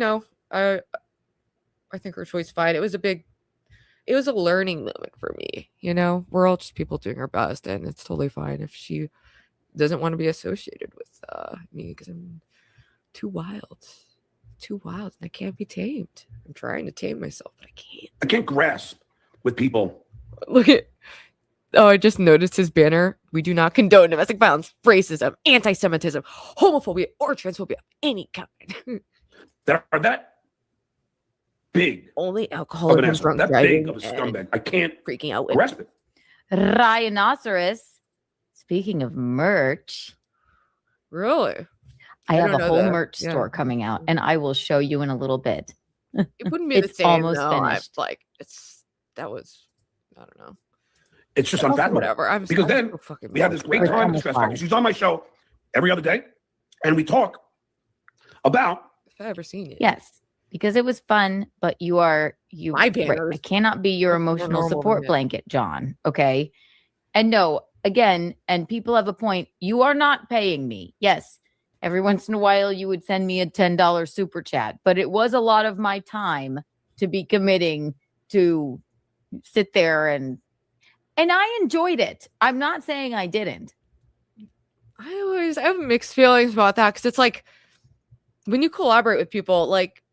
[SPEAKER 3] I think her choice fine. It was a learning moment for me. We're all just people doing our best, and it's totally fine if she doesn't want to be associated with me because I'm too wild, and I can't be tamed. I'm trying to tame myself, but I can't.
[SPEAKER 7] I can't grasp with people.
[SPEAKER 3] Look at. Oh, I just noticed his banner. We do not condone domestic violence, racism, anti-Semitism, homophobia, or transphobia of any kind.
[SPEAKER 7] That are that big.
[SPEAKER 3] Only alcohol and drunk
[SPEAKER 7] that
[SPEAKER 3] driving.
[SPEAKER 7] Big of a scumbag. I can't
[SPEAKER 3] freaking out.
[SPEAKER 7] Grasp it.
[SPEAKER 2] Rhinoceros. Speaking of merch.
[SPEAKER 3] Really?
[SPEAKER 2] I have a whole merch store coming out, and I will show you in a little bit.
[SPEAKER 3] It wouldn't be the same.
[SPEAKER 2] Almost finished.
[SPEAKER 3] I don't know.
[SPEAKER 7] It's just unfathomable.
[SPEAKER 3] Whatever.
[SPEAKER 7] Because then we have this great time in the Stress Factory. She's on my show every other day, and we talk about.
[SPEAKER 3] If I've ever seen it.
[SPEAKER 2] Yes, because it was fun, but you.
[SPEAKER 3] My banners.
[SPEAKER 2] Right, I cannot be your emotional support blanket, John. Okay, and no, again, and people have a point. You are not paying me. Yes, every once in a while you would send me a $10 super chat, but it was a lot of my time to be committing to sit there and I enjoyed it. I'm not saying I didn't.
[SPEAKER 3] I have mixed feelings about that because it's like when you collaborate with people, like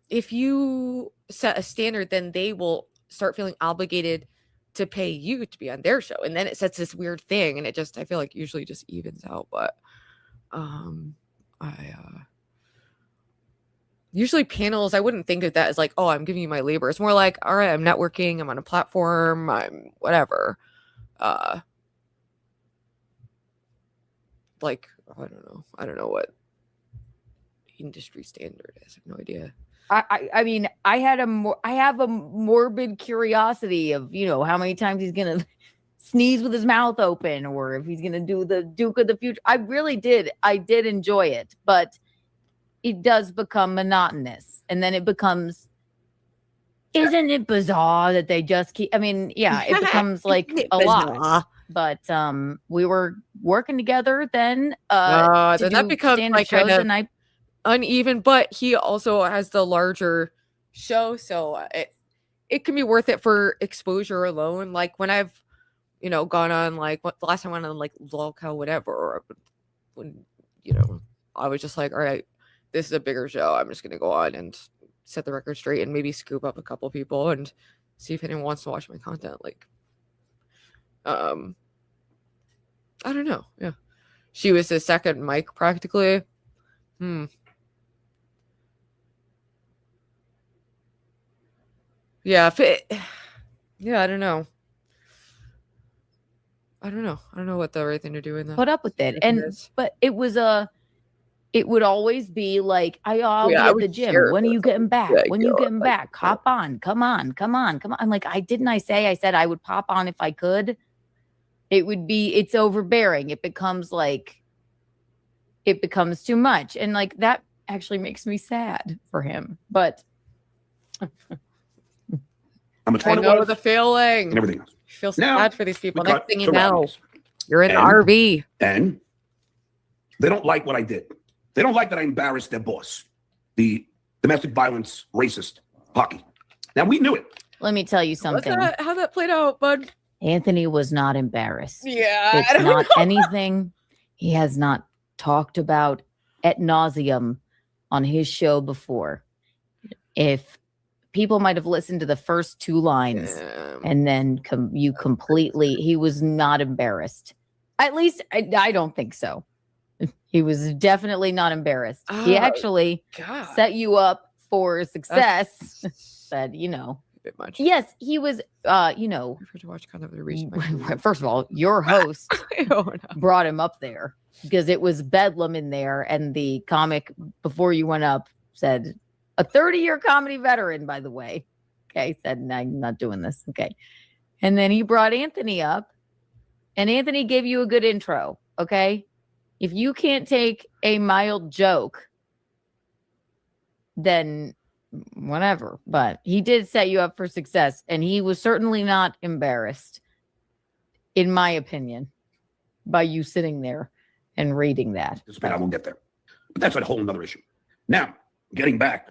[SPEAKER 3] if you set a standard, then they will start feeling obligated to pay you to be on their show, and then it sets this weird thing, and I feel like usually just evens out. But usually panels, I wouldn't think of that as like, oh, I'm giving you my labor. It's more like, all right, I'm networking, I'm on a platform, I'm whatever. Like, I don't know what industry standard is. I have no idea.
[SPEAKER 2] I mean, I have a morbid curiosity of, how many times he's going to sneeze with his mouth open, or if he's going to do the Duke of the Future. I really did. I did enjoy it, but it does become monotonous, and then it becomes, isn't it bizarre that they just keep, it becomes like a lot, but we were working together then
[SPEAKER 3] then that becomes like kind of uneven, but he also has the larger show, so it can be worth it for exposure alone. Like when I've gone on, like the last time I went on like Lolcow whatever, or when I was just like, all right, this is a bigger show. I'm just going to go on and set the record straight and maybe scoop up a couple people and see if anyone wants to watch my content. Like, I don't know. Yeah. She was his second mic practically. Yeah. Yeah, I don't know. I don't know what the right thing to do in that.
[SPEAKER 2] Put up with it. But it would always be like, I'll be at the gym. When are you getting back? When you getting back? Hop on. Come on. I'm like, I said I would pop on if I could. It's overbearing. It becomes too much. And like, that actually makes me sad for him. But
[SPEAKER 7] How much
[SPEAKER 3] I
[SPEAKER 7] fun it
[SPEAKER 3] know
[SPEAKER 7] was,
[SPEAKER 3] the feeling.
[SPEAKER 7] and everything else.
[SPEAKER 3] I feel
[SPEAKER 7] Now,
[SPEAKER 3] sad for these people.
[SPEAKER 7] we
[SPEAKER 3] Next
[SPEAKER 7] cut
[SPEAKER 3] thing you
[SPEAKER 7] to
[SPEAKER 3] know,
[SPEAKER 7] Rodney's.
[SPEAKER 3] you're in the
[SPEAKER 7] And-
[SPEAKER 3] RV.
[SPEAKER 7] And they don't like what I did. They don't like that I embarrassed their boss, the domestic violence racist hockey. Now, we knew it.
[SPEAKER 2] let me tell you something.
[SPEAKER 3] How that played out, bud?
[SPEAKER 2] Anthony was not embarrassed.
[SPEAKER 3] Yeah, I
[SPEAKER 2] It's
[SPEAKER 3] don't
[SPEAKER 2] not
[SPEAKER 3] know.
[SPEAKER 2] anything he has not talked about ad nauseum on his show before. If people might have listened to the first two lines and then he was not embarrassed. At least I don't think so. He was definitely not embarrassed. He actually set you up for success. Said,
[SPEAKER 3] a bit much.
[SPEAKER 2] yes, he was,
[SPEAKER 3] To watch kind of the reach.
[SPEAKER 2] first of all, your host brought him up there because it was bedlam in there. And the comic before you went up said, a 30-year comedy veteran, by the way. Okay. Said, no, I'm not doing this. Okay. And then he brought Anthony up and Anthony gave you a good intro. Okay. If you can't take a mild joke, then whatever. But he did set you up for success, and he was certainly not embarrassed, in my opinion, by you sitting there and reading that.
[SPEAKER 7] I won't get there. But that's a whole nother issue. Now, getting back.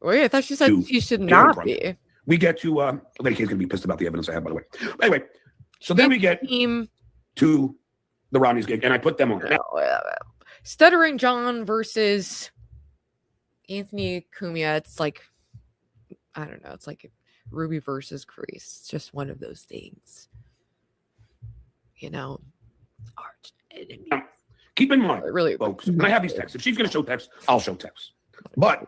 [SPEAKER 3] Oh, yeah, I thought she said she should not be.
[SPEAKER 7] We get to, Lady K's going to be pissed about the evidence I have, by the way. Anyway, so then we get to the Rodney's gig, and I put them on.
[SPEAKER 3] Stuttering John versus Anthony Cumia. It's like, I don't know. It's like Ruby versus Crease. It's just one of those things. Arch enemy.
[SPEAKER 7] Now, keep in mind, folks, and I have these texts. If she's going to show text, I'll show text. But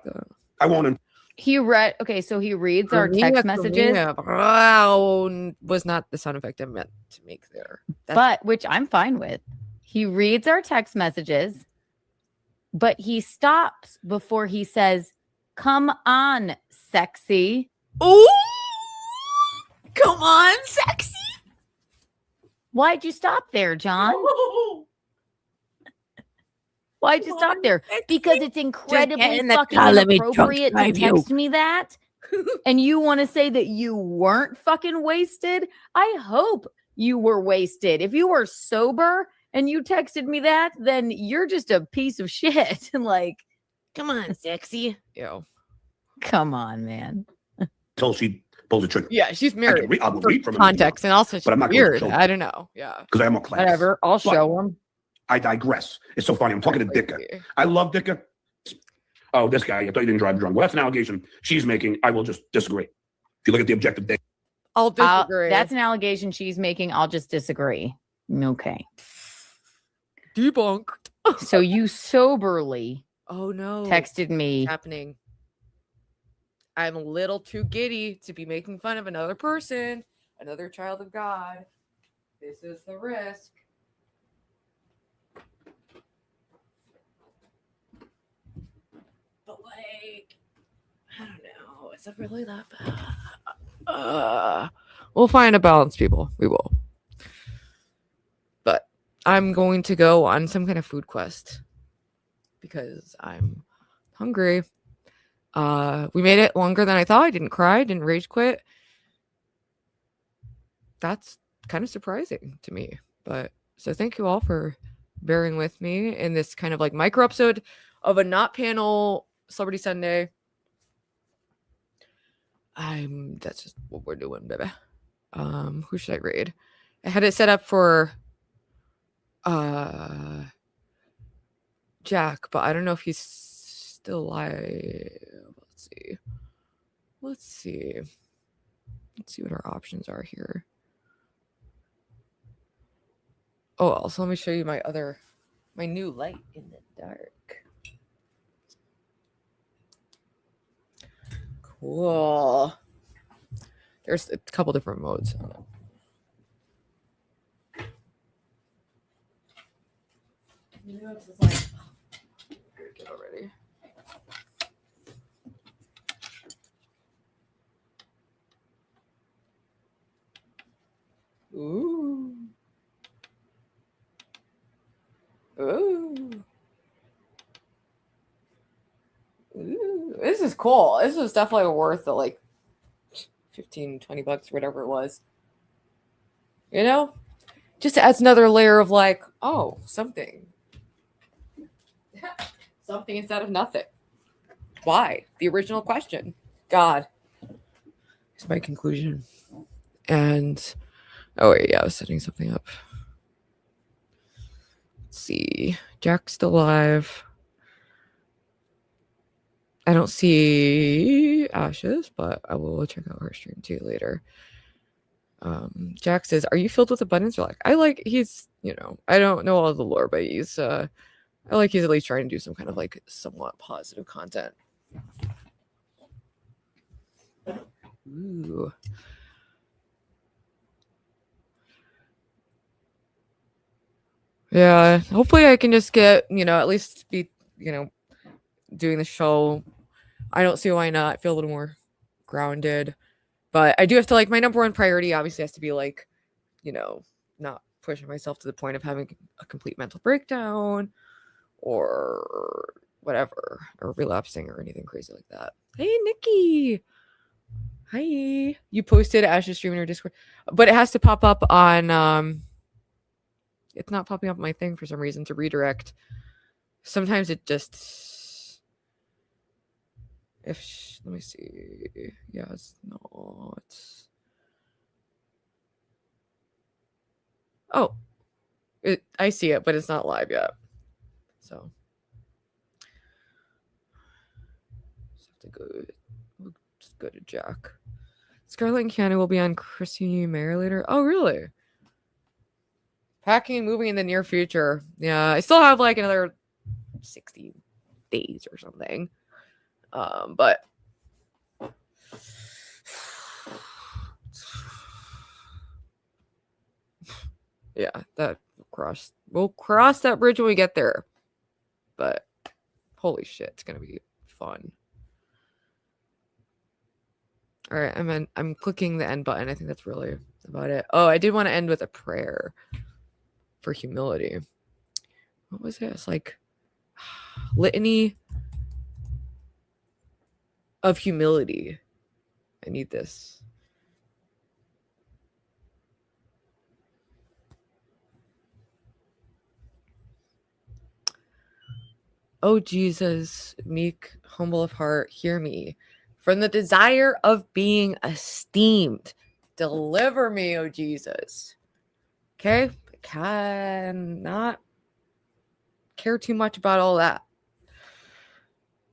[SPEAKER 7] I won't.
[SPEAKER 2] He reads our text messages.
[SPEAKER 3] Wow, was not the sound effect I meant to make there.
[SPEAKER 2] But which I'm fine with. He reads our text messages, but he stops before he says, "Come on, sexy."
[SPEAKER 3] Ooh, come on, sexy.
[SPEAKER 2] Why'd you stop there, John? Why'd you stop there? Because it's incredibly fucking inappropriate to text me that. And you want to say that you weren't fucking wasted? I hope you were wasted. If you were sober and you texted me that, then you're just a piece of shit. Like, come on, sexy.
[SPEAKER 3] Yo.
[SPEAKER 2] Come on, man.
[SPEAKER 7] Until she pulls a trigger.
[SPEAKER 3] Yeah, she's married.
[SPEAKER 7] I will read from
[SPEAKER 3] context, and also she's
[SPEAKER 7] but I'm not
[SPEAKER 3] weird.
[SPEAKER 7] going to
[SPEAKER 3] I don't know. Yeah.
[SPEAKER 7] Because I am a class.
[SPEAKER 2] Whatever. I'll show him.
[SPEAKER 7] I digress. It's so funny. I'm talking to Dicka. I love Dicka. Oh, this guy. I thought you didn't drive drunk. Well, that's an allegation she's making. I will just disagree. If you look at the objective data.
[SPEAKER 3] I'll disagree.
[SPEAKER 2] That's an allegation she's making. I'll just disagree. Okay.
[SPEAKER 3] Debunked.
[SPEAKER 2] So you soberly texted me.
[SPEAKER 3] Happening. I'm a little too giddy to be making fun of another person, another child of God. This is the risk. But like, I don't know. Is it really that bad? We'll find a balance, people. We will. But I'm going to go on some kind of food quest because I'm hungry. We made it longer than I thought. I didn't cry, didn't rage quit. That's kind of surprising to me. But so thank you all for bearing with me in this kind of like micro episode of a not panel Celebrity Sunday. That's just what we're doing, baby. Who should I raid? I had it set up for Jack, but I don't know if he's still alive. Let's see what our options are here. Oh, also let me show you my new light in the dark. Cool. There's a couple different modes on it. You know, it's just like, get already. Ooh. Ooh. Ooh. This is cool. This is definitely worth the like 15, 20 bucks, whatever it was. You know? Just adds another layer of like, oh, something. Something instead of nothing. Why? The original question. God. Here's my conclusion. And oh wait, yeah, I was setting something up. Let's see. Jack's still alive. I don't see Ashes, but I will check out her stream too later. Jack says, "Are you filled with abundance?" Or like, I like he's, you know, I don't know all the lore, but he's I like he's at least trying to do some kind of like somewhat positive content. Ooh. Yeah, hopefully I can just get, you know, at least be, you know, doing the show. I don't see why not. I feel a little more grounded. But I do have to, like, my number one priority obviously has to be, like, you know, not pushing myself to the point of having a complete mental breakdown or whatever, or relapsing or anything crazy like that. Hey, Nikki. Hi. You posted Ash's stream in your Discord, but it has to pop up on, it's not popping up on my thing for some reason to redirect. Sometimes it just, let me see. Yeah, it's not. Oh, I see it, but it's not live yet. So just have to go. We'll just go to Jack. Scarlett and Keanu will be on Chrissy Mayer later. Oh, really? Packing and moving in the near future. Yeah, I still have like another 60 days or something. But yeah, we'll cross that bridge when we get there. But holy shit, it's gonna be fun. All right, I'm clicking the end button. I think that's really about it. Oh, I did want to end with a prayer for humility. What was it? It's like litany of humility. I need this. Oh, Jesus, meek, humble of heart, hear me. From the desire of being esteemed, deliver me, oh Jesus. Okay? I cannot care too much about all that.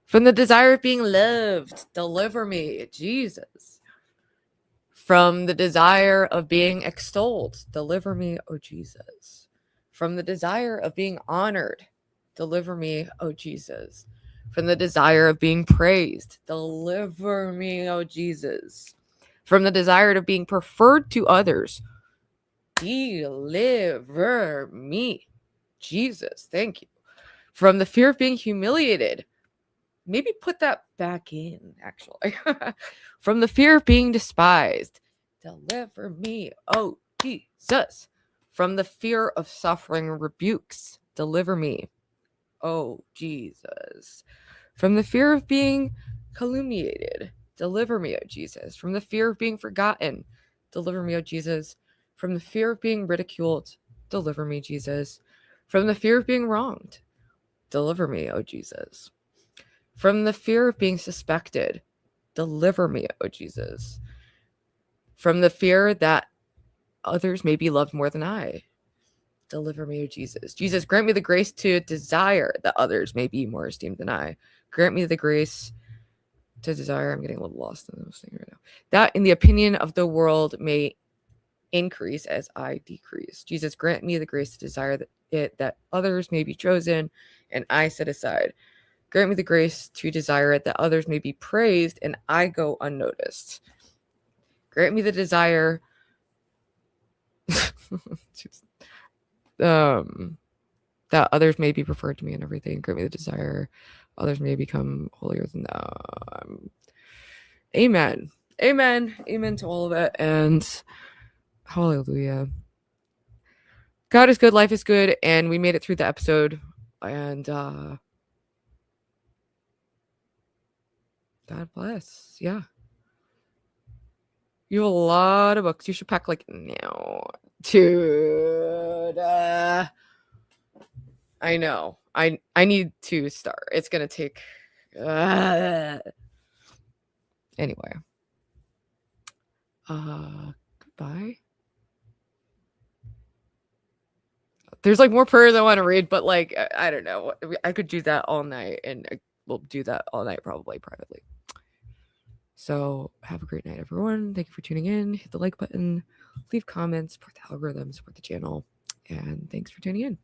[SPEAKER 3] From the desire of being loved, deliver me, Jesus. From the desire of being extolled, deliver me, oh Jesus. From the desire of being honored, deliver me, oh Jesus. From the desire of being praised, deliver me, oh Jesus. From the desire of being preferred to others, deliver me, Jesus. Thank you. From the fear of being humiliated, maybe put that back in, actually. From the fear of being despised, deliver me, oh Jesus. From the fear of suffering rebukes, deliver me, oh Jesus. From the fear of being calumniated, deliver me, oh Jesus. From the fear of being forgotten, deliver me, oh Jesus. From the fear of being ridiculed, deliver me, Jesus. From the fear of being wronged, deliver me, oh Jesus. From the fear of being suspected, deliver me, oh Jesus. From the fear that others may be loved more than I, deliver me, oh Jesus. Jesus, grant me the grace to desire that others may be more esteemed than I. Grant me the grace to desire. I'm getting a little lost in those things right now. That in the opinion of the world may increase as I decrease. Jesus, grant me the grace to desire that others may be chosen and I set aside. Grant me the grace to desire it that others may be praised and I go unnoticed. Grant me the desire that others may be preferred to me and everything. Grant me the desire others may become holier than thou. Amen. Amen. Amen to all of it. And hallelujah. God is good. Life is good. And we made it through the episode. And God bless. Yeah. You have a lot of books. You should pack like now. Dude. I know. I need to start. It's gonna take anyway. Goodbye. There's like more prayers I want to read, but like I don't know. I could do that all night, and we'll do that all night probably privately. So have a great night, everyone. Thank you for tuning in. Hit the like button, leave comments, support the algorithm, support the channel, and thanks for tuning in.